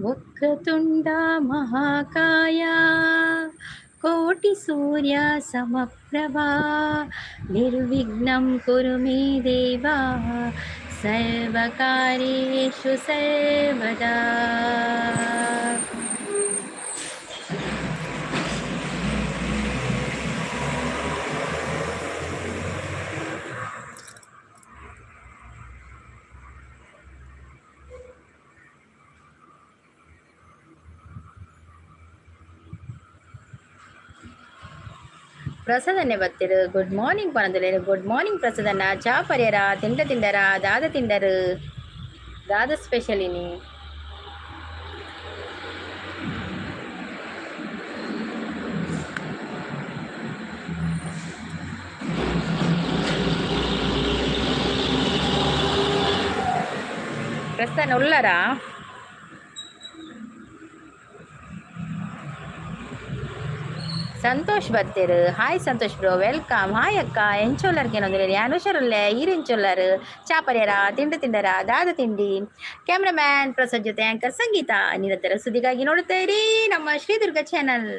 ವಕ್ರತುಂಡ ಮಹಾಕಾಯ ಕೋಟಿ ಸೂರ್ಯ ಸಮಪ್ರಭಾ ನಿರ್ವಿಘ್ನಂ ಕುರು ಮೇ ದೇವ ಸರ್ವಕಾರ್ಯೇಷು ಸರ್ವದಾ. ಪ್ರಸಾದನ್ನೇ ಬರ್ತಿರು. ಗುಡ್ ಮಾರ್ನಿಂಗ್ ಪನದಲೇರು. ಗುಡ್ ಮಾರ್ನಿಂಗ್ ಪ್ರಸಾದನ್ನ. ಚಾ ಪರಿಯರ ತಿಂಡರ ದಾದ ತಿಂಡರು ದಾದ ಸ್ಪೆಷಲ್ ಇನಿ ಪ್ರಸಾದ ಉಳ್ಳರಾ. ಸಂತೋಷ್ ಬರ್ತೀರು. Hi Santosh bro, welcome. Hi ಅಕ್ಕ. ಎಂಚೋಲ್ಲರ್ಗೆ ಏನಂದ್ರೆ ಯಾನುಷರಲ್ಲೇ ಈರೆಂಚೋಲ್ಲರು ಚಾ ಪರಿಯರ ತಿಂಡರ ದಾದ ತಿಂಡಿ. ಕ್ಯಾಮ್ರಾಮ್ಯಾನ್ ಪ್ರಸಾದ್ ಜೊತೆ ಆಂಕರ್ ಸಂಗೀತ. ನಿರಂತರ ಸುದ್ದಿಗಾಗಿ ನೋಡುತ್ತಾ ಇರಿ ನಮ್ಮ ಶ್ರೀದುರ್ಗ ಚಾನಲ್.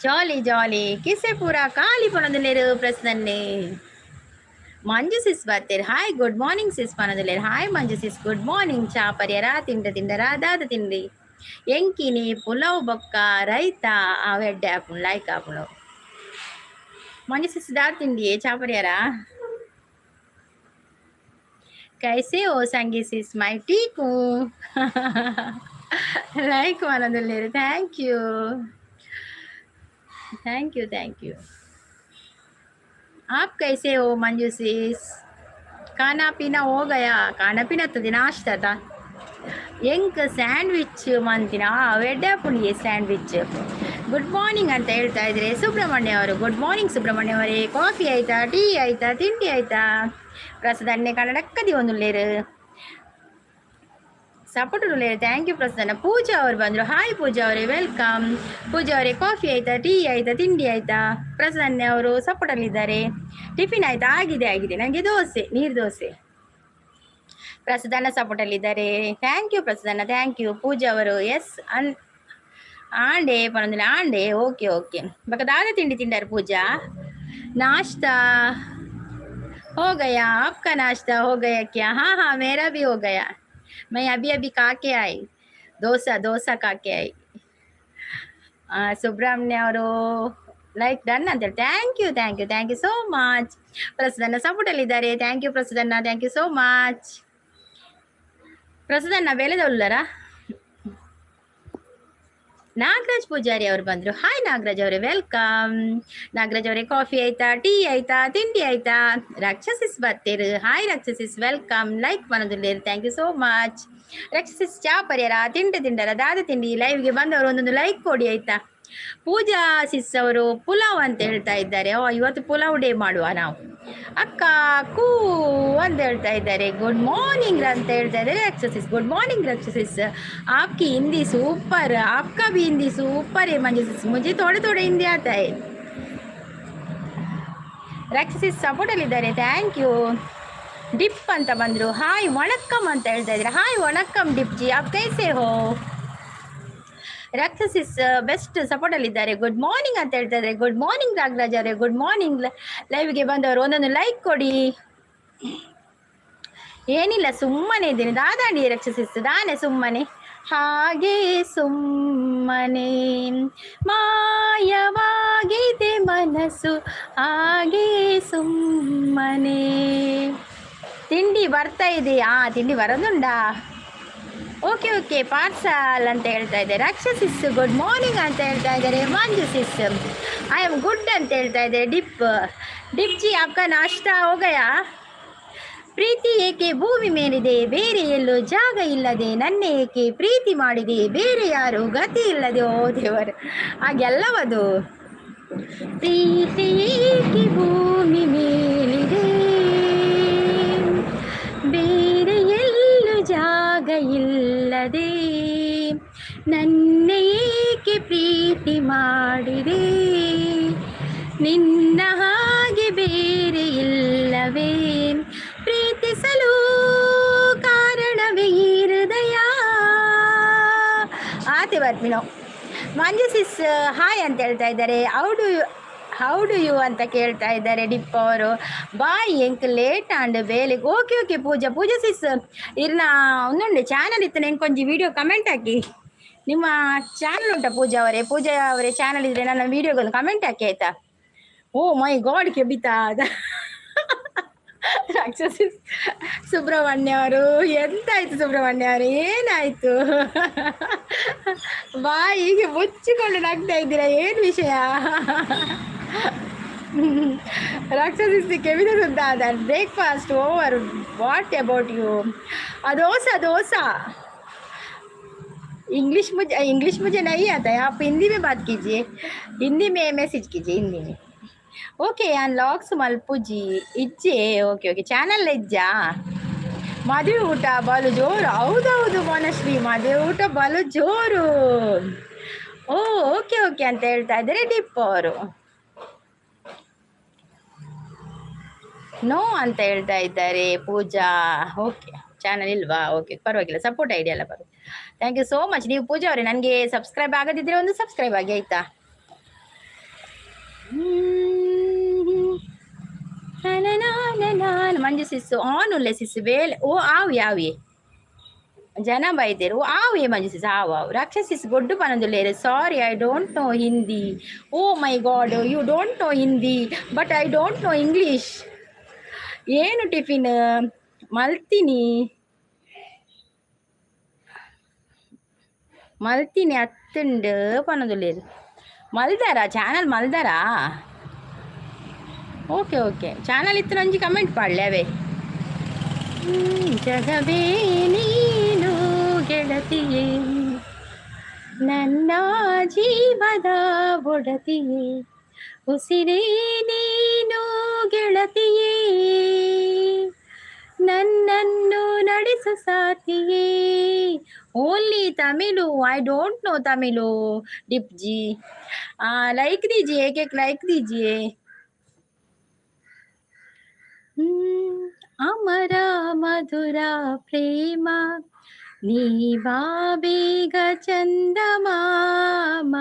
ಜಾಲಿ ಜಾಲಿ ಕಿಸೆ ಪೂರ ಖಾಲಿ ಪಣದಲ್ಲೇರು ಪ್ರಸನ್ನೇ. ಮಂಜು ಸಿಸ್ ಬರ್ತೀರಿ. ಹಾಯ್ ಗುಡ್ ಮಾರ್ನಿಂಗ್ ಸಿಸ್ ಪಣದಲ್ಲೇರು. Hi Manju sis, good morning. ಚಾ ಪರಿಯರ ತಿಂಡರ ದಾದ ತಿಂಡಿ. ಎಂಕಿನಿ ಪುಲಾವ್ ಬೊಕ್ಕ ರೈತ ಅವೆಡ್ಡೆ ಹಾಕೊಂಡು ಲೈಕ್ ಹಾಕೊಂಡು ಮಂಜು ಸಿಸ್ ದಾದ ತಿಂಡಿ ಚಾ ಪರಿಯರ. कैसे हो संगी सिस मैं ठीक हूँ. लाइक ಮಾಡೋದಿಲ್ಲ. Thank you thank you thank you. आप कैसे हो मंजू सिस. खाना पीना हो गया. खाना पीना तो नाश्ता था. ಎಂಕ್ ಸ್ಯಾಂಡ್ವಿಚ್ ಮಂತಿನ ವೆಡ್ಡೆ ಪುಳಿಯೇ ಸ್ಯಾಂಡ್ವಿಚ್. ಗುಡ್ ಮಾರ್ನಿಂಗ್ ಅಂತ ಹೇಳ್ತಾ ಇದ್ರೆ ಸುಬ್ರಹ್ಮಣ್ಯ ಅವರು. ಗುಡ್ ಮಾರ್ನಿಂಗ್ ಸುಬ್ರಹ್ಮಣ್ಯ ಅವರೇ. ಕಾಫಿ ಆಯ್ತಾ, ಟೀ ಆಯ್ತಾ, ತಿಂಡಿ ಆಯ್ತಾ? ಪ್ರಸದನ್ನೇ ಕನ್ನಡಕ್ಕದಿ ಒಂದುಲ್ಲೇರು ಸಪೋರ್ಟ್ ಉಳ್ಳೇರು. Thank you Prasanna. ಪೂಜಾ ಅವರು ಬಂದರು. ಹಾಯ್ ಪೂಜಾ ಅವರೇ, ವೆಲ್ಕಮ್. ಪೂಜಾ ಅವರೇ, ಕಾಫಿ ಆಯ್ತಾ, ಟೀ ಆಯ್ತಾ, ತಿಂಡಿ ಆಯ್ತಾ? ಪ್ರಸನ್ನ ಅವರು ಸಪೋರ್ಟಲ್ಲಿದ್ದಾರೆ. ಟಿಫಿನ್ ಆಯ್ತಾ? ಆಗಿದೆ ಆಗಿದೆ, ನನಗೆ ದೋಸೆ, ನೀರು ದೋಸೆ. ಪ್ರಸನ್ನ ಸಪೋರ್ಟಲ್ಲಿದ್ದಾರೆ. Thank you Prasanna, thank you. Pooja ಅವರು ಎಸ್ ಆಂಡೆ ಪನೊಂದಿಲ್ಲ ಆಂಡೆ. Okay okay. ಬಕ ದಾದ ತಿಂಡಿ ತಿಂಡಾರು पूजा. नाश्ता हो गया आपका? नाश्ता हो गया क्या? हाँ हाँ मेरा भी हो गया. मैं अभी अभी खा के आई. डोसा खा के आई. ಸುಬ್ರಹ್ಮಣ್ಯ ಅವರು ಲೈಕ್ ಡನ್ ಅಂತ ಹೇಳಿ. Thank you so much. Prasanna ಸಪೋರ್ಟಲ್ಲಿದ್ದಾರೆ. Thank you Prasanna, thank you so much. Prasanna ಬೆಳೆದವಲ್ಲರ. ನಾಗರಾಜ್ ಪೂಜಾರಿ ಅವರು ಬಂದರು. ಹಾಯ್ ನಾಗರಾಜ್ ಅವರೇ, ವೆಲ್ಕಮ್. ನಾಗರಾಜ್ ಅವರೇ, ಕಾಫಿ ಆಯ್ತಾ, ಟೀ ಆಯ್ತಾ, ತಿಂಡಿ ಆಯ್ತಾ? ರಾಕ್ಷಸಿಸ್ ಬರ್ತೀರು. Hi Rakshasi sis, welcome. ಲೈಕ್ ಮಾಡೋದಿಲ್ಲ. Thank you so much. Rakshasi sis ಚಾ ಪರಿಯರ ತಿಂಡರ ದಾದ ತಿಂಡಿ ಲೈವ್ಗೆ ಬಂದವರು ಒಂದೊಂದು ಲೈಕ್ ಕೊಡಿ ಆಯ್ತಾ. ಪೂಜಾ ಸಿಸ್ ಅವರು ಪುಲಾವ್ ಅಂತ ಹೇಳ್ತಾ ಇದ್ದಾರೆ. ಇವತ್ತು ಪುಲಾವ್ ಡೇ ಮಾಡುವ ನಾವು. ಅಕ್ಕ ಕೂ ಅಂತ ಹೇಳ್ತಾ ಇದ್ದಾರೆ. ಗುಡ್ ಮಾರ್ನಿಂಗ್ ಅಂತ ಹೇಳ್ತಾ ಇದ್ದಾರೆ ರಾಕ್ಷಸಿಸ್. Good morning ರಾಕ್ಷಸಿಸ್. आपकी हिंदी सुपर, आपका भी हिंदी सुपर है मंजू सिस. मुझे थोड़े हिंदी आता है. ರಾಕ್ಷಸಿಸ್ ಸಪೋರ್ಟಲ್ಲಿದ್ದಾರೆ. Thank you. ಡಿಪ್ ಅಂತ ಬಂದರು. ಹಾಯ್ ವಣಕ್ಕಮ್ ಅಂತ ಹೇಳ್ತಾ ಇದ್ದಾರೆ. ಹಾಯ್ ವಣಕ್ಕಮ್ ಡಿಪ್ ಜಿ, ಆಪ್ ಕೈಸೆ ಹೋ? ರಾಕ್ಷಸಿಸ್ ಬೆಸ್ಟ್ ಸಪೋರ್ಟಲ್ಲಿದ್ದಾರೆ. ಗುಡ್ ಮಾರ್ನಿಂಗ್ ಅಂತ ಹೇಳ್ತಾ ಇದ್ದಾರೆ. ಗುಡ್ ಮಾರ್ನಿಂಗ್ ನಾಗರಾಜ್ ಅವರೇ, ಗುಡ್ ಮಾರ್ನಿಂಗ್. ಲೈವ್ಗೆ ಬಂದವರು ಒಂದೊಂದು ಲೈಕ್ ಕೊಡಿ. ಏನಿಲ್ಲ, ಸುಮ್ಮನೆ ಇದ್ದೀನಿ. ದಾದಾಡಿ ರಾಕ್ಷಸಿಸ್, ನಾನೇ ಸುಮ್ಮನೆ ಹಾಗೆ ಸುಮ್ಮನೆ ಮಾಯವಾಗಿದೆ ಮನಸ್ಸು ಹಾಗೆ ಸುಮ್ಮನೆ. ತಿಂಡಿ ಬರ್ತಾ ಇದೆಯಾ? ತಿಂಡಿ ಬರೋದುಂಡಾ? Okay okay. ಪಾರ್ಸಲ್ ಅಂತ ಹೇಳ್ತಾ ಇದ್ದಾರೆ. ರಾಕ್ಷಸಿಸ್ ಗುಡ್ ಮಾರ್ನಿಂಗ್ ಅಂತ ಹೇಳ್ತಾ ಇದ್ದಾರೆ. ಮಂಜು ಸಿಸ್ ಐ ಆಮ್ ಗುಡ್ ಅಂತ ಹೇಳ್ತಾ ಇದ್ದಾರೆ. ಡಿಪ್ ಜಿ ಆಪ್ಕಾ ನಾಶ್ತಾ ಹೋ ಗಯಾ? ಪ್ರೀತಿ ಏಕೆ ಭೂಮಿ ಮೇಲಿದೆ ಬೇರೆ ಎಲ್ಲೋ ಜಾಗ ಇಲ್ಲದೆ, ನನ್ನ ಏಕೆ ಪ್ರೀತಿ ಮಾಡಿದೆ ಬೇರೆ ಯಾರು ಗತಿ ಇಲ್ಲದೆ. ಓ ದೇವರು, ಹಾಗೆಲ್ಲವದು. ಪ್ರೀತಿ ಏಕೆ ಭೂಮಿ ಮೇಲಿದೆ ಬೇರೆ ಎಲ್ಲೂ ಜಾಗ ಇಲ್ಲದೆ, ನನ್ನ ಏಕೆ ಪ್ರೀತಿ ಮಾಡಿದೆ ನಿನ್ನ ಹಾಗೆ ಬೇರೆ ಇಲ್ಲವೇ. ಪ್ರೀತಿಸಲು ಕಾರಣವೇ ಈ ಹೃದಯ ಮತ್ತೆ ಬರ್ತೀನಿ ನಾವು. ಮಂಜು ಸಿಸ್ ಹಾಯ್ ಅಂತ ಹೇಳ್ತಾ ಇದ್ದಾರೆ. ಹೌ ಡು ಯು ಅಂತ ಕೇಳ್ತಾ ಇದ್ದಾರೆ ಡಿಪ್ ಅವರು. ಬಾಯ್ ಎಂಕ್ ಲೇಟ್ ಅಂಡ್ ಬೇಲಿ. ಓಕೆ ಓಕೆ ಪೂಜಾ ಸಿಸ್ ಇರ್ನ ಒಂದೊಂದು ಚಾನಲ್ ಇತ್ತು ನಂಗೆ ಕೊಂಚ ವಿಡಿಯೋ ಕಮೆಂಟ್ ಹಾಕಿ. ನಿಮ್ಮ ಚಾನಲ್ ಉಂಟಾ ಪೂಜಾ ಅವರೇ ಚಾನಲ್ ಇದ್ರೆ ನನ್ನ ವಿಡಿಯೋಗೊಂದು ಕಮೆಂಟ್ ಹಾಕಿ ಆಯ್ತಾ. ಓ ಮೈ ಗಾಡ್ ಕೆಬಿತಾ ರಾಕ್ಷಸಿ ಸುಬ್ರಹ್ಮಣ್ಯ ಅವರು ಎಂತಾಯ್ತು ಸುಬ್ರಹ್ಮಣ್ಯ ಅವರು, ಏನಾಯ್ತು? ಹೀಗೆ ಮುಚ್ಚಿಕೊಂಡು ನಗ್ತಾ ಇದ್ದೀರಾ, ಏನು ವಿಷಯ? ರಾಕ್ಷಸಿ ಕೆವಿದ ಸುದ್ದ breakfast over, what about you? Dosa English मुझे नहीं आता है, आप हिंदी में बात कीजिए, हिंदी में मैसेज कीजिए हिंदी में. ಓಕೆ ಅನ್ಲಾಕ್ಸ್ ಮಲ್ಪುಜಿ ಇಜ್ಜೆ. ಓಕೆ ಓಕೆ ಚಾನಲ್ ಇಜ್ಜಾ? ಮದುವೆ ಊಟ ಬಲು ಜೋರು. ಹೌದೌದು ಮನಶ್ರೀ, ಮದುವೆ ಊಟ ಬಲು ಜೋರು. ಓ ಓಕೆ ಓಕೆ ಅಂತ ಹೇಳ್ತಾ ಇದ್ದಾರೆ ಡಿಪ್ ಅವರು. ನೋ ಅಂತ ಹೇಳ್ತಾ ಇದ್ದಾರೆ ಪೂಜಾ. ಓಕೆ ಚಾನಲ್ ಇಲ್ವಾ? ಓಕೆ ಪರವಾಗಿಲ್ಲ, ಸಪೋರ್ಟ್ ಐಡಿಯಾ ಎಲ್ಲ ಬರುತ್ತೆ. Thank you so much. ನೀವು ಪೂಜಾ ಅವರೇ ನನಗೆ ಸಬ್ಸ್ಕ್ರೈಬ್ ಆಗದಿದ್ದರೆ ಒಂದು ಸಬ್ಸ್ಕ್ರೈಬ್ ಆಗಿ ಆಯ್ತಾ. ಮಂಜು ಸಿಸ್ಸು ಆನ್ ಉಲ್ಲೆ ಸಿಸ್ಸು ಬೇಲೆ. ಓ ಆವಿ ಜನ ಬೈದೇರು. ಓ ಆವಿಯೇ ಮಂಜು ಸಿಸ್ ಆವು ರಾಕ್ಷಸಿಸ್ ಗೊಡ್ಡು ಪನದುಲ್ಲೇರು. Sorry I don't know Hindi. Oh my god, you don't know Hindi but I don't know English. ಏನು ಟಿಫಿನ್ ಮಲ್ತೀನಿ ಹತ್ತುಂಡು ಪನದುಲ್ಲೇರು. ಮಲ್ದಾರ ಚಾನಲ್ ಮಲ್ದಾರಾ? ಓಕೆ ಓಕೆ ಚಾನಲ್ ಇತ್ತು ನಂಜಿ ಕಮೆಂಟ್ ಪಾಡ್ಲೆ ಅವೇ. ಜಗವೇ ನೀನು ಗೆಳತಿಯೇ, ನನ್ನ ಜೀವದ ಒಡತಿಯೇ, ಉಸಿರೇ ನೀನು ಗೆಳತಿಯೇ, ನನ್ನನ್ನು ನಡೆಸು ಸಾತಿಯೇ. Only Tamil, I don't know Tamil Deep ji. Like दीजिए, एक लाइक दीजिए. ಅಮರ ಮಧುರ ಪ್ರೇಮ ನೀವಾ ಬೇಗ ಚಂದಮಾಮ.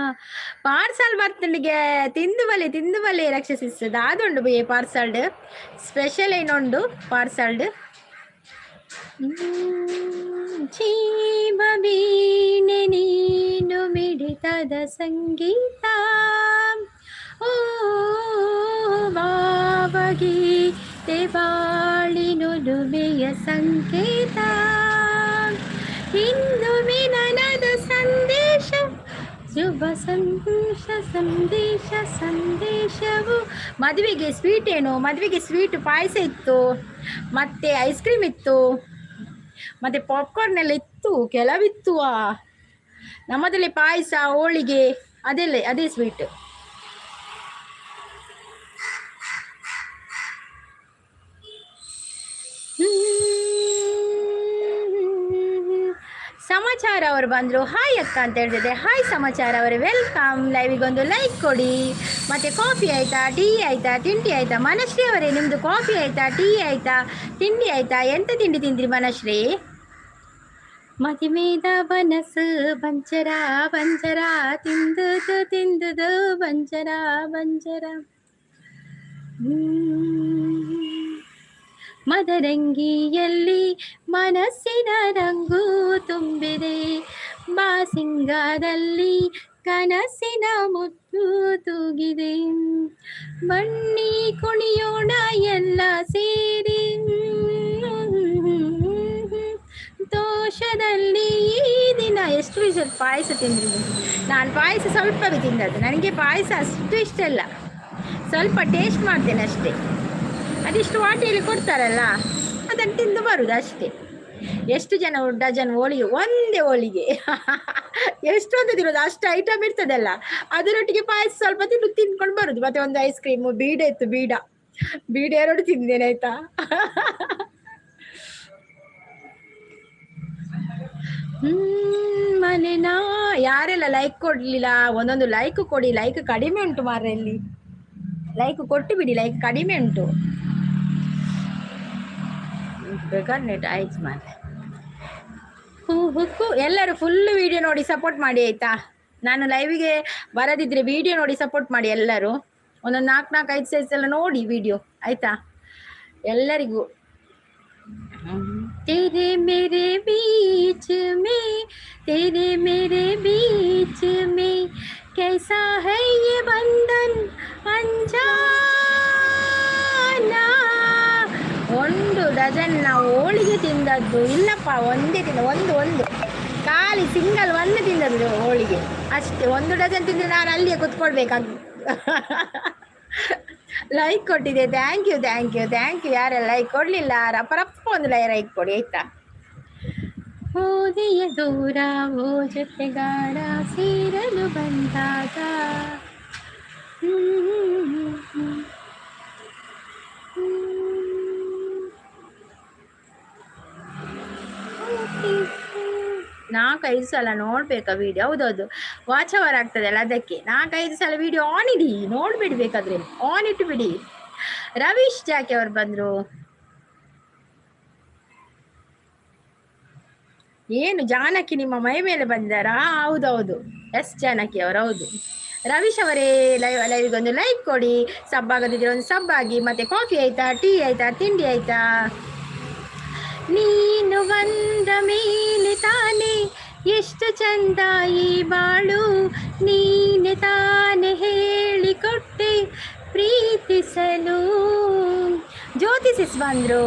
ಪಾರ್ಸಲ್ ಬರ್ತಲಿಗೆ ತಿಂದು ಬಲೆ ರಕ್ಷಸಿಸ್ತದ ಅದುಂಡು ಬೇ ಪಾರ್ಸಲ್ಡ್ ಸ್ಪೆಷಲ್ ಏನೊಂಡು ಪಾರ್ಸಲ್ಡ್. ಜೀವ ವೀಣೆ ನೀನು ಮಿಡಿತದ ಸಂಗೀತ, ಓ ಭಾವಗೀತೆ ಬಾಳಿನುಲುಮೆಯ ಸಂಕೇತ, ಇಂದು ಮಿಲನದ ಸಂದೇಶ, ಶುಭ ಸಂದೇಶವು. ಮದುವೆಗೆ ಸ್ವೀಟ್ ಏನು? ಮದುವೆಗೆ ಸ್ವೀಟ್ ಪಾಯಸ ಇತ್ತು, ಮತ್ತೆ ಐಸ್ ಕ್ರೀಮ್ ಇತ್ತು, ಮತ್ತೆ ಪಾಪ್ಕಾರ್ನ್ ಎಲ್ಲ ಇತ್ತು, ಕೆಲವಿತ್ತು. ನಮ್ಮದಲ್ಲಿ ಪಾಯಸ, ಹೋಳಿಗೆ ಅದೇ ಸ್ವೀಟ್. ಸಮಾಚಾರ ಅವರು ಬಂದರು. ಹಾಯ್ ಅಕ್ಕ ಅಂತ ಹೇಳ್ತಿದ್ದೆ. ಹಾಯ್ ಸಮಾಚಾರ ಅವರೇ, ವೆಲ್ಕಮ್. ಲೈವಿಗೊಂದು ಲೈಕ್ ಕೊಡಿ. ಮತ್ತು ಕಾಫಿ ಆಯಿತಾ, ಟೀ ಆಯಿತಾ, ತಿಂಡಿ ಆಯಿತಾ? ಮನಶ್ರೀ ಅವರೇ ನಿಮ್ಮದು ಕಾಫಿ ಆಯಿತಾ, ಟೀ ಆಯಿತಾ, ತಿಂಡಿ ಆಯಿತಾ? ಎಂತ ತಿಂಡಿ ತಿಂದ್ರಿ ಮನಶ್ರೀ? ಮದಿಮೇದ ಬನಸು ಬಂಜರ ತಿಂದುದು ಬಂಜರ. ಮದರಂಗಿಯಲ್ಲಿ ಮನಸ್ಸಿನ ರಂಗು ತುಂಬಿದೆ, ಬಾಸಿಂಗದಲ್ಲಿ ಕನಸಿನ ಮುತ್ತು ತೂಗಿದೆ, ಬನ್ನಿ ಕುಣಿಯೋಣ ಎಲ್ಲ ಸೇರಿ, ದೋಷದಲ್ಲಿ ಈ ದಿನ. ಎಷ್ಟು ವಿಷಯ ಪಾಯಸ ತಿಂದಿದ್ದು ನಾನು. ಪಾಯಸ ಸ್ವಲ್ಪವೇ ತಿಂದದ್ದು, ನನಗೆ ಪಾಯಸ ಅಷ್ಟು ಇಷ್ಟ ಇಲ್ಲ, ಸ್ವಲ್ಪ ಟೇಸ್ಟ್ ಮಾಡ್ತೇನೆ ಅಷ್ಟೇ. ಅದಿಷ್ಟು ವಾಟಿಯಲ್ಲಿ ಕೊಡ್ತಾರಲ್ಲ ಅದನ್ನು ತಿಂದು ಬರುದು ಅಷ್ಟೇ. ಎಷ್ಟು ಜನ ಡಜನ್ ಹೋಳಿಗೆ, ಒಂದೇ ಹೋಳಿಗೆ ಎಷ್ಟೊಂದು ತಿನ್ನೋದು, ಅಷ್ಟು ಐಟಮ್ ಇರ್ತದಲ್ಲ, ಅದರೊಟ್ಟಿಗೆ ಪಾಯಸ ಸ್ವಲ್ಪ ತಿಂದ್ಕೊಂಡು ಬರುದು. ಮತ್ತೆ ಒಂದು ಐಸ್ ಕ್ರೀಮು, ಬೀಡ ಇತ್ತು, ಬೀಡ 2 ತಿಂದೇನೆ ಆಯ್ತಾ. ಮನೆನಾ ಯಾರೆಲ್ಲ ಲೈಕ್ ಕೊಡ್ಲಿಲ್ಲ ಒಂದೊಂದು ಲೈಕ್ ಕೊಡಿ. ಲೈಕ್ ಕಡಿಮೆ ಉಂಟು ಮಾರಲ್ಲಿ, ಲೈಕ್ ಕೊಟ್ಟು ಬಿಡಿ, ಲೈಕ್ ಕಡಿಮೆ ಉಂಟು. ಬೇಕಾದ್ರೆ ನೆಟ್ ಆಯ್ತು ಮಾರೆ. ಹುಕ್ಕು ಎಲ್ಲರೂ ಫುಲ್ ವಿಡಿಯೋ ನೋಡಿ ಸಪೋರ್ಟ್ ಮಾಡಿ ಆಯ್ತಾ. ನಾನು ಲೈವಿಗೆ ಬರದಿದ್ರೆ ವಿಡಿಯೋ ನೋಡಿ ಸಪೋರ್ಟ್ ಮಾಡಿ ಎಲ್ಲರೂ. ಒಂದೊಂದು 4-5 ಎಲ್ಲ ನೋಡಿ ವಿಡಿಯೋ ಆಯ್ತಾ ಎಲ್ಲರಿಗೂ. तेरे मेरे बीच में, तेरे मेरे बीच में कैसा है ये बंधन अंजाना. 1 ಡಜನ್ ನಾವು ಹೋಳಿಗೆ ತಿಂದದ್ದು ಇಲ್ಲಪ್ಪ, ಒಂದೇ ಒಂದು ಖಾಲಿ ಸಿಂಗಲ್ ಒಂದು ತಿಂದದ್ದು ಹೋಳಿಗೆ ಅಷ್ಟೇ. 1 ಡಜನ್ ತಿಂದರೆ ನಾನು ಅಲ್ಲಿಯೇ ಕೂತ್ಕೊಳ್ಬೇಕಾಗ. ಲೈಕ್ ಕೊಟ್ಟಿದೆ, ಥ್ಯಾಂಕ್ ಯು. ಯಾರೆಲ್ಲ ಲೈಕ್ ಕೊಡಲಿಲ್ಲ ರಪ್ಪ ಒಂದು ಲೈಕ್ ಕೊಡಿ ಆಯ್ತಾ. ಹೋದೆಯ ದೂರ ಓ ಜೊತೆಗಾರ ಸೇರಲು ಬಂದಾಗ ನಾಲ್ಕೈದು ಸಲ ನೋಡ್ಬೇಕಾ ವಿಡಿಯೋ? ಹೌದೌದು, ವಾಚ್ ಅವರ್ ಆಗ್ತದಲ್ಲ ಅದಕ್ಕೆ 4-5 ಸಲ ವಿಡಿಯೋ ಆನ್ ಇಡಿ, ನೋಡ್ಬಿಡ್ಬೇಕಾದ್ರೆ ಆನ್ ಇಟ್ಟು ಬಿಡಿ. ರವೀಶ್ ಜಾಕಿ ಅವ್ರು ಬಂದ್ರು. ಏನು ಜಾನಕಿ ನಿಮ್ಮ ಮೈ ಮೇಲೆ ಬಂದಾರಾ? ಹೌದೌದು, ಎಸ್ ಜಾನಕಿ ಅವರು, ಹೌದು. ರವೀಶ್ ಅವರೇ ಲೈವಿಗೆ ಒಂದು ಲೈಕ್ ಕೊಡಿ, ಸಬ್ ಆಗೋದಿದ್ರೆ ಒಂದು ಸಬ್ ಆಗಿ. ಮತ್ತೆ ಕಾಫಿ ಆಯ್ತಾ, ಟೀ ಆಯ್ತಾ, ತಿಂಡಿ ಆಯ್ತಾ? ನೀನು ಬಂದ ಮೇಲೆ ತಾನೆ ಎಷ್ಟು ಚಂದ ಈ ಬಾಳು, ನೀನೆ ತಾನೆ ಹೇಳಿಕೊಟ್ಟೆ ಪ್ರೀತಿಸಲು. ಜ್ಯೋತಿಸಿಸ್ ಬಂದರು.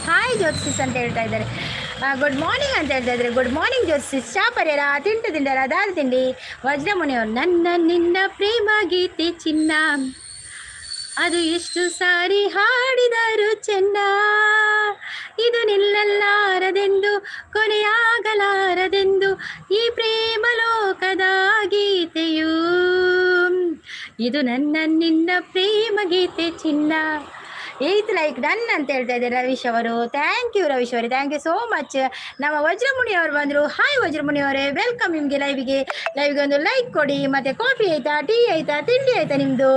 ಹಾಯ್ ಜ್ಯೋತಿಸಿಸ್ ಅಂತ ಹೇಳ್ತಾ ಇದ್ದಾರೆ. ಗುಡ್ ಮಾರ್ನಿಂಗ್ ಅಂತ ಹೇಳ್ತಾ ಇದ್ದಾರೆ. Good morning ಜ್ಯೋತಿಸಿಸ್. ಚಾಪರ್ಯರ ತಿಂಡಿರ ದಾದ ತಿಂಡಿ. ವಜ್ರಮುನಿಯವರು ನನ್ನ ನಿನ್ನ ಪ್ರೇಮ ಗೀತೆ ಚಿನ್ನ, ಅದು ಎಷ್ಟು ಸಾರಿ ಹಾಡಿದರು ಚೆನ್ನ, ಇದು ನಿಲ್ಲಲಾರದೆಂದು ಕೊನೆಯಾಗಲಾರದೆಂದು ಈ ಪ್ರೇಮ ಲೋಕದ ಗೀತೆಯು, ಇದು ನನ್ನ ನಿನ್ನ ಪ್ರೇಮ ಗೀತೆ ಚಿನ್ನ. 8 ಲೈಕ್ ಡನ್ ಅಂತ ಹೇಳ್ತಾ ಇದ್ದಾರೆ ರವೀಶ್ ಅವರು. ಥ್ಯಾಂಕ್ ಯು ರವೀಶ್ ಅವರೇ, ಥ್ಯಾಂಕ್ ಯು ಸೋ ಮಚ್. ನಮ್ಮ ವಜ್ರಮುನಿ ಅವರು ಬಂದರು. ಹಾಯ್ ವಜ್ರಮುನಿ ಅವರೇ, ವೆಲ್ಕಮ್ ನಿಮಗೆ ಲೈವಿಗೆ ಒಂದು ಲೈಕ್ ಕೊಡಿ. ಮತ್ತೆ ಕಾಫಿ ಆಯ್ತಾ, ಟೀ ಆಯ್ತಾ, ತಿಂಡಿ ಆಯ್ತಾ ನಿಮ್ಮದು?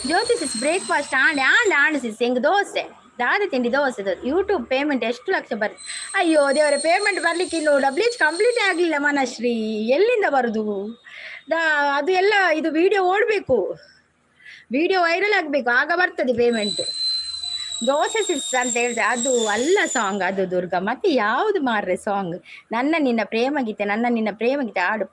ಜ್ಯೋತಿಸಿಸ್ ಬ್ರೇಕ್ಫಾಸ್ಟ್ ಆಂಡ್ ಸಿಸ್ ಹೆಂಗೆ ದೋಸೆ ದಾದ ತಿಂಡಿ ದೋಸೆ. ಯೂಟ್ಯೂಬ್ ಪೇಮೆಂಟ್ ಎಷ್ಟು ಲಕ್ಷ ಬರುತ್ತೆ? ಅಯ್ಯೋ ದೇವರ, ಪೇಮೆಂಟ್ ಬರಲಿಕ್ಕೆ ಇನ್ನು WH ಕಂಪ್ಲೀಟ್ ಆಗಲಿಲ್ಲ ಮನಶ್ರೀ, ಎಲ್ಲಿಂದ ಬರೋದು? ಅದು ಎಲ್ಲ ಇದು ವಿಡಿಯೋ ಓಡಬೇಕು, ವಿಡಿಯೋ ವೈರಲ್ ಆಗಬೇಕು, ಆಗ ಬರ್ತದೆ ಪೇಮೆಂಟ್. ದೋಸೆ ಸಿಸ್ ಅಂತ ಹೇಳಿದ್ರೆ ಅದು ಅಲ್ಲ ಸಾಂಗ್, ಅದು ದುರ್ಗಾ. ಮತ್ತೆ ಯಾವುದು ಮಾರ್ರೆ ಸಾಂಗ್? ನನ್ನ ನಿನ್ನ ಪ್ರೇಮ ಗೀತೆ ಹಾಡು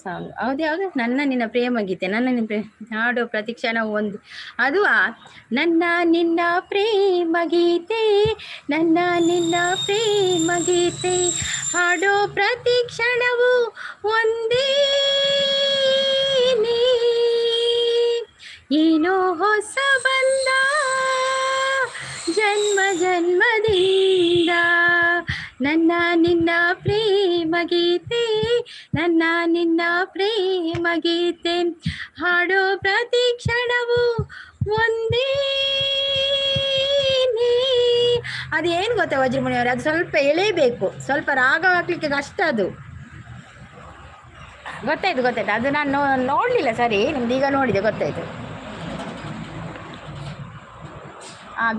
ಸಾಂಗ್ ಯಾವುದು? ನನ್ನ ನಿನ್ನ ಪ್ರೇಮ ಗೀತೆ, ಹಾಡು ಪ್ರತಿಕ್ಷಣ ಒಂದು. ಅದು ನನ್ನ ನಿನ್ನ ಪ್ರೇಮ ಗೀತೆ, ನನ್ನ ನಿನ್ನ ಪ್ರೇಮ ಗೀತೆ, ಹಾಡೋ ಪ್ರತಿ ಕ್ಷಣವು ಒಂದೇ, ಏನೋ ಹೊಸ ಬಂದ ಜನ್ಮ ಜನ್ಮದಿಂದ, ನನ್ನ ನಿನ್ನ ಪ್ರೇಮ ಗೀತೆ, ನನ್ನ ನಿನ್ನ ಪ್ರೇಮ ಗೀತೆ, ಹಾಡೋ ಪ್ರತಿ ಕ್ಷಣವು ಒಂದೇ. ಅದೇನು ಗೊತ್ತಾ ವಜ್ರಮುನಿಯವರು, ಅದು ಸ್ವಲ್ಪ ಎಳೆಯಬೇಕು, ಸ್ವಲ್ಪ ರಾಗ ಹಾಕ್ಲಿಕ್ಕೆ ಕಷ್ಟ. ಅದು ಗೊತ್ತಾಯ್ತು. ಅದು ನಾನು ನೋಡಲಿಲ್ಲ ಸರಿ, ನಿಮ್ದು ಈಗ ನೋಡಿದೆ, ಗೊತ್ತಾಯ್ತು.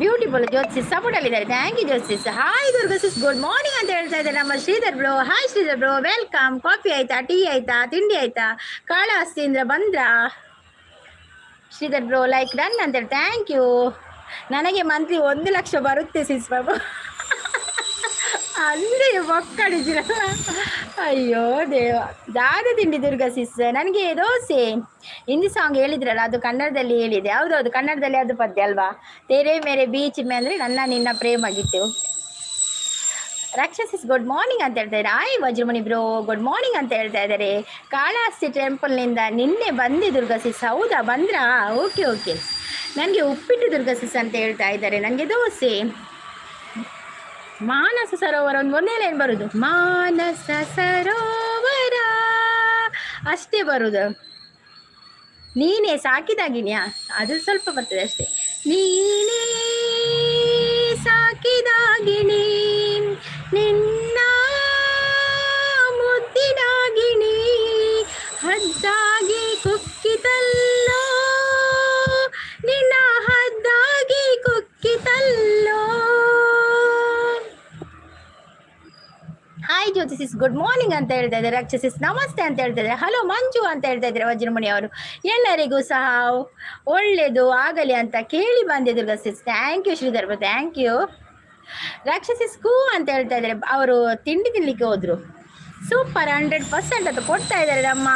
ಬ್ಯೂಟಿಫುಲ್ ಜ್ಯೋತಿಸಿಸ್ ಸಪೋರ್ಟಲ್ಲಿದ್ದಾರೆ. Thank you Jyothi sis. Hi Durga sis, good morning ಅಂತ ಹೇಳ್ತಾ ಇದ್ದಾರೆ ನಮ್ಮ Sridhar bro. Hi Sridhar bro, welcome. Coffee ಆಯ್ತಾ, ಟೀ ಆಯ್ತಾ, ತಿಂಡಿ ಆಯ್ತಾ? ಕಾಳಹಸ್ತಿಯಿಂದ ಬಂದ್ರಾ ಶ್ರೀಧರ್ ಬ್ರೋ? ಲೈಕ್ ಡನ್ ಅಂತ ಹೇಳಿ ಥ್ಯಾಂಕ್ ಯು. ನನಗೆ ಮಂತ್ಲಿ 1 ಲಕ್ಷ ಬರುತ್ತೆ ಸಿಸ್ ಬಾಬು ಅಂದರೆ ಮಕ್ಕಳಿದ್ದೀರಲ್ಲ. ಅಯ್ಯೋ ದೇವ. ದಾದ ತಿಂಡಿ ದುರ್ಗಾ ಸಿಸ್. ನನಗೆ ದೋಸೆ. ಹಿಂದಿ ಸಾಂಗ್ ಹೇಳಿದ್ರಲ್ಲ, ಅದು ಕನ್ನಡದಲ್ಲಿ ಹೇಳಿದೆ. ಹೌದೌದು, ಕನ್ನಡದಲ್ಲಿ ಅದು ಪದ್ಯ ಅಲ್ವಾ? ತೇರೆ ಮೇರೆ ಬೀಚ್ ಮೇ ಅಂದರೆ ನನ್ನ ನಿನ್ನ ಪ್ರೇಮ ಗೀತೆ. ರಾಕ್ಷಸಿಸ್ ಗುಡ್ ಮಾರ್ನಿಂಗ್ ಅಂತ ಹೇಳ್ತಾ ಇದ್ದಾರೆ. ಆಯ್ ವಜ್ರಮುನಿ ಬ್ರೋ ಗುಡ್ ಮಾರ್ನಿಂಗ್ ಅಂತ ಹೇಳ್ತಾ ಇದ್ದಾರೆ. ಕಾಳಹಸ್ತಿ ಟೆಂಪಲ್ನಿಂದ ನಿನ್ನೆ ಬಂದೆ ದುರ್ಗಾ ಸಿಸ್. ಹೌದಾ, ಬಂದ್ರಾ? ಓಕೆ. ನನಗೆ ಉಪ್ಪಿಟ್ಟು ದುರ್ಗಾ ಸಿಸ್ ಅಂತ ಹೇಳ್ತಾ ಇದ್ದಾರೆ. ನನಗೆ ದೋಸೆ. ಮಾನಸ ಸರೋವರ ಒಂದೇ ಲೈನ್ ಬರುದು, ಮಾನಸ ಸರೋವರ ಅಷ್ಟೇ ಬರುದು. ನೀನೇ ಸಾಕಿದಾಗಿನ್ಯಾ, ಅದು ಸ್ವಲ್ಪ ಬರ್ತದೆ ಅಷ್ಟೇ. ನೀನೇ ಸಾಕಿದಾಗಿನಿ, ನಿನ್ನ ಮುದ್ದಿದಾಗಿನಿ, ಹದ್ದಾಗಿ ಕುಕ್ಕಿತಲ್ಲೋ, ನಿನ್ನ ಹದ್ದಾಗಿ ಕುಕ್ಕಿತಲ್ಲೋ. ಹಾಯ್ ಜ್ಯೋತಿಸಿಸ್ ಗುಡ್ ಮಾರ್ನಿಂಗ್ ಅಂತ ಹೇಳ್ತಾ ಇದ್ದಾರೆ. ರಾಕ್ಷಸಿಸ್ ನಮಸ್ತೆ ಅಂತ ಹೇಳ್ತಾ ಇದ್ದಾರೆ. ಹಲೋ ಮಂಜು ಅಂತ ಹೇಳ್ತಾ ಇದ್ದಾರೆ ವಜ್ರಮಣಿ ಅವರು. ಎಲ್ಲರಿಗೂ ಸಹ ಒಳ್ಳೆಯದು ಆಗಲಿ ಅಂತ ಕೇಳಿ ಬಂದೆ Durga sis. Thank you Sridhar bro, thank you. Rakshasi sis ಕೂ ಅಂತ ಹೇಳ್ತಾ ಇದ್ದಾರೆ. ಅವರು ತಿಂಡಿ ತಿನ್ಲಿಕ್ಕೆ ಹೋದ್ರು. ಸೂಪರ್ 100% ಅಂತ ಕೊಡ್ತಾ ಇದ್ದಾರೆ ನಮ್ಮ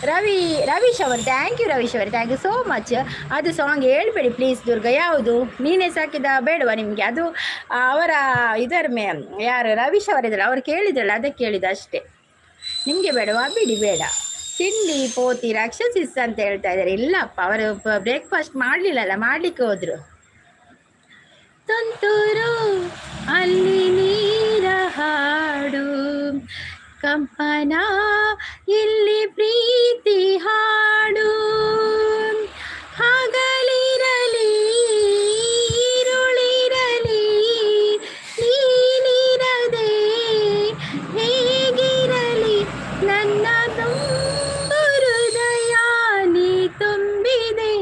ರವೀಶ್ ಅವರು. ಥ್ಯಾಂಕ್ ಯು ರವೀಶ್ ಅವರು, ಥ್ಯಾಂಕ್ ಯು ಸೋ ಮಚ್. ಅದು ಸಾಂಗ್ ಹೇಳ್ಬೇಡಿ ಪ್ಲೀಸ್ ದುರ್ಗಾ. ಯಾವುದು ನೀನೇ ಸಾಕಿದ ಬೇಡವಾ ನಿಮಗೆ? ಅದು ಅವರ ಯಾರು ರವೀಶ್ ಅವರಿದ್ದಾರೆ, ಅವ್ರು ಕೇಳಿದ್ರಲ್ಲ ಅದಕ್ಕೆ ಕೇಳಿದ ಅಷ್ಟೇ. ನಿಮಗೆ ಬೇಡವಾ? ಬಿಡಿ ಬೇಡ. ತಿಂಡಿ ಪೋತಿ ರಾಕ್ಷಸಿಸ್ ಅಂತ ಹೇಳ್ತಾ ಇದ್ದಾರೆ. ಇಲ್ಲಪ್ಪ, ಅವರು ಬ್ರೇಕ್ಫಾಸ್ಟ್ ಮಾಡಲಿಲ್ಲಲ್ಲ, ಮಾಡಲಿಕ್ಕೆ ಹೋದರು. ತುಂತುರು ಅಲ್ಲಿ ನೀರ ಹಾಡು, ಕಂಪನ ಇಲ್ಲಿ ಪ್ರೀತಿ ಹಾಡು, ಹಗಲಿರಲಿ ಇರುಳಿರಲಿ ನೀನಿರದೆ ಹೇಗಿರಲಿ ನನ್ನ ತುಂಬು ಹೃದಯ ನೀ ತುಂಬಿದೆ,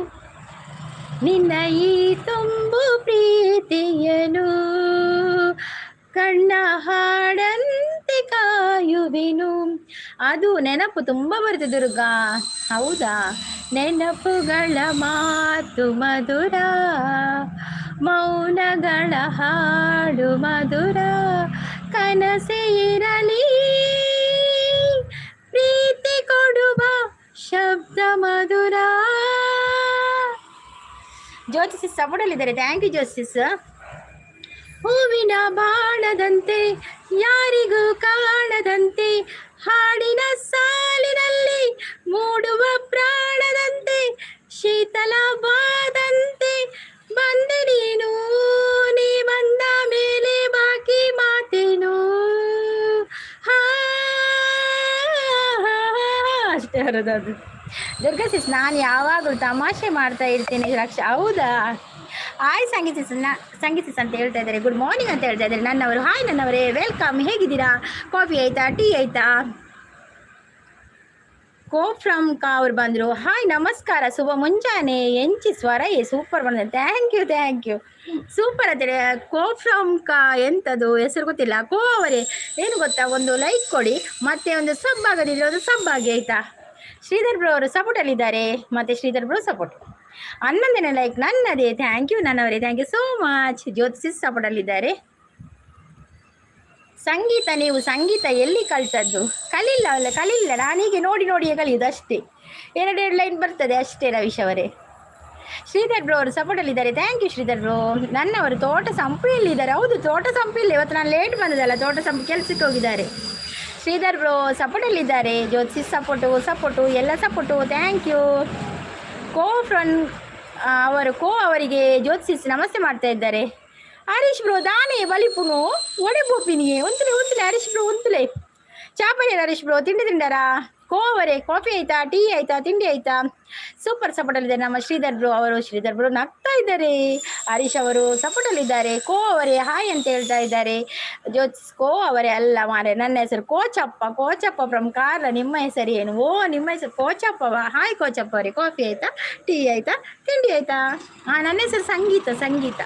ನಿನ್ನ ಈ ತುಂಬು ಪ್ರೀತಿಯನು ಕಣ್ಣ ಹಾಡಂತೆ ಕಾಯುವೆನು. ಅದು ನೆನಪು ತುಂಬ ಬರುತ್ತೆ ದುರ್ಗಾ. ಹೌದಾ? ನೆನಪುಗಳ ಮಾತು ಮಧುರ, ಮೌನಗಳ ಹಾಡು ಮಧುರ, ಕನಸೆ ಇರಲಿ ಪ್ರೀತಿ ಕೊಡುವ ಶಬ್ದ ಮಧುರ. ಜ್ಯೋತಿಸಿಸ್ ಸಪೋರ್ಟಲ್ಲಿದ್ದಾರೆ. Thank you ಜ್ಯೋತಿಸಿಸ್. ಹೂವಿನ ಬಾಣದಂತೆ ಯಾರಿಗೂ ಕಾಣದಂತೆ, ಹಾಡಿನ ಸಾಲಿನಲ್ಲಿ ಮೂಡುವ ಪ್ರಾಣದಂತೆ, ಶೀತಲವಾದಂತೆ ಬಂದೆ ನೀನು, ನೀ ಬಂದ ಮೇಲೆ ಬಾಕಿ ಮಾತೇನು. ಅಷ್ಟೇ ಬರೋದು ದುರ್ಗಾ ಸಿಸ್. ನಾನು ಯಾವಾಗಲೂ ತಮಾಷೆ ಮಾಡ್ತಾ ಇರ್ತೀನಿ ರಕ್ಷ. ಹೌದಾ? ಹಾಯ್ ಸಂಗೀತಿಸ್ ಅಂತ ಹೇಳ್ತಾ ಇದ್ದಾರೆ. ಗುಡ್ ಮಾರ್ನಿಂಗ್ ಅಂತ ಹೇಳ್ತಾ ಇದ್ದಾರೆ ನನ್ನವರು. ಹಾಯ್ ನನ್ನವರೇ, ವೆಲ್ಕಮ್. ಹೇಗಿದ್ದೀರಾ? ಕಾಫಿ ಆಯಿತಾ? ಟೀ ಆಯಿತಾ? ಕೋ ಫ್ರಮ್ ಕಾ ಅವ್ರು ಬಂದರು. ಹಾಯ್ ನಮಸ್ಕಾರ, ಶುಭ ಮುಂಜಾನೆ. ಎಂಚಿ ಸ್ವರ ಸೂಪರ್ ಬಂದಿದೆ. ಥ್ಯಾಂಕ್ ಯು ಸೂಪರ್ ಅಂತೇಳಿ. ಕೋ ಫ್ರಮ್ ಕಾ ಎಂಥದ್ದು ಹೆಸರು ಗೊತ್ತಿಲ್ಲ. ಕೋ ಅವರೇ ಏನು ಗೊತ್ತಾ, ಒಂದು ಲೈಕ್ ಕೊಡಿ, ಮತ್ತೆ ಒಂದು ಸಬ್ ಆಗೋದಿಲ್ಲ, ಒಂದು ಸಬ್ ಆಗಿ ಆಯಿತಾ? ಶ್ರೀಧರ್ ಬ್ರೋ ಅವರು ಸಪೋರ್ಟಲ್ಲಿದ್ದಾರೆ. ಮತ್ತು ಶ್ರೀಧರ್ ಬ್ರೋ ಸಪೋರ್ಟ್ 11ನೇ ಲೈಕ್ ನನ್ನದೇ. ಥ್ಯಾಂಕ್ ಯು ನನ್ನವರೇ, thank you so much. Jyothi sis ಸಪೋರ್ಟಲ್ಲಿದ್ದಾರೆ. ಸಂಗೀತ, ನೀವು ಸಂಗೀತ ಎಲ್ಲಿ ಕಲಿತದ್ದು? ಕಲಿಲ್ಲ, ನಾನೀಗೆ ನೋಡಿಯೇ ಕಲಿಯೋದು ಅಷ್ಟೇ. 2 ಲೈನ್ ಬರ್ತದೆ ಅಷ್ಟೇ ರವೀಶ್ ಅವರೇ. ಶ್ರೀಧರ್ ಬ್ರೋ ಅವರು ಸಪೋರ್ಟಲ್ಲಿದ್ದಾರೆ. Thank you Sridhar bro. ನನ್ನವರು ತೋಟ ಸಂಪಿಯಲ್ಲಿದ್ದಾರೆ. ಹೌದು, ತೋಟ ಸಂಪಿಯಲ್ಲಿ ಇವತ್ತು ನಾನು ಲೇಟ್ ಬಂದದಲ್ಲ, ತೋಟ ಸಂಪಿ ಕೆಲಸಕ್ಕೆ ಹೋಗಿದ್ದಾರೆ. ಶ್ರೀಧರ್ ಬ್ರೋ ಸಪೋರ್ಟಲ್ಲಿದ್ದಾರೆ. ಜ್ಯೋತಿಸಿಸ್ ಸಪೋರ್ಟು ಎಲ್ಲ ಸಪೋರ್ಟು. Thank you. ಕೋ ಅವರಿಗೆ ಜ್ಯೋತಿಸಿಸ್ ನಮಸ್ತೆ ಮಾಡ್ತಾ ಇದ್ದಾರೆ. ಹರೀಶ್ ಬ್ರೋ ದಾನೆ ಬಲಿಪುನು ಒಡೆ ಬೋಪಿನಿಗೆ ಒಂತಲೆ ಹರೀಶ್ ಬ್ರೋ ಒಂತಲೆ ಚಾಪಲ್ಯ. ಹರೀಶ್ ಬ್ರೋ ತಿಂಡಾರಾ? ಕೋ ಅವರೇ ಕಾಫಿ ಆಯಿತಾ? ಟೀ ಆಯಿತಾ? ತಿಂಡಿ ಆಯಿತಾ? ಸೂಪರ್ ಸಪೋರ್ಟಲ್ಲಿದ್ದಾರೆ ನಮ್ಮ ಶ್ರೀಧರ್ ಬ್ರೋ ನಗ್ತಾ ಇದ್ದಾರೆ. ಹರೀಶ್ ಅವರು ಸಪೋರ್ಟಲ್ಲಿದ್ದಾರೆ. ಕೋ ಅವರೇ ಹಾಯ್ ಅಂತ ಹೇಳ್ತಾ ಇದ್ದಾರೆ. ಜ್ಯೋತಿಸ್ ಕೋ ಅವರೇ ಅಲ್ಲ ಮಾರೆ, ನನ್ನ ಹೆಸರು ಕೋಚಪ್ಪ ಫ್ರಮ್ ಕಾರ್ಲ. ನಿಮ್ಮ ಹೆಸರು ಏನು? ಓ, ನಿಮ್ಮ ಹೆಸರು ಕೋಚಪ್ಪವ. ಹಾಯ್ ಕೋಚಪ್ಪ ಅವರೇ, ಕಾಫಿ ಆಯಿತಾ? ಟೀ ಆಯಿತಾ? ತಿಂಡಿ ಆಯಿತಾ? ಹಾಂ, ನನ್ನ ಹೆಸರು ಸಂಗೀತ.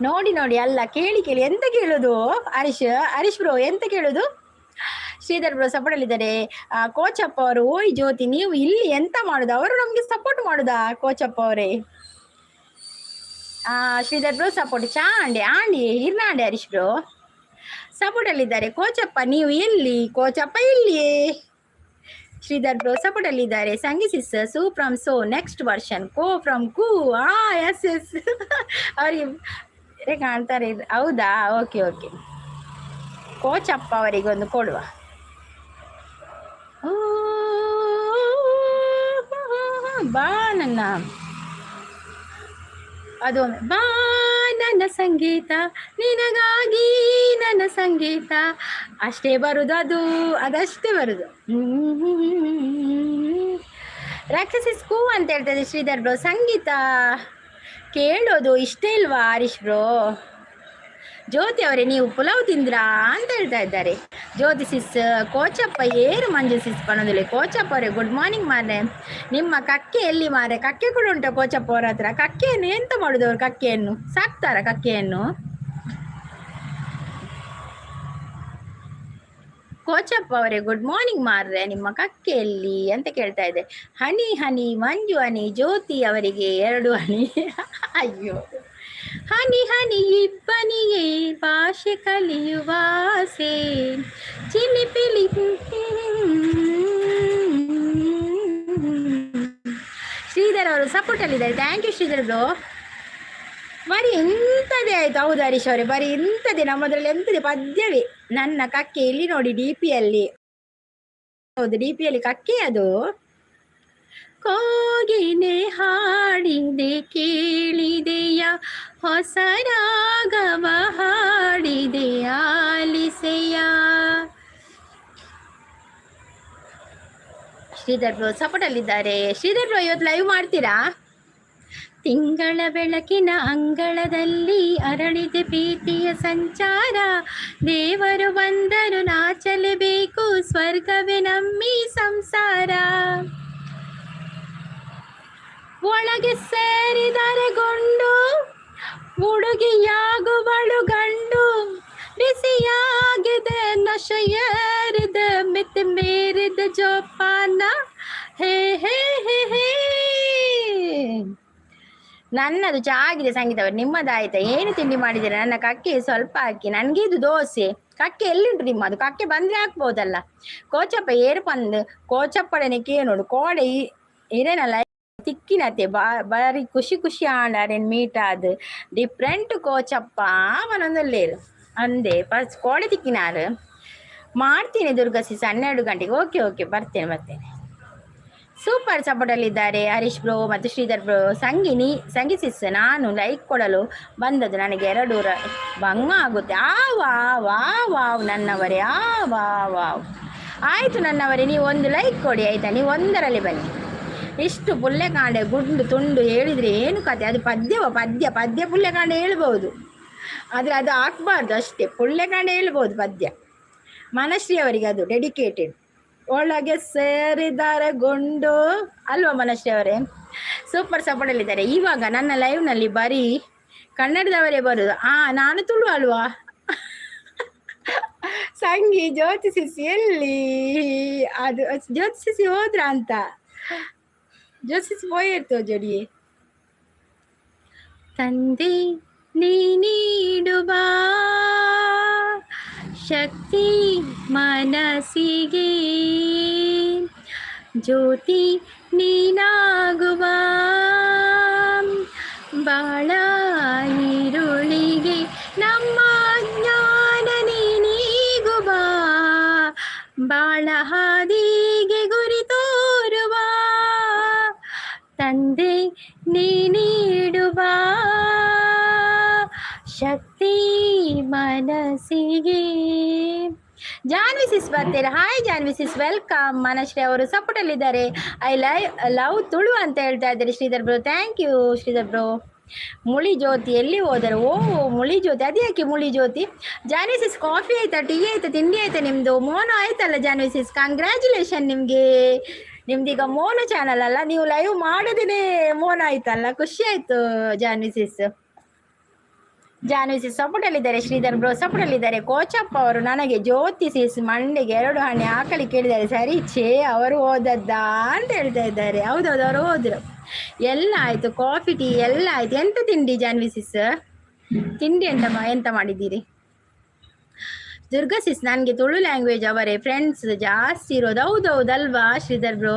ನೋಡಿ ಅಲ್ಲ, ಕೇಳಿ ಎಂತ ಕೇಳೋದು? ಹರೀಶ್ ಬ್ರೋ ಎಂತ ಕೇಳೋದು? ಶ್ರೀಧರ್ ಬ್ರೋ ಸಪೋರ್ಟಲ್ಲಿದ್ದಾರೆ. ಕೋಚಪ್ಪ ಅವರು, ಓಯ್ ಜ್ಯೋತಿ ನೀವು ಇಲ್ಲಿ ಎಂತ ಮಾಡೋದು? ಅವರು ನಮಗೆ ಸಪೋರ್ಟ್ ಮಾಡೋದಾ ಕೋಚಪ್ಪ ಅವರೇ? Sridhar bro support. ಆಂಡಿ ಹಿರ್ನಾಂಡೆ ಹರೀಶ್ ಬ್ರೋ ಸಪೋರ್ಟಲ್ಲಿದ್ದಾರೆ. ಕೋಚಪ್ಪ ನೀವು ಎಲ್ಲಿ? ಕೋಚಪ್ಪ ಇಲ್ಲಿಯೇ. ಶ್ರೀಧರ್ ಬ್ರೋ ಸಪೋರ್ಟಲ್ಲಿದ್ದಾರೆ. ಸಂಗೀಸಿಸ್ ಸೂ ಫ್ರಮ್ ಸೋ ನೆಕ್ಸ್ಟ್ ವರ್ಷನ್ ಕೋ ಫ್ರಮ್ ಕೂ. ಎಸ್ ಅವರಿಗೆ ಕಾಣ್ತಾರೆ. ಹೌದಾ? ಓಕೆ. ಕೋಚಪ್ಪ ಅವರಿಗೆ ಒಂದು ಕೊಡುವ. ಬಾ ನನ್ನ ಅದು ಬಾ ನನ್ನ ಸಂಗೀತ ನಿನಗಾಗಿ ನನ್ನ ಸಂಗೀತ. ಅಷ್ಟೇ ಬರುದು, ಅದಷ್ಟೇ ಬರುದು. ರಾಕ್ಷಸಿಸ್ ಕೂ ಅಂತ ಹೇಳ್ತದೆ ಶ್ರೀಧರ್ ಬ್ರೋ. ಸಂಗೀತ ಕೇಳೋದು ಇಷ್ಟ ಇಲ್ವಾ ಹರೀಶ್ ಬ್ರೋ? ಜ್ಯೋತಿ ಅವರೇ ನೀವು ಪುಲಾವ್ ತಿಂದ್ರಾ ಅಂತ ಹೇಳ್ತಾ ಇದ್ದಾರೆ. ಜ್ಯೋತಿಸಿಸ್ ಕೋಚಪ್ಪ ಏರು ಮಂಜು ಸಿಸ್ ಪಣದಲ್ಲಿ. ಕೋಚಪ್ಪ ಅವರೇ ಗುಡ್ ಮಾರ್ನಿಂಗ್ ಮಾರೆ. ನಿಮ್ಮ ಕಕ್ಕೆ ಎಲ್ಲಿ ಮಾರೆ? ಕಕ್ಕೆ ಕೂಡ ಉಂಟು ಕೋಚಪ್ಪ ಅವರ ಹತ್ರ. ಕಕ್ಕೆಯನ್ನು ಎಂತ ಮಾಡೋದು ಅವರು? ಕಕ್ಕೆಯನ್ನು ಸಾಕ್ತಾರ? ಕಕ್ಕೆಯನ್ನು ಕೋಚಪ್ಪ ಅವರೇ ಗುಡ್ ಮಾರ್ನಿಂಗ್ ಮಾರ್ರೆ, ನಿಮ್ಮ ಕಕ್ಕೆಯಲ್ಲಿ ಅಂತ ಕೇಳ್ತಾ ಇದೆ. ಹನಿ ಹನಿ ಮಂಜು ಹನಿ ಜ್ಯೋತಿ ಅವರಿಗೆ 2 ಹನಿ. ಅಯ್ಯೋ, ಹನಿ ಹನಿ ಇಬ್ಬನಿಗೆ ಭಾಷೆ ಕಲಿಯುವ ಆಸೆ, ಚಿಲಿಪಿಲಿ. ಶ್ರೀಧರ್ ಅವರು ಸಪೋರ್ಟ್ ಅಲ್ಲಿದ್ದಾರೆ, ಥ್ಯಾಂಕ್ ಯು ಶ್ರೀಧರ್ ಬ್ರೋ. ಬರೀ ಇಂಥದ್ದೇ ಆಯ್ತು. ಹೌದು ಹರೀಶ್ ಅವರೇ, ಬರೀ ಇಂಥದ್ದೇ ನಮ್ಮದ್ರಲ್ಲಿ ಎಂಥದೇ ಪದ್ಯವೇ. ನನ್ನ ಕಕ್ಕೆ ಇಲ್ಲಿ ನೋಡಿ ಡಿಪಿಯಲ್ಲಿ. ಹೌದು ಡಿಪಿಯಲ್ಲಿ ಕಕ್ಕೆ ಅದು. ಕೋಗಿಲೆ ಹಾಡಿದೆ ಕೇಳಿದೆಯ, ಹೊಸ ರಾಗವ ಹಾಡಿದೆ ಆಲಿಸೆಯ. ಶ್ರೀಧರ್ ಬ್ರೋ ಸಪೋರ್ಟ್ ಅಲ್ಲಿದ್ದಾರೆ. ಶ್ರೀಧರ್ ಬ್ರೋ ಇವತ್ತು ಲೈವ್ ಮಾಡ್ತೀರಾ? ತಿಂಗಳ ಬೆಳಕಿನ ಅಂಗಳದಲ್ಲಿ ಅರಳಿದೆ ಪ್ರೀತಿಯ ಸಂಚಾರ, ದೇವರು ಬಂದರು ನಾಚಲೇಬೇಕು, ಸ್ವರ್ಗವೇ ನಮ್ಮಿ ಸಂಸಾರ. ಒಳಗೆ ಸೇರಿದರೆ ಗೊಂಡು ಹುಡುಗಿಯಾಗುವಳು ಗಂಡು, ಬಿಸಿಯಾಗಿದೆ ನಶೆಯೇರಿದೆ ಮಿತಿ ಮೀರಿದ ಜೋಪಾನ. ಹೇ ಹೇ ಹೇ ಹೇ. ನನ್ನದು ಚಾ ಆಗಿದೆ ಸಂಗೀತ ಅವರು, ನಿಮ್ಮದಾಯ್ತಾ? ಏನು ತಿಂಡಿ ಮಾಡಿದ್ದೀರಾ? ನನ್ನ ಕಕ್ಕೆ ಸ್ವಲ್ಪ ಹಾಕಿ, ನನಗೆ ಇದು ದೋಸೆ. ಕಕ್ಕೆ ಎಲ್ಲಿಂಟು ನಿಮ್ಮದು? ಕಕ್ಕೆ ಬಂದರೆ ಹಾಕ್ಬೋದಲ್ಲ. ಕೋಚಪ್ಪ ಏರು ಬಂದು ಕೋಚಪ್ಪಡನೆ ನೋಡು ಕೋಡೆ ಇರೇನಲ್ಲ ತಿಕ್ಕಿನತೆ ಬಾರಿ ಖುಷಿ ಖುಷಿ ಆಡಾರೇನು ಮೀಟ್ ಅದು ಡಿಫ್ರೆಂಟ್ ಕೋಚಪ್ಪ ಅವನೊಂದಲ್ಲೇರು ಅಂದೆ ಫಸ್ಟ್ ಕೋಡೆ ತಿಕ್ಕಿನಾರು ಮಾಡ್ತೀನಿ ದುರ್ಗಾ ಸಿಸ್ 12 ಗಂಟೆಗೆ. ಓಕೆ ಓಕೆ ಬರ್ತೇನೆ. ಸೂಪರ್ ಸಪೋರ್ಟಲ್ಲಿದ್ದಾರೆ ಹರೀಶ್ ಬ್ರೋ ಮತ್ತು ಶ್ರೀಧರ್ ಬ್ರೋ. ಸಂಗಿ ಸಿಸ್ ನಾನು ಲೈಕ್ ಕೊಡಲು ಬಂದದ್ದು, ನನಗೆ 2 ಭಂಗ ಆಗುತ್ತೆ. ವಾವ್ ನನ್ನವರೇ, ವಾವ್ ಆಯಿತು ನನ್ನವರೇ, ನೀವು 1 ಲೈಕ್ ಕೊಡಿ ಆಯಿತಾ? ನೀವು 1ರಲ್ಲಿ ಬನ್ನಿ. ಇಷ್ಟು ಪುಲ್ಲೆಕಾಂಡೆ ಗುಂಡು ತುಂಡು ಹೇಳಿದರೆ ಏನು ಕತೆ? ಅದು ಪದ್ಯ ಪುಲ್ಲೆಕಾಂಡೆ ಹೇಳ್ಬೋದು, ಆದರೆ ಅದು ಹಾಕ್ಬಾರ್ದು ಅಷ್ಟೇ. ಪುಲ್ಲೆಕಾಂಡೆ ಹೇಳ್ಬೋದು ಪದ್ಯ. ಮನಶ್ರೀ ಅವರಿಗೆ ಅದು ಡೆಡಿಕೇಟೆಡ್. ಒಳಗೆ ಸೇರಿದ್ದಾರೆ ಗೊಂಡು ಅಲ್ವಾ ಮನಶ್ರೀ ಅವರೇ? ಸೂಪರ್ ಸಪೋರ್ಟಲ್ಲಿದ್ದಾರೆ. ಇವಾಗ ನನ್ನ ಲೈವ್ನಲ್ಲಿ ಬರೀ ಕನ್ನಡದವರೇ ಬರೋದು. ನಾನು ತುಳು ಅಲ್ವಾ? ಸಂಗಿ ಜ್ಯೋತಿಸಿ ಎಲ್ಲಿ? ಅದು ಜ್ಯೋತಿಸಿ ಹೋದ್ರ ಅಂತ. ಜ್ಯೋತಿಸಿ ಹೋಯಿರ್ತೋ ಜೋಡಿಯೇ. ತಂದೆ ನೀಡುವ ಶಕ್ತಿ ಮನಸ್ಸಿಗೆ, ಜ್ಯೋತಿ ನೀನಾಗುವ ಬಾಳ ಈರುಳಿಗೆ, ನಮ್ಮ ಜ್ಞಾನ ನೀಗುವ ಬಾಳ ಹಾದಿಗೆ ಗುರಿ ತೋರುವ, ತಂದೆ ನೀಡುವ ಶಕ್ತಿ ಮನಸ್ಸಿಗೆ. ಜಾನ್ವಿ ಸಿಸ್ ಬರ್ತೀರಾ? Hi Janvi sis, welcome. Manashree ಅವರು ಸಪೋರ್ಟಲ್ಲಿದ್ದಾರೆ. ಐ ಲವ್ ತುಳು ಅಂತ ಹೇಳ್ತಾ ಇದ್ದಾರೆ Sridhar bro. Thank you Sridhar bro. Muli Jyothi ಎಲ್ಲಿ ಹೋದರು? ಮುಳಿ ಜ್ಯೋತಿ, ಅದು ಯಾಕೆ ಮುಳಿ ಜ್ಯೋತಿ? ಜಾನ್ವಿ ಸಿಸ್ ಕಾಫಿ ಆಯ್ತಾ, ಟೀ ಆಯ್ತಾ, ತಿಂಡಿ ಆಯ್ತಾ ನಿಮ್ಮದು? ಮೋನೋ ಆಯ್ತಲ್ಲ ಜಾನ್ವಿ ಸಿಸ್, ಕಂಗ್ರ್ಯಾಚುಲೇಷನ್ ನಿಮಗೆ. ನಿಮ್ದೀಗ ಮೋನೋ ಚಾನಲ್ ಅಲ್ಲ, ನೀವು ಲೈವ್ ಮಾಡೋದೇ ಮೋನೋ ಆಯ್ತಲ್ಲ, ಖುಷಿ ಆಯಿತು ಜಾನ್ವಿ ಸಿಸ್. ಸಪೋರ್ಟಲ್ಲಿದ್ದಾರೆ. ಶ್ರೀಧರ್ ಬ್ರೋ ಸಪೋರ್ಟಲ್ಲಿದ್ದಾರೆ. ಕೋಚಪ್ಪ ಅವರು ನನಗೆ ಜ್ಯೋತಿ ಸಿಸ್ ಮಂಡೆಗೆ 2 ಹಣ್ಣೆ ಹಾಕಲಿ ಕೇಳಿದ್ದಾರೆ. ಸರಿ ಛೇ ಅವರು ಓದದ್ದಾ ಅಂತ ಹೇಳ್ತಾ ಇದ್ದಾರೆ. ಹೌದೌದು ಅವರು ಹೋದ್ರು. ಎಲ್ಲ ಆಯಿತು, ಕಾಫಿ ಟೀ ಎಲ್ಲ ಆಯಿತು. ಎಂತ ತಿಂಡಿ ಜಾನ್ವಿ ಸಿಸ್? ತಿಂಡಿ ಎಂತ ಮಾಡಿದ್ದೀರಿ? ದುರ್ಗಾ ಸಿಸ್ ನನಗೆ ತುಳು ಲ್ಯಾಂಗ್ವೇಜ್ ಅವರೇ ಫ್ರೆಂಡ್ಸ್ ಜಾಸ್ತಿ ಇರೋದು. ಹೌದೌದಲ್ವಾ ಶ್ರೀಧರ್ ಬ್ರೋ?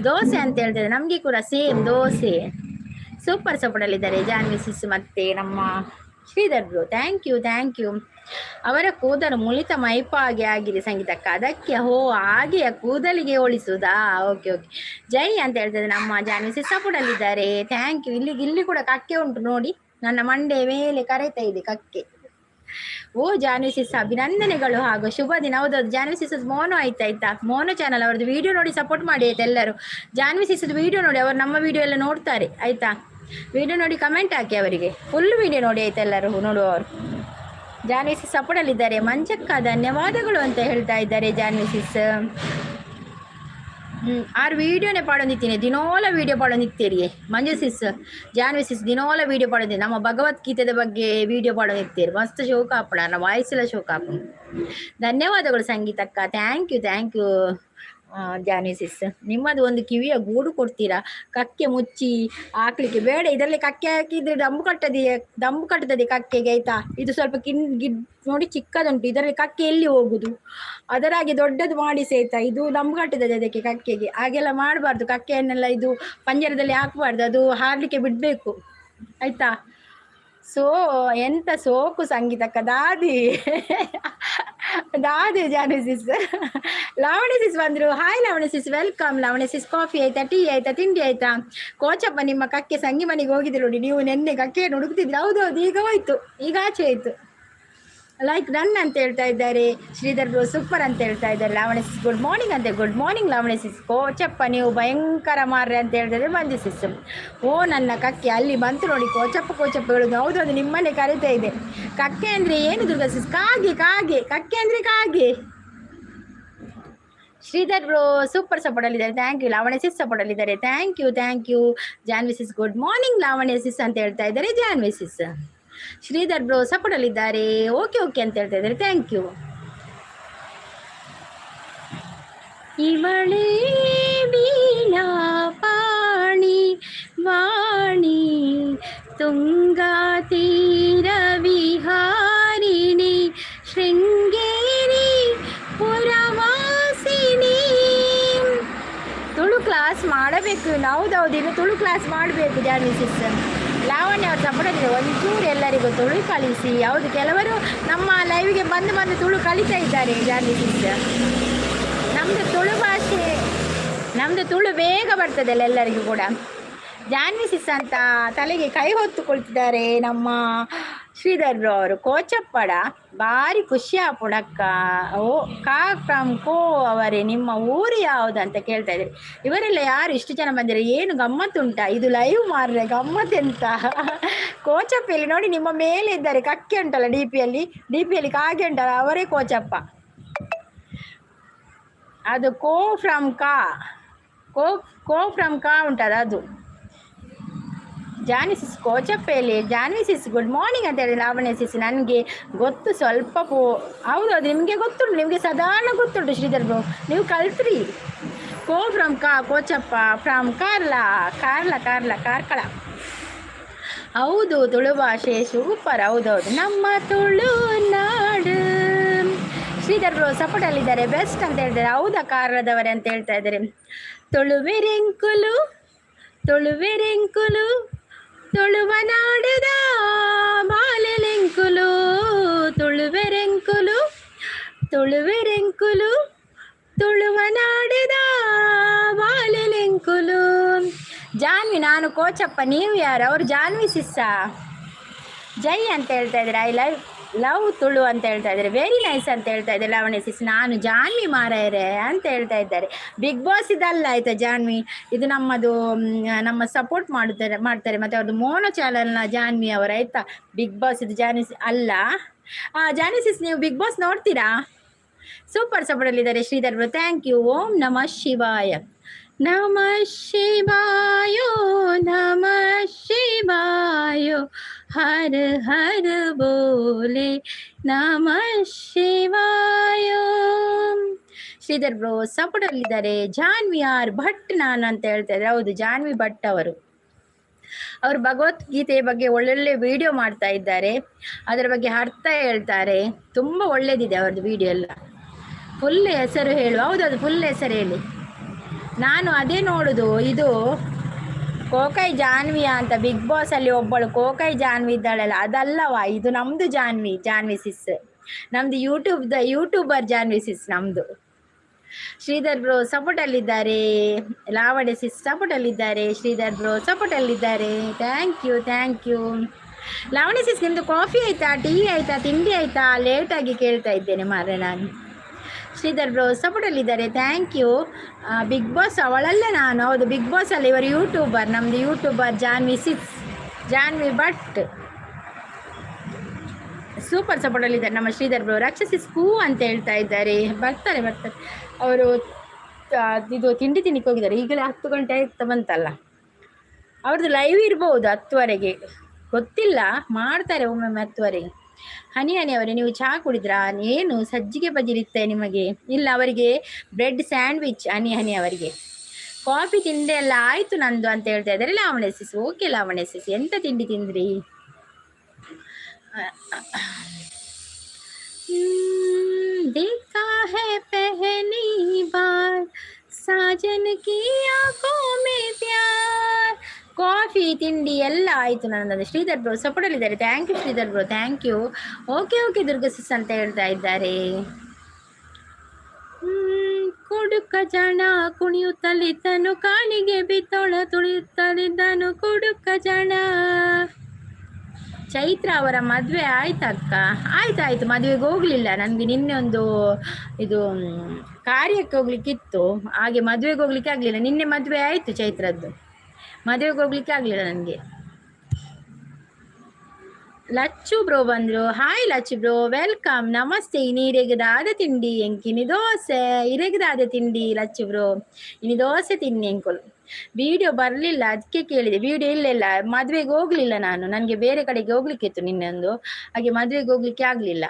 ದೋಸೆ ಅಂತ ಹೇಳ್ತಾರೆ, ನಮಗೆ ಕೂಡ ಸೇಮ್ ದೋಸೆ. ಸೂಪರ್ ಸಪೋರ್ಟಲ್ಲಿದ್ದಾರೆ ಜಾನ್ವಿ ಸಿಸ್ ಮತ್ತು ನಮ್ಮ ಶ್ರೀಧರ್ ಬ್ರೋ. Thank you. ಅವರ ಕೂದಲು ಮುಳಿತ ಮೈಪಾಗೆ ಆಗಿದೆ ಸಂಗೀತಕ್ಕ, ಅದಕ್ಕೆ ಹಾಗೆಯ ಕೂದಲಿಗೆ ಹೋಲಿಸುವುದಾ? ಓಕೆ ಜೈ ಅಂತ ಹೇಳ್ತದೆ ನಮ್ಮ ಜಾನ್ವಿ ಸಿಸ್ ಸಪೋರ್ಟಲ್ಲಿದ್ದಾರೆ. Thank you. ಇಲ್ಲಿ ಕೂಡ ಕಕ್ಕೆ ಉಂಟು ನೋಡಿ, ನನ್ನ ಮಂಡೆ ಮೇಲೆ ಕರೆತಾ ಇದೆ ಕಕ್ಕೆ. ಜಾನ್ವಿ ಸಿಸ್ ಅಭಿನಂದನೆಗಳು ಹಾಗೂ ಶುಭ ದಿನ. ಹೌದೌದು ಜಾನ್ವಿ ಸಿಸ್ ಮೋನೋ ಆಯ್ತಾ? ಮೋನೋ ಚಾನಲ್ ಅವ್ರದ್ದು ವಿಡಿಯೋ ನೋಡಿ ಸಪೋರ್ಟ್ ಮಾಡಿ ಆಯ್ತಾ ಎಲ್ಲರೂ. ಜಾನ್ವಿ ಸಿಸ್ದು ವಿಡಿಯೋ ನೋಡಿ, ಅವರು ನಮ್ಮ ವಿಡಿಯೋ ಎಲ್ಲ ನೋಡ್ತಾರೆ ಆಯ್ತಾ? ವಿಡಿಯೋ ನೋಡಿ ಕಮೆಂಟ್ ಹಾಕಿ ಅವರಿಗೆ, ಫುಲ್ ವಿಡಿಯೋ ನೋಡಿ ಆಯ್ತಾ ಎಲ್ಲರೂ ನೋಡುವವರು. ಜಾನ್ವಿ ಸಿಸ್ ಸಪೋರ್ಟಲ್ಲಿದ್ದಾರೆ. ಮಂಜಕ್ಕ ಧನ್ಯವಾದಗಳು ಅಂತ ಹೇಳ್ತಾ ಇದ್ದಾರೆ ಜಾನ್ವಿ ಸಿಸ್. ಆರು ವೀಡಿಯೋನೇ ಪಾಡೊಂದಿತ್ತೀನಿ ದಿನೋಲ ವೀಡಿಯೋ ಪಾಡೊಂದಿತ್ತೇರಿಯೇ ಮಂಜು ಸಿಸ್ ಜಾನ್ವಿ ಸಿಸ್ ದಿನೋಲ ವೀಡಿಯೋ ಪಾಡೊಂದಿ ನಮ್ಮ ಭಗವದ್ಗೀತೆದ ಬಗ್ಗೆ ವೀಡಿಯೋ ಪಾಡೊಂದಿತ್ತೇರಿ ಮಸ್ತ್ ಶೋಕ ಹಾಪಣ ನಮ್ಮ ವಾಯ್ಸೆಲ್ಲ ಶೋಕ ಹಾಪು. ಧನ್ಯವಾದಗಳು ಸಂಗೀತಕ್ಕ, ಥ್ಯಾಂಕ್ ಯು ಜಾನ್ವಿ ಸಿಸ್. ನಿಮ್ಮದು ಒಂದು ಕಿವಿಯ ಗೂಡು ಕೊಡ್ತೀರಾ, ಕಕ್ಕೆ ಮುಚ್ಚಿ ಹಾಕ್ಲಿಕ್ಕೆ ಬೇಡ. ಇದರಲ್ಲಿ ಕಕ್ಕೆ ಹಾಕಿದ್ರೆ ದಮ್ಮು ಕಟ್ಟದೆ ಕಕ್ಕೆಗೆ ಆಯ್ತಾ. ಇದು ಸ್ವಲ್ಪ ಗಿಡ್ ನೋಡಿ ಚಿಕ್ಕದುಂಟು, ಇದರಲ್ಲಿ ಕಕ್ಕೆ ಎಲ್ಲಿ ಹೋಗುದು, ಅದರಾಗಿ ದೊಡ್ಡದು ಮಾಡಿಸಿ ಆಯ್ತಾ. ಇದು ದಮ್ಮು ಕಟ್ಟದೆ ಅದಕ್ಕೆ ಕಕ್ಕೆಗೆ, ಹಾಗೆಲ್ಲ ಮಾಡಬಾರ್ದು. ಕಕ್ಕೆಯನ್ನೆಲ್ಲ ಇದು ಪಂಜರದಲ್ಲಿ ಹಾಕಬಾರ್ದು, ಅದು ಹಾರಲಿಕ್ಕೆ ಬಿಡಬೇಕು ಆಯ್ತಾ. ಸೊ ಎಂತ ಸೋಕು ಸಂಗೀತಕ್ಕ ದಾದಿ ಜಾನ್ವಿ ಸಿಸ್. ಲಾವಣಿ ಸಿಸ್ ಬಂದರು. ಹಾಯ್ ಲಾವಣಿ ಸಿಸ್, ವೆಲ್ಕಮ್. ಲಾವಣಿ ಸಿಸ್, ಕಾಫಿ ಆಯ್ತಾ, ಟೀ ಆಯ್ತಾ, ತಿಂಡಿ ಆಯ್ತಾ? ಕೋಚಪ್ಪ ನಿಮ್ಮ ಕಕ್ಕೆ ಸಂಗಿ ಮನೆಗೆ ಹೋಗಿದ್ರು ನೋಡಿ, ನೀವು ನೆನ್ನೆ ಕಕ್ಕೆಯನ್ನು ಹುಡುಕ್ತಿದ್ರು. ಹೌದೌದು, ಈಗ ಹೋಯ್ತು, ಈಗ ಆಚೆ ಆಯ್ತು. ಲೈಕ್ ರನ್ ಅಂತ ಹೇಳ್ತಾ ಇದ್ದಾರೆ. ಶ್ರೀಧರ್ ಬ್ರೋ ಸೂಪರ್ ಅಂತ ಹೇಳ್ತಾ ಇದ್ದಾರೆ. ಲಾವಣಿ ಸಿಸ್ ಗುಡ್ ಮಾರ್ನಿಂಗ್ ಅಂತೆ. ಗುಡ್ ಮಾರ್ನಿಂಗ್ ಲಾವಣಿ ಸಿಸ್. ಕೋಚಪ್ಪ ನೀವು ಭಯಂಕರ ಮಾರ್ರೆ ಅಂತ ಹೇಳ್ತಿದ್ರೆ ಮಂಜು ಸಿಸ್. ಓ ನನ್ನ ಕಕ್ಕೆ ಅಲ್ಲಿ ಬಂತು ನೋಡಿ, ಕೋಚಪ್ಪ ಹೇಳೋದು. ಹೌದೌದು, ನಿಮ್ಮನ್ನೇ ಕರೀತಾ ಇದೆ. ಕಕ್ಕೆ ಅಂದರೆ ಏನು ದುರ್ಗಾ ಸಿಸ್? ಕಾಗೆ. ಕಕ್ಕೆ ಅಂದರೆ ಕಾಗೆ. ಶ್ರೀಧರ್ ಬ್ರೋ ಸೂಪರ್ ಸಪೋರ್ಟಲ್ಲಿದ್ದಾರೆ, ಥ್ಯಾಂಕ್ ಯು. ಲಾವಣ್ಯ ಸಿಸ್ ಸಪೋರ್ಟಲ್ಲಿದ್ದಾರೆ, thank you. Janvi sis good morning Lavanya sis ಅಂತ ಹೇಳ್ತಾ ಇದ್ದಾರೆ ಜಾನ್ವಿ ಸಿಸ್. ಶ್ರೀಧರ್ ಬ್ರೋ ಸಪೋರ್ಟಲ್ಲಿದ್ದಾರೆ, ಓಕೆ ಅಂತ ಹೇಳ್ತಾ ಇದ್ದಾರೆ, ಥ್ಯಾಂಕ್ ಯು. ಇವಳೇ ವೀಣಾ ಪಾಣಿ ವಾಣಿ ತುಂಗಾ ತೀರ ವಿಹಾರಿಣಿ ಶೃಂಗೇರಿ ಪುರವಾಸಿನಿ. ತುಳು ಕ್ಲಾಸ್ ಮಾಡಬೇಕು. ಹೌದೌದು, ಇನ್ನು ತುಳು ಕ್ಲಾಸ್ ಮಾಡಬೇಕು ಜಾನ್ವಿ ಸಿಸ್. ಲಾವಣ್ಯ ಅವ್ರು ಸಪೋರ್ಟ್ ಒಂಚೂರು ಎಲ್ಲರಿಗೂ ತುಳು ಕಲಿಸಿ. ಹೌದು, ಕೆಲವರು ನಮ್ಮ ಲೈವ್ಗೆ ಬಂದು ತುಳು ಕಲಿತಾ ಇದ್ದಾರೆ ಜಾನ್ವಿ ಸಿಸ್. ನಮ್ಮದು ತುಳು ಭಾಷೆ, ನಮ್ಮದು ತುಳು ಬೇಗ ಬರ್ತದಲ್ಲ ಎಲ್ಲರಿಗೂ ಕೂಡ. ಜಾನ್ವಿ ಸಿಸ್ ಅಂತ ತಲೆಗೆ ಕೈ ಹೊತ್ತು ಕುಳಿತಿದ್ದಾರೆ ನಮ್ಮ ಶ್ರೀಧರ್ ಬ್ರೋ ಅವರು. ಕೋಚಪ್ಪಡ ಭಾರಿ ಖುಷಿ ಆಪುಡಕ್ಕ. ಕೋ ಅವರೇ, ನಿಮ್ಮ ಊರು ಯಾವುದು ಅಂತ ಕೇಳ್ತಾ ಇದ್ದಾರೆ. ಇವರೆಲ್ಲ ಯಾರು ಇಷ್ಟು ಜನ ಬಂದಿದ್ದಾರೆ, ಏನು ಗಮ್ಮತ್ತುಂಟಾ? ಇದು ಲೈವ್ ಮಾರ್ರೆ, ಗಮ್ಮತ್ತೆಂತ. ಕೋಚಪ್ಪಲ್ಲಿ ನೋಡಿ ನಿಮ್ಮ ಮೇಲೆ ಇದ್ದಾರೆ, ಕಕ್ಕೆ ಉಂಟಲ್ಲ ಡಿ ಪಿಯಲ್ಲಿ ಕಾಗೆ ಉಂಟಲ್ಲ, ಅವರೇ ಕೋಚಪ್ಪ. ಅದು ಕೋ ಫ್ರಮ್ ಕಾ ಉಂಟಲ್ಲ ಅದು. ಜಾನ್ವಿ ಸಿಸ್ ಕೋಚಪ್ಪೆಯಲ್ಲಿ. ಜಾನ್ವಿ ಸಿಸ್ ಗುಡ್ ಮಾರ್ನಿಂಗ್ ಅಂತ ಹೇಳಿ. ಲಾವಣ್ಯ ಸಿಸ್ ನನಗೆ ಗೊತ್ತು ಸ್ವಲ್ಪ ಹೌದೌದು, ನಿಮಗೆ ಗೊತ್ತುಂಟು, ನಿಮಗೆ ಸಾಧಾರಣ ಗೊತ್ತುಂಟು ಶ್ರೀಧರ್ ಬ್ರೋ, ನೀವು ಕಲ್ತ್ರಿ. ಕೋ ಫ್ರಮ್ ಕೋಚಪ್ಪ ಫ್ರಮ್ ಕಾರ್ಕಳ. ಹೌದು, ತುಳು ಭಾಷೆ ಸೂಪರ್. ಹೌದೌದು, ನಮ್ಮ ತುಳು ನಾಡು. ಶ್ರೀಧರ್ ಬ್ರೋ ಸಪೋರ್ಟಲ್ಲಿದ್ದಾರೆ, ಬೆಸ್ಟ್ ಅಂತ ಹೇಳ್ತಾರೆ. ಹೌದಾ, ಕಾರದವರೇ ಅಂತ ಹೇಳ್ತಾ ಇದ್ದಾರೆ. ತುಳುವೆರೆಂಕುಲು ತುಳುವ ನಾಡದ ಬಾಲೆಲೆಂಕುಲು. ತುಳುವೆರೆಂಕುಲು ತುಳುವ ನಾಡದ ಬಾಲೆಲೆಂಕುಲು. ಜಾನ್ವಿ, ನಾನು ಕೋಚಪ್ಪ, ನೀವು ಯಾರು? ಅವರು ಜಾನ್ವಿ ಸಿಸ್ಸಾ? ಜೈ ಅಂತ ಹೇಳ್ತಾ ಇದ್ದಾರೆ. ಐ ಲವ್ ತುಳು ಅಂತ ಹೇಳ್ತಾ ಇದ್ದಾರೆ. ವೆರಿ ನೈಸ್ ಅಂತ ಹೇಳ್ತಾ ಇದ್ದಾರೆ ಲಾವಣ್ಯ ಸಿಸ್. ನಾನು ಜಾನ್ವಿ ಮಾರಾಯರೆ ಅಂತ ಹೇಳ್ತಾ ಇದ್ದಾರೆ. ಬಿಗ್ ಬಾಸ್ ಇದಲ್ಲ ಆಯ್ತಾ ಜಾನ್ವಿ, ಇದು ನಮ್ಮ ಸಪೋರ್ಟ್ ಮಾಡ್ತಾರೆ. ಮತ್ತು ಅವ್ರದ್ದು ಮೋನೋ ಚಾನಲ್ನ ಜಾನ್ವಿ ಅವರು ಆಯ್ತಾ. ಬಿಗ್ ಬಾಸ್ ಇದು ಜಾನ್ವಿ ಅಲ್ಲ. ಜಾನ್ವಿ ಸಿಸ್, ನೀವು ಬಿಗ್ ಬಾಸ್ ನೋಡ್ತೀರಾ? ಸೂಪರ್ ಸಪೋರ್ಟಲ್ಲಿದ್ದಾರೆ ಶ್ರೀಧರ್ ಬ್ರೋ, ಥ್ಯಾಂಕ್ ಯು. ಓಂ ನಮಃ ಶಿವಾಯ. ಹರ ಹರ ಬೋಲೆ ನಮಃ ಶಿವಾಯ. ಶ್ರೀಧರ್ ಬ್ರೋ ಸಪೋರ್ಟಲ್ಲಿದ್ದಾರೆ. ಜಾನ್ವಿ ಆರ್ ಭಟ್ ನಾನು ಅಂತ ಹೇಳ್ತಾ ಇದ್ದಾರೆ. ಹೌದು, ಜಾನ್ವಿ ಭಟ್ ಅವರು ಭಗವದ್ಗೀತೆಯ ಬಗ್ಗೆ ಒಳ್ಳೊಳ್ಳೆ ವಿಡಿಯೋ ಮಾಡ್ತಾ ಇದ್ದಾರೆ. ಅದರ ಬಗ್ಗೆ ಅರ್ಥ ಹೇಳ್ತಾರೆ. ತುಂಬ ಒಳ್ಳೇದಿದೆ ಅವ್ರದ್ದು ವಿಡಿಯೋ ಎಲ್ಲ. ಫುಲ್ ಹೆಸರು ಹೇಳು. ಹೌದೌದು, ಫುಲ್ ಹೆಸರು ಹೇಳಿ. ನಾನು ಅದೇ ನೋಡೋದು. ಇದು ಕೋಕೈ ಜಾನ್ವಿಯಾ ಅಂತ ಬಿಗ್ ಬಾಸ್ ಅಲ್ಲಿ ಒಬ್ಬಳು ಕೋಕೈ ಜಾನ್ವಿ ಇದ್ದಾಳಲ್ಲ, ಅದಲ್ಲವಾ ಇದು ನಮ್ಮದು ಜಾನ್ವಿ ಸಿಸ್. ನಮ್ಮದು ಯೂಟ್ಯೂಬರ್ ಜಾನ್ವಿ ಸಿಸ್ ನಮ್ಮದು. ಶ್ರೀಧರ್ ಬ್ರೋ ಸಪೋರ್ಟಲ್ಲಿದ್ದಾರೆ. ಲಾವಣ್ಯ ಸಿಸ್ ಸಪೋರ್ಟಲ್ಲಿದ್ದಾರೆ. ಶ್ರೀಧರ್ ಬ್ರೋ ಸಪೋರ್ಟಲ್ಲಿದ್ದಾರೆ. Thank you. ಲಾವಣ್ಯ ಸಿಸ್, ನಿಮ್ಮದು ಕಾಫಿ ಆಯಿತಾ, ಟೀ ಆಯಿತಾ, ತಿಂಡಿ ಆಯಿತಾ? ಲೇಟಾಗಿ ಕೇಳ್ತಾ ಇದ್ದೇನೆ ಮಾರ್ರೆ ನಾನು. ಶ್ರೀಧರ್ ಬ್ರೋ ಸಪೋರ್ಟಲ್ಲಿದ್ದಾರೆ, ಥ್ಯಾಂಕ್ ಯು. ಬಿಗ್ ಬಾಸ್ ಅವಳಲ್ಲ ನಾನು. ಹೌದು, ಬಿಗ್ ಬಾಸ್ ಅಲ್ಲಿ ಇವರು ಯೂಟ್ಯೂಬರ್, ನಮ್ಮದು ಯೂಟ್ಯೂಬರ್ ಜಾನ್ವಿ ಭಟ್ ಸೂಪರ್ ಸಪೋರ್ಟಲ್ಲಿದ್ದಾರೆ ನಮ್ಮ ಶ್ರೀಧರ್ ಬ್ರೋ. ರಾಕ್ಷಸಿ ಸ್ಕೂ ಅಂತ ಹೇಳ್ತಾ ಇದ್ದಾರೆ. ಬರ್ತಾರೆ ಅವರು. ಇದು ತಿಂಡಿ ತಿನ್ನಿಕ್ಕೆ ಹೋಗಿದ್ದಾರೆ. ಈಗಲೇ 10 ಗಂಟೆ ಆಯ್ತಾ ಬಂತಲ್ಲ. ಅವ್ರದ್ದು ಲೈವ್ ಇರ್ಬೋದು 10ವರೆಗೆ, ಗೊತ್ತಿಲ್ಲ, ಮಾಡ್ತಾರೆ ಒಮ್ಮೊಮ್ಮೆ 10ವರೆಗೆ. ಹನಿ ಅವರೇ, ನೀವು ಚಹಾ ಕುಡಿದ್ರಾ? ಏನು ಸಜ್ಜಿಗೆ ಬಜಿರಿತ್ತೆ ನಿಮಗೆ? ಇಲ್ಲ, ಅವರಿಗೆ ಬ್ರೆಡ್ ಸ್ಯಾಂಡ್ವಿಚ್ ಹನಿ ಅವರಿಗೆ. ಕಾಫಿ ತಿಂಡಿ ಎಲ್ಲ ಆಯಿತು ನಂದು ಅಂತ ಹೇಳ್ತಾ ಇದ್ದಾರೆ ಲಾವಣ್ಯ ಸಿಸ್. ಓಕೆ ಲಾವಣ್ಯ ಸಿಸ್, ಎಂತ ತಿಂಡಿ ತಿಂದ್ರಿ? देखा है पहली बार साजन की आंखों में प्यार. ಕಾಫಿ ತಿಂಡಿ ಎಲ್ಲ ಆಯಿತು ನನ್ನದು. ಶ್ರೀಧರ್ ಬ್ರೋ ಸಪೋರ್ಟಲ್ಲಿದ್ದಾರೆ. Thank you Sridhar bro, thank you. Okay Durga sis ಅಂತ ಹೇಳ್ತಾ ಇದ್ದಾರೆ. ಕುಡುಕ ಜನ ಕುಣಿಯುತ್ತಲಿದ್ದನು, ಕಾಲಿಗೆ ಬಿತ್ತೋಳ ತುಳಿಯುತ್ತಲಿದ್ದನು ಕುಡುಕ ಜನ. ಚೈತ್ರ ಅವರ ಮದುವೆ ಆಯ್ತಕ್ಕ? ಆಯ್ತಾಯ್ತು, ಮದುವೆಗೆ ಹೋಗಲಿಲ್ಲ. ನನಗೆ ನಿನ್ನೆ ಒಂದು ಇದು ಕಾರ್ಯಕ್ಕೆ ಹೋಗ್ಲಿಕ್ಕಿತ್ತು, ಹಾಗೆ ಮದುವೆಗೆ ಹೋಗ್ಲಿಕ್ಕೆ ಆಗಲಿಲ್ಲ. ನಿನ್ನೆ ಮದುವೆ ಆಯಿತು ಚೈತ್ರದ್ದು, ಮದುವೆಗೆ ಹೋಗ್ಲಿಕ್ಕೆ ಆಗಲಿಲ್ಲ ನನಗೆ. ಲಚ್ಚು ಬ್ರೋ ಬಂದರು. ಹಾಯ್ ಲಚ್ಚು ಬ್ರೋ, ವೆಲ್ಕಮ್, ನಮಸ್ತೆ. ಇನಿ ಇರೆಗದಾದ ತಿಂಡಿ ಎಂಕಿನಿ ದೋಸೆ. ಇರೆಗದಾದ ತಿಂಡಿ ಲಚ್ಚು ಬ್ರೋ, ಇನಿ ದೋಸೆ ತಿನ್ನಿ ಎಂಕೊಲು. ವಿಡಿಯೋ ಬರಲಿಲ್ಲ, ಅದಕ್ಕೆ ಕೇಳಿದೆ. ವಿಡಿಯೋ ಇಲ್ಲ, ಮದುವೆಗೆ ಹೋಗಲಿಲ್ಲ ನಾನು, ನನಗೆ ಬೇರೆ ಕಡೆಗೆ ಹೋಗ್ಲಿಕ್ಕಿತ್ತು ನಿನ್ನೊಂದು, ಹಾಗೆ ಮದುವೆಗೆ ಹೋಗ್ಲಿಕ್ಕೆ ಆಗಲಿಲ್ಲ.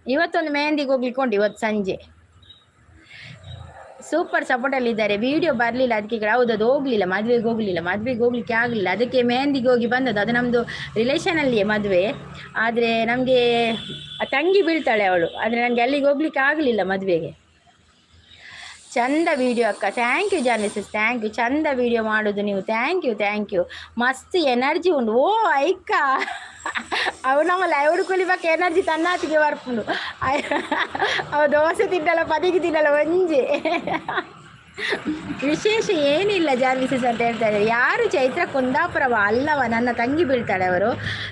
ಇವತ್ತೊಂದು ಮೆಹಂದಿಗೆ ಹೋಗ್ಲಿಕ್ಕೆ ಉಂಟು, ಇವತ್ತು ಸಂಜೆ. ಸೂಪರ್ ಸಪೋರ್ಟಲ್ಲಿದ್ದಾರೆ. ವಿಡಿಯೋ ಬರಲಿಲ್ಲ ಅದಕ್ಕೆ. ಹೌದು, ಅದು ಹೋಗಲಿಲ್ಲ, ಮದುವೆಗೆ ಹೋಗ್ಲಿಕ್ಕೆ ಆಗಲಿಲ್ಲ. ಅದಕ್ಕೆ ಮೆಹಂದಿಗೆ ಹೋಗಿ ಬಂದದ್ದು. ಅದು ನಮ್ಮದು ರಿಲೇಷನಲ್ಲಿಯೇ ಮದುವೆ, ಆದರೆ ನಮಗೆ ತಂಗಿ ಬೀಳ್ತಾಳೆ ಅವಳು, ಆದರೆ ನನಗೆ ಅಲ್ಲಿಗೆ ಹೋಗ್ಲಿಕ್ಕೆ ಆಗಲಿಲ್ಲ ಮದುವೆಗೆ. ಚಂದ ವಿಡಿಯೋ ಅಕ್ಕ, thank you Janvi sis, thank you. ಚಂದ ವಿಡಿಯೋ ಮಾಡೋದು ನೀವು, ಥ್ಯಾಂಕ್ ಯು. ಮಸ್ತ್ ಎನರ್ಜಿ ಉಂಟು. ಓ ಐಕ್ಕ, ಅವು ನಮ್ಮ ಲೈವ್ಡು ಕುಲಿಬೇಕು ಎನರ್ಜಿ ತನ್ನಾತಿಗೆ ಬರ್ಪುಂಡು. ಅವ ದೋಸೆ ತಿನ್ನಲ್ಲ, ಪದಿಗೆ ತಿನ್ನಲ್ಲ, ಒಂಜೆ. ವಿಶೇಷ ಏನಿಲ್ಲ ಜಾನ್ವಿ ಸಿಸ್ ಅಂತ ಹೇಳ್ತಾ ಇದ್ದಾರೆ. ಯಾರು? ಚೈತ್ರ ಕುಂದಾಪುರವ? ಅಲ್ಲವ, ನನ್ನ ತಂಗಿ ಬೀಳ್ತಾಳೆ, ಅವರು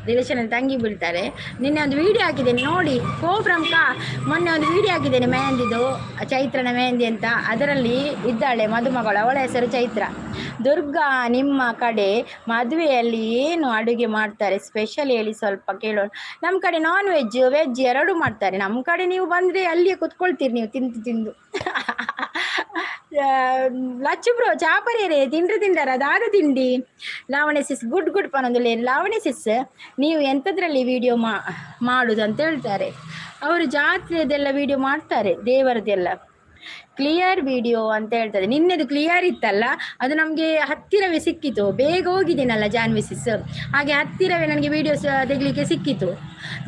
ರಿಲೇಷನಲ್ಲಿ ತಂಗಿ ಬೀಳ್ತಾರೆ. ನಿನ್ನೆ ಒಂದು ವಿಡಿಯೋ ಹಾಕಿದ್ದೇನೆ ನೋಡಿ, ಕೋಬ್ರಮ್ಕ. ಮೊನ್ನೆ ಒಂದು ವಿಡಿಯೋ ಹಾಕಿದ್ದೇನೆ ಮೆಹಂದಿದು, ಚೈತ್ರನ ಮೆಹಂದಿ ಅಂತ. ಅದರಲ್ಲಿ ಇದ್ದಾಳೆ ಮದುಮಗಳು, ಅವಳ ಹೆಸರು ಚೈತ್ರ. ದುರ್ಗಾ, ನಿಮ್ಮ ಕಡೆ ಮದುವೆಯಲ್ಲಿ ಏನು ಅಡುಗೆ ಮಾಡ್ತಾರೆ ಸ್ಪೆಷಲ್ ಹೇಳಿ ಸ್ವಲ್ಪ ಕೇಳೋಣ. ನಮ್ಮ ಕಡೆ ನಾನ್ ವೆಜ್ ವೆಜ್ ಎರಡೂ ಮಾಡ್ತಾರೆ. ನಮ್ಮ ಕಡೆ ನೀವು ಬಂದರೆ ಅಲ್ಲಿಯೇ ಕುತ್ಕೊಳ್ತೀರಿ ನೀವು ತಿಂದು. ಲಚ್ಚು ಬ್ರೋ ಚಾಪರೇರೆ ತಿಂಡ್ರ ಅದಾದ ತಿಂಡಿ. ಲಾವಣ್ಯ ಸಿಸ್ ಗುಡ್ ಪನೊಂದುಲೆ. ಲಾವಣ್ಯ ಸಿಸ್, ನೀವು ಎಂಥದ್ರಲ್ಲಿ ವಿಡಿಯೋ ಮಾಡೋದು ಅಂತ ಹೇಳ್ತಾರೆ. ಅವರು ಜಾತ್ರೆದೆಲ್ಲ ವಿಡಿಯೋ ಮಾಡ್ತಾರೆ, ದೇವರದೆಲ್ಲ ಕ್ಲಿಯರ್ ವಿಡಿಯೋ ಅಂತ ಹೇಳ್ತಾರೆ. ನಿನ್ನೆದು ಕ್ಲಿಯರ್ ಇತ್ತಲ್ಲ, ಅದು ನಮಗೆ ಹತ್ತಿರವೇ ಸಿಕ್ಕಿತು. ಬೇಗ ಹೋಗಿದ್ದೀನಲ್ಲ ಜಾನ್ವಿ ಸಿಸ್, ಹಾಗೆ ಹತ್ತಿರವೇ ನನಗೆ ವಿಡಿಯೋಸ್ ತೆಗಲಿಕ್ಕೆ ಸಿಕ್ಕಿತು.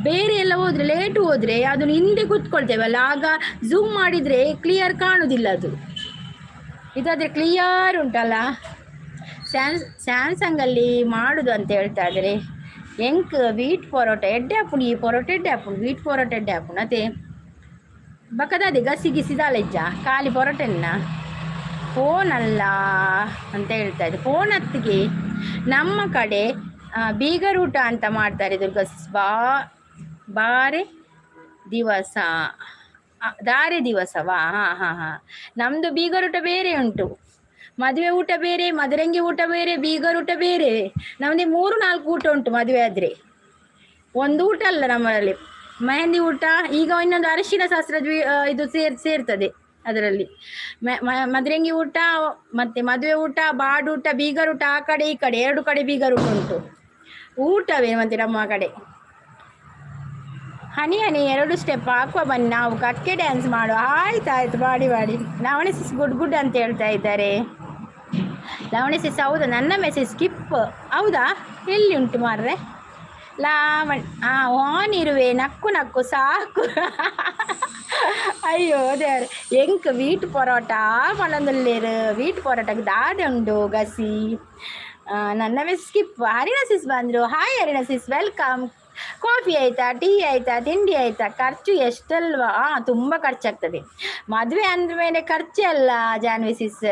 ಬೇರೆ ಎಲ್ಲ ಹೋದರೆ ಲೇಟು ಹೋದರೆ ಅದನ್ನು ಹಿಂದೆ ಕೂತ್ಕೊಳ್ತೇವಲ್ಲ, ಆಗ ಝೂಮ್ ಮಾಡಿದರೆ ಕ್ಲಿಯರ್ ಕಾಣುವುದಿಲ್ಲ. ಅದು ಇದಾದರೆ ಕ್ಲಿಯರ್ ಉಂಟಲ್ಲ. ಸ್ಯಾಮ್ಸಂಗಲ್ಲಿ ಮಾಡೋದು ಅಂತ ಹೇಳ್ತಾ ಇದ್ದಾರೆ. ಎಂಕ್ ವೀಟ್ ಪೊರೋಟ ಎಡ್ಡೆ ಹಾಪುಂಡು, ಈ ಪೊರೋಟ ಎಡ್ಡೆ ಹಾಪುಂಡು, ವೀಟ್ ಪೊರೋಟ ಎಡ್ಡೆ ಹಾಪುಂಡು. ಅದೇ ಬಕ್ಕದಾದೆ ಗಸಿದಾಲೆಜ್ಜ ಖಾಲಿ ಪೊರೋಟನ್ನ ಫೋನಲ್ಲ ಅಂತ ಹೇಳ್ತಾ ಇದ್ದೆ. ಫೋನ್ ಹತ್ತಿಗೆ ನಮ್ಮ ಕಡೆ ಬೀಗರೂಟ ಅಂತ ಮಾಡ್ತಾರೆ. ದುರ್ಗಸ್ ಬಾರೆ ದಿವಸ, ದಾರೆ ದಿವಸವಾ? ಹಾಂ. ನಮ್ಮದು ಬೀಗರೂಟ ಬೇರೆ ಉಂಟು, ಮದುವೆ ಊಟ ಬೇರೆ, ಮದರಂಗಿ ಊಟ ಬೇರೆ, ಬೀಗರೂಟ ಬೇರೆ. ನಮ್ಮದೇ 3-4 ಊಟ ಉಂಟು ಮದುವೆ ಆದರೆ, ಒಂದು ಊಟ ಅಲ್ಲ ನಮ್ಮಲ್ಲಿ. ಮೆಹಂದಿ ಊಟ, ಈಗ ಇನ್ನೊಂದು ಅರಿಶಿನ ಶಾಸ್ತ್ರದ ಇದು ಸೇರ್ತದೆ ಅದರಲ್ಲಿ. ಮದರಂಗಿ ಊಟ ಮತ್ತು ಮದುವೆ ಊಟ, ಬಾಡೂಟ, ಬೀಗರೂಟ. ಆ ಕಡೆ ಈ ಕಡೆ 2 ಕಡೆ ಬೀಗರೂಟ ಉಂಟು. ಊಟವೇ ಮತ್ತು ನಮ್ಮ ಕಡೆ. ಹನಿ 2 ಸ್ಟೆಪ್ ಹಾಕುವ ಬನ್ನಿ, ನಾವು ಕಟ್ಕೆ ಡ್ಯಾನ್ಸ್ ಮಾಡುವ. ಆಯ್ತು ಮಾಡಿ. ಲಾವಣ್ಯ ಸಿಸ್ ಗುಡ್ ಅಂತ ಹೇಳ್ತಾ ಇದ್ದಾರೆ. ಲಾವಣ್ಯ ಸಿಸ್, ಹೌದಾ? ನನ್ನ ಮೆಸೇಜ್ ಸ್ಕಿಪ್ ಹೌದಾ? ಎಲ್ಲಿ ಉಂಟು ಮಾರ್ರೆ? ಆನ್ ಇರುವೆ, ನಕ್ಕು ಸಾಕು. ಅಯ್ಯೋ ದೇವ್ರೆ, ಎಂಕ್ ವೀಟ್ ಪೊರೋಟ ಮನೊಂದುಲ್ಲೇರು. ವೀಟ್ ಪೊರೋಟಕ್ಕೆ ದಾದೆ ಉಂಡು ಗಸಿ. ನನ್ನ ಮೆಸೇಜ್ ಸ್ಕಿಪ್. ಹರಿಣ ಸಿಸ್ ಬಂದರು. Hi Harini sis, welcome. Coffee ಆಯಿತಾ, ಟೀ ಆಯಿತಾ, ತಿಂಡಿ ಆಯಿತಾ? ಖರ್ಚು ಎಷ್ಟಲ್ವಾ? ತುಂಬ ಖರ್ಚಾಗ್ತದೆ ಮದುವೆ ಅಂದಮೇಲೆ, ಖರ್ಚೆ ಅಲ್ಲ ಜಾನ್ವಿ ಸಿಸ್.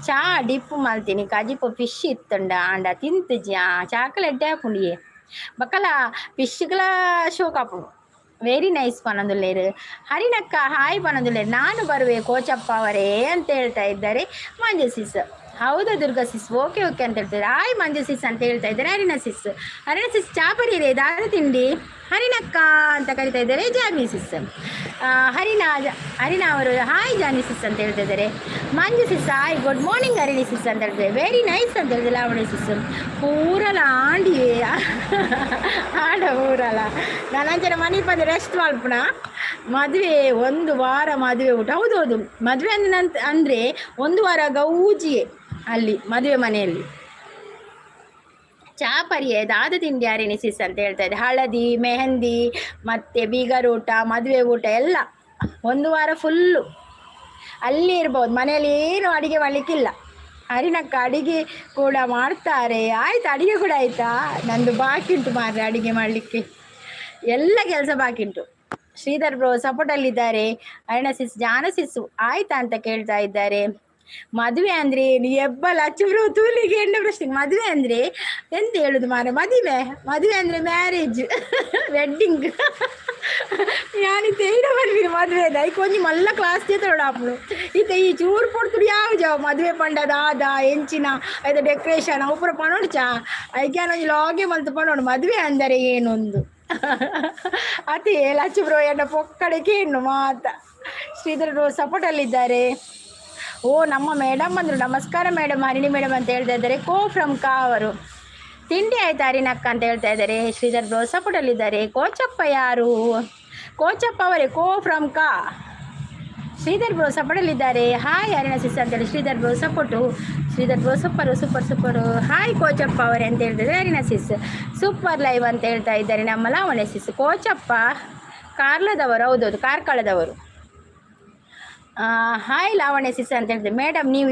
ಚಾ ಡಿಪ್ಪು ಮಲ್ತೀನಿ, ಕಜಿಪು ಫಿಶ್ ಇತ್ತುಂಡ ಆಂಡ ತಿಂತು ಚಾಕ್ಲೇಟ್ ಹಾಪುಂಡಿಯೇ ಬಕ್ಕಲ ಫಿಶ್ಗಳ ಶೋಕ್ ಹಾಪುಂಡು. ವೆರಿ ನೈಸ್ ಪನೊಂದುಲ್ಲೇರು. ಹರಿಣಕ್ಕ ಹಾಯ್ ಪನೊಂದುಲ್ಲೇರು. ನಾನು ಬರುವೆ ಕೋಚಪ್ಪ ಅವರೇ ಅಂತ ಹೇಳ್ತಾ ಇದ್ದಾರೆ ಮಂಜು ಸಿಸ್. ಹೌದಾ ದುರ್ಗಾ ಸಿಸ್? ಓಕೆ ಅಂತ ಹೇಳ್ತಾರೆ. ಹಾಯ್ ಮಂಜು ಸಿಸ್ ಅಂತ ಹೇಳ್ತಾ ಇದ್ದಾರೆ ಹರಿಣ ಸಿಸ್. ಚಾಪರಿ ಇದೆ ದಾದ ತಿಂಡಿ. ಹರಿಣಕ್ಕ ಅಂತ ಕರಿತಾ ಇದ್ದಾರೆ ಜಾನ್ವಿ ಸಿಸ್. ಹರಿಣಾ ಹರಿಣಾ ಅವರು ಹಾಯ್ ಜಾನಿ ಸಿಸ್ ಅಂತ ಹೇಳ್ತಿದ್ದಾರೆ. Manju sis hi good morning Harini sis ಅಂತ ಹೇಳ್ತಾರೆ. ವೆರಿ ನೈಸ್ ಅಂತ ಹೇಳಿದೆ ಲಾವಣಿ ಸಿಸ್. ಪೂರಲ ಆಂಡಿಯೇ ಆಡ ಊರಲ್ಲ ನಾನಂಚನ ಮನೆಗೆ ಬಂದು ರೆಸ್ಟ್ ಮಾಡ್ಪುಣ. ಮದುವೆ 1 ವಾರ ಮದುವೆ ಊಟ. ಹೌದೌದು, ಮದುವೆ ಅಂದರೆ 1 ವಾರ ಗೌಜಿಯೇ ಅಲ್ಲಿ ಮದುವೆ ಮನೆಯಲ್ಲಿ. ಚಾಪರಿಯೇ ದಾದ ತಿಂಡಿ ಹರಿಣಿ ಸಿಸ್ ಅಂತ ಹೇಳ್ತಾ ಇದೆ. ಹಳದಿ ಮೆಹಂದಿ ಮತ್ತು ಬೀಗರೂಟ ಮದುವೆ ಊಟ ಎಲ್ಲ 1 ವಾರ ಫುಲ್ಲು ಅಲ್ಲಿ ಇರ್ಬೋದು. ಮನೆಯಲ್ಲಿ ಏನು ಅಡುಗೆ ಮಾಡಲಿಕ್ಕಿಲ್ಲ. ಹರಿಣಕ್ಕ ಅಡುಗೆ ಕೂಡ ಮಾಡ್ತಾರೆ. ಆಯ್ತು, ಅಡುಗೆ ಕೂಡ ಆಯಿತಾ? ನಂದು ಬಾಕಿ ಉಂಟು ಮಾರ್ರೆ ಅಡುಗೆ ಮಾಡಲಿಕ್ಕೆ, ಎಲ್ಲ ಕೆಲಸ ಬಾಕಿ ಉಂಟು. ಶ್ರೀಧರ್ ಬ್ರೋ ಸಪೋರ್ಟಲ್ಲಿದ್ದಾರೆ. ಹರಿಣ ಸಿಸ್ ಜಾನ ಸಿಸ್ಸು ಆಯ್ತಾ ಅಂತ ಕೇಳ್ತಾ ಇದ್ದಾರೆ. ಮದುವೆ ಅಂದರೆ ಎಬ್ಬಲ್ ಅಚ್ಚುಬ್ರು ತೂಲಿಗೆ ಎಣ್ಣೆ ಪ್ರಶ್ನೆ. ಮದುವೆ ಅಂದರೆ ಎಂತ ಹೇಳುದು ಮಾರ, ಮದುವೆ ಅಂದರೆ ಮ್ಯಾರೇಜ್ ವೆಡ್ಡಿಂಗ್. ಯಾನಿತ್ತ ಏನ ಬರ್ಬೀರಿ ಮದುವೆ ಅದ ಈಗ ಕೊಂಚ ಮಲ್ಲ ಕ್ಲಾಸ್ ತೋಡಾಪುಡು ಈತ ಈ ಚೂರು ಕೊಡ್తుడు ಯಾವ ಜಾವ ಮದುವೆ ಪಂಡದ ಆದ ಎಂಚಿನ ಅದು ಡೆಕೋರೇಷನ್ ಅವು ಪೂರ ಪನೋಡ್ಚಾ ಐಕ್ಯಾನೊಂದು ಲಾಗೆ ಮಲ್ತು ಪನೋಡು ಮದುವೆ ಅಂದರೆ ಏನೊಂದು ಅತಿ ಲಚ್ಚುಬ್ರೋ ಎನ್ನ ಪೊಕ್ಕಡೆಗೆ ಹೆಣ್ಣು ಮಾತ. ಶ್ರೀಧರ್ ಬ್ರೋ ಸಪೋರ್ಟಲ್ಲಿದ್ದಾರೆ. ಓ ನಮ್ಮ ಮೇಡಮ್ ಅಂದರು. ನಮಸ್ಕಾರ ಮೇಡಮ್, ಹರಿಣಿ ಮೇಡಮ್ ಅಂತ ಹೇಳ್ತಾ ಇದ್ದಾರೆ. ಕೋ ಫ್ರಮ್ ಕಾ ಅವರು. ತಿಂಡಿ ಆಯ್ತು ಹರಿಣಕ್ಕ ಅಂತ ಹೇಳ್ತಾ ಇದ್ದಾರೆ. ಶ್ರೀಧರ್ ಬ್ರೋ ಸಪೋರ್ಟಲ್ಲಿದ್ದಾರೆ. ಕೋಚಪ್ಪ ಯಾರು? ಕೋಚಪ್ಪ ಅವರೇ, ಕೋ ಫ್ರಮ್ ಕಾ. ಶ್ರೀಧರ್ ಬ್ರೋ ಸಪೋರ್ಟಲ್ಲಿದ್ದಾರೆ. ಹಾಯ್ ಹರಿಣ ಸಿಸ್ ಅಂತೇಳಿ Sridhar bro support. Sridhar bro super. Hi Kochappa ಅವರೇ ಅಂತ ಹೇಳ್ತಿದ್ದಾರೆ. ಹರಿಣ ಸಿಸ್ ಸೂಪರ್ ಲೈವ್ ಅಂತ ಹೇಳ್ತಾ ಇದ್ದಾರೆ. ನಮ್ಮ ಲಾವಣ್ಯ ಸಿಸ್. ಕೋಚಪ್ಪ ಕಾರ್ಲದವರು, ಹೌದೌದು ಕಾರ್ಕಳದವರು. ಹಾಯ್ ಲಾವಣ್ಯ ಸಿಸ್ ಅಂತ ಹೇಳಿದೆ. ಮೇಡಮ್ ನೀವು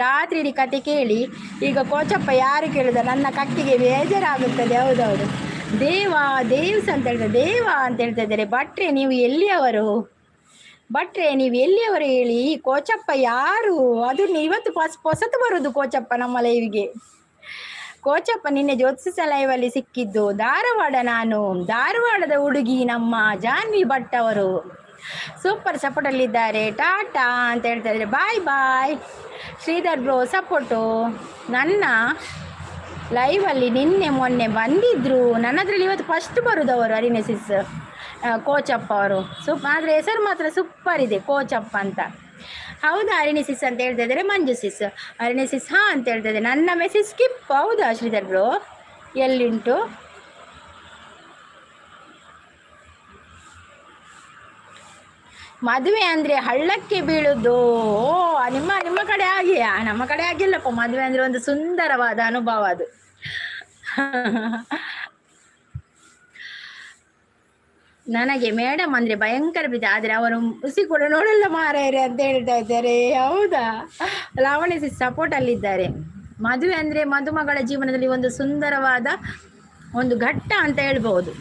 ರಾತ್ರಿ ಇಡೀ ಕತೆ ಕೇಳಿ ಈಗ ಕೋಚಪ್ಪ ಯಾರು ಕೇಳಿದ ನನ್ನ ಕಕ್ಕಿಗೆ ಬೇಜಾರಾಗುತ್ತದೆ. ಹೌದೌದು. ದೇವ್ಸ್ ಅಂತ ಹೇಳ್ತಾರೆ. ದೇವ ಅಂತ ಹೇಳ್ತಾ ಇದ್ದಾರೆ. ಭಟ್ರೆ ನೀವು ಎಲ್ಲಿಯವರು ಹೇಳಿ? ಕೋಚಪ್ಪ ಯಾರು? ಅದು ಇವತ್ತು ಹೊಸತು ಬರೋದು ಕೋಚಪ್ಪ ನಮ್ಮ ಲೈವ್ಗೆ. ಕೋಚಪ್ಪ ನಿನ್ನೆ ಜ್ಯೋತಿಷ ಲೈವಲ್ಲಿ ಸಿಕ್ಕಿದ್ದು ಧಾರವಾಡದ ಹುಡುಗಿ ನಮ್ಮ ಜಾನ್ವಿ ಭಟ್ ಅವರು. ಸೂಪರ್ ಸಪೋರ್ಟಲ್ಲಿದ್ದಾರೆ. ಟಾಟಾ ಅಂತ ಹೇಳ್ತಾ ಇದ್ದಾರೆ. ಬಾಯ್. Sridhar bro support. ನನ್ನ ಲೈವಲ್ಲಿ ನಿನ್ನೆ ಮೊನ್ನೆ ಬಂದಿದ್ದರು. ನನ್ನ ಹತ್ರಲ್ಲಿ ಇವತ್ತು ಫಸ್ಟ್ ಬರೋದವರು ಹರಿಣಿ ಸಿಸ್ ಕೋಚಪ್ಪ ಅವರು. ಆದರೆ ಹೆಸರು ಮಾತ್ರ ಸೂಪರ್ ಇದೆ, ಕೋಚಪ್ಪ ಅಂತ. ಹೌದಾ ಹರಿಣಿ ಸಿಸ್ ಅಂತ ಹೇಳ್ತಾ ಇದ್ದಾರೆ. ಮಂಜು ಸಿಸ್. ಹರಿಣಿ ಸಿಸ್ ಹಾಂ ಅಂತ ಹೇಳ್ತಾ ಇದ್ದಾರೆ. ನನ್ನ ಮೆಸೇಜ್ ಸ್ಕಿಪ್. ಹೌದಾ ಶ್ರೀಧರ್ ಬ್ರೋ ಎಲ್ಲಿಂಟು? ಮದುವೆ ಅಂದರೆ ಹಳ್ಳಕ್ಕೆ ಬೀಳುದು. ನಿಮ್ಮ ಕಡೆ ಆಗಿಯಾ? ನಮ್ಮ ಕಡೆ ಆಗಿಲ್ಲಪ್ಪ. ಮದುವೆ ಅಂದರೆ ಒಂದು ಸುಂದರವಾದ ಅನುಭವ ಅದು. ನನಗೆ ಮೇಡಮ್ ಅಂದರೆ ಭಯಂಕರ ಪ್ರೀತಿ, ಆದರೆ ಅವರು ಹುಸಿ ಕೂಡ ನೋಡಲ್ಲ ಮಾರಾಯರೆ ಅಂತ ಹೇಳ್ತಾ ಇದ್ದಾರೆ. ಹೌದಾ? ಲಾವಣ್ಯ ಸಿಸ್ ಸಪೋರ್ಟಲ್ಲಿದ್ದಾರೆ. ಮದುವೆ ಅಂದರೆ ಮದುಮಗಳ ಜೀವನದಲ್ಲಿ ಒಂದು ಸುಂದರವಾದ ಒಂದು ಘಟ್ಟ ಅಂತ ಹೇಳ್ಬೋದು.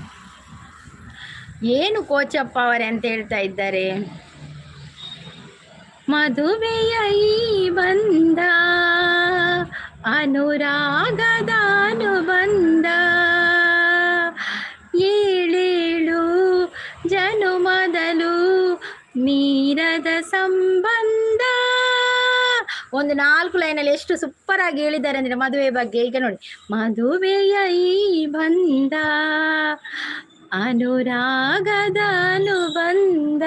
ಏನು ಕೋಚಪ್ಪ ಅವರೇ ಅಂತ ಹೇಳ್ತಾ ಇದ್ದಾರೆ. ಮದುವೆಯ ಈ ಬಂಧ ಅನುರಾಗದ ಅನುಬಂಧ, ಏಳೇಳು ಜನುಮದಲು ಮೀರದ ಸಂಬಂಧ. ಒಂದು 4 ಲೈನಲ್ಲಿ ಎಷ್ಟು ಸೂಪರ್ ಆಗಿ ಹೇಳಿದ್ದಾರೆ ಅಂದರೆ ಮದುವೆ ಬಗ್ಗೆ. ಈಗ ನೋಡಿ, ಮದುವೆಯ ಈ ಬಂಧ ಅನುರಾಗದ ಅನುಬಂಧ.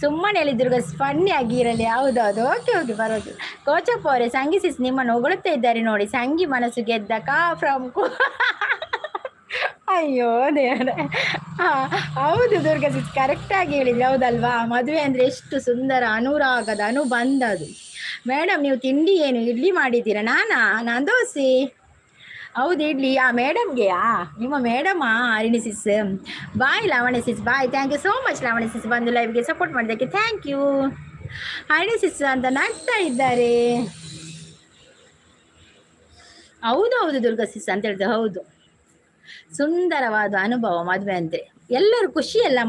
ಸುಮ್ಮನೆ ಹೇಳಿದ್ರು ಫನ್ನಿ ಆಗಿರಲಿ. ಹೌದೌದು. ಓಕೆ ಬರೋದು. ಕೋಚಪ್ಪ ಅವರೇ ಸಂಗಿ ಸಿಸ್ ನಿಮ್ಮನ್ನು ಹೊಗಳುತ್ತಾ ಇದ್ದಾರೆ ನೋಡಿ. ಸಂಗಿ ಮನಸ್ಸು ಗೆದ್ದ ಕಾ ಫ್ರಮ್ ಅಯ್ಯೋ ದೇವರೇ. ಹೌದು ದುರ್ಗಾ ಸಿಸ್ ಕರೆಕ್ಟಾಗಿ ಹೇಳಿದ್ರಿ. ಹೌದಲ್ವಾ? ಮದುವೆ ಅಂದರೆ ಎಷ್ಟು ಸುಂದರ, ಅನುರಾಗದ ಅನುಬಂಧ ಅದು. ಮೇಡಮ್ ನೀವು ತಿಂಡಿ ಏನು ಇಡ್ಲಿ ಮಾಡಿದ್ದೀರಾ? ನಾನು ದೋಸೆ. ಹೌದು ಇಡ್ಲಿ. ಮೇಡಮ್ಗೆಯಾ? ನಿಮ್ಮ ಮೇಡಮಾ Harini sis? Bye Lavanya sis. Bye. Thank you so much Lavanya sis ಬಂದು ಲೈವ್ಗೆ ಸಪೋರ್ಟ್ ಮಾಡೋದಕ್ಕೆ. Thank you. ಹರಿಣಿ ಸಿಸ್ ಅಂತ ನಗ್ತಾ ಇದ್ದಾರೆ. ಹೌದು ದುರ್ಗಾ ಸಿಸ್ ಅಂತ ಹೇಳಿದೆ. ಹೌದು, ಸುಂದರವಾದ ಅನುಭವ ಮದುವೆ ಅಂದರೆ. ಎಲ್ಲರೂ ಖುಷಿ ಅಲ್ಲ,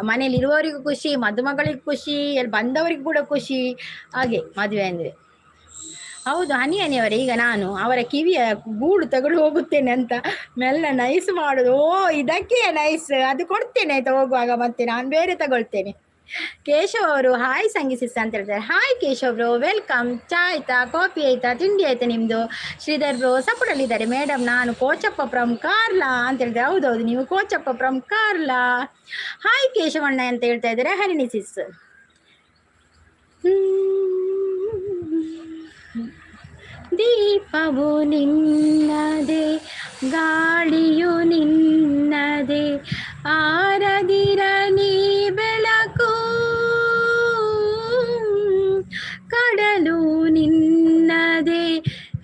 ಮನೆಯಲ್ಲಿ ಇರುವವರಿಗೂ ಖುಷಿ, ಮದುಮಗಳಿಗೆ ಖುಷಿ, ಎಲ್ಲಿ ಬಂದವರಿಗೂ ಕೂಡ ಖುಷಿ. ಹಾಗೆ ಮದುವೆ ಅಂದರೆ. ಹೌದು ಹನಿಯವರೇ. ಈಗ ನಾನು ಅವರ ಕಿವಿಯ ಗೂಡು ತಗೊಂಡು ಹೋಗುತ್ತೇನೆ ಅಂತ ಮೆಲ್ಲ ನೈಸ್ ಮಾಡೋದು. ಇದಕ್ಕೆ ನೈಸ್, ಅದು ಕೊಡ್ತೇನೆ ಆಯ್ತಾ ಹೋಗುವಾಗ, ಮತ್ತೆ ನಾನು ಬೇರೆ ತಗೊಳ್ತೇನೆ. ಕೇಶವ್ ಅವರು ಹಾಯ್ ಸಂಗೀಸಿಸ್ ಅಂತ ಹೇಳ್ತಾರೆ. Hi Keshav bro, welcome. ಚಾ ಆಯ್ತಾ, ಕಾಫಿ ಆಯ್ತಾ, ತಿಂಡಿ ಆಯ್ತಾ ನಿಮ್ಮದು? ಶ್ರೀಧರ್ ಬ್ರೋ ಸಪೋರ್ಟಲ್ಲಿದ್ದಾರೆ. ಮೇಡಮ್ ನಾನು ಕೋಚಪ್ಪ ಫ್ರಮ್ ಕಾರ್ಲಾ ಅಂತ ಹೇಳಿದ್ರೆ, ಹೌದೌದು ನೀವು ಕೋಚಪ್ಪ ಫ್ರಮ್ ಕಾರ್ಲಾ. ಹಾಯ್ ಕೇಶವಣ್ಣ ಅಂತ ಹೇಳ್ತಾ ಇದ್ದಾರೆ ಹರಿಣಿಸಿಸ್. ದೀಪವು ನಿನ್ನದೇ, ಗಾಳಿಯು ನಿನ್ನದೇ, ಆರದಿರಲಿ ಬೆಳಕು, ಕಡಲು ನಿನ್ನದೇ,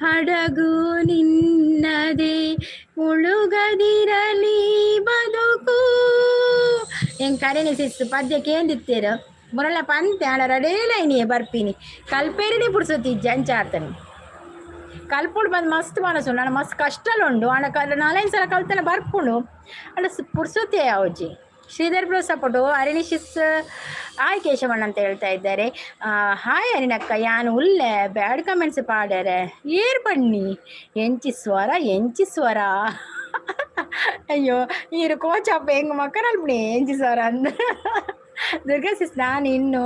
ಹಡಗು ನಿನ್ನದೇ, ಮುಳುಗದಿರಲಿ ಬದುಕು. ಹೆಂಗೆ ಕರೆನಿಸಿಸ್ ಪದ್ಯ ಕೇಂದಿತ್ತೇರು ಮುರಳ ಪಂತೆ ಹಣ ರಡೇಲೈನಿಯೇ ಬರ್ಪೀನಿ ಕಲ್ಪೇರಿನೇ ಪುಡ್ಸೋತಿ ಜಂಚಾಡ್ತಾನೆ ಕಲ್ಪುಡು ಬಂದು ಮಸ್ತ್ ಮನಸ್ಸು ನಾನು ಮಸ್ತ್ ಕಷ್ಟಲುಂಡು ಹಣ ನಾಲ್ಕೈದು ಸಲ ಕಲ್ತನ ಬರ್ಪುಂಡು ಅಲ್ಲ ಪುಡ್ಸೋತೆ ಅವಜಿ. ಶ್ರೀಧರ್ ಬ್ರೋ ಸಪೋಟು ಅರಿಣಿಶಿಸ್ ಹಾಯ್ ಕೇಶವಣ್ಣ ಅಂತ ಹೇಳ್ತಾ ಇದ್ದಾರೆ. ಹಾಯ್ ಅರಿನಕ್ಕ ಯಾನು ಉಲ್ಲೆ ಬ್ಯಾಡ್ ಕಮೆಂಟ್ಸ್ ಪಾಡ್ಯಾರೆ ಏರ್ ಬನ್ನಿ ಎಂಚಿ ಸ್ವರ ಅಯ್ಯೋ ಈರು ಕೋಚಪ್ಪ ಹೆಂಗೆ ಮಕ್ಕಳಲ್ಬಿಡಿ ಎಂಚಿ ಸ್ವರ ಅಂದ ದುರ್ಗಾ ಸಿಸ್ ನಾನು ಇನ್ನು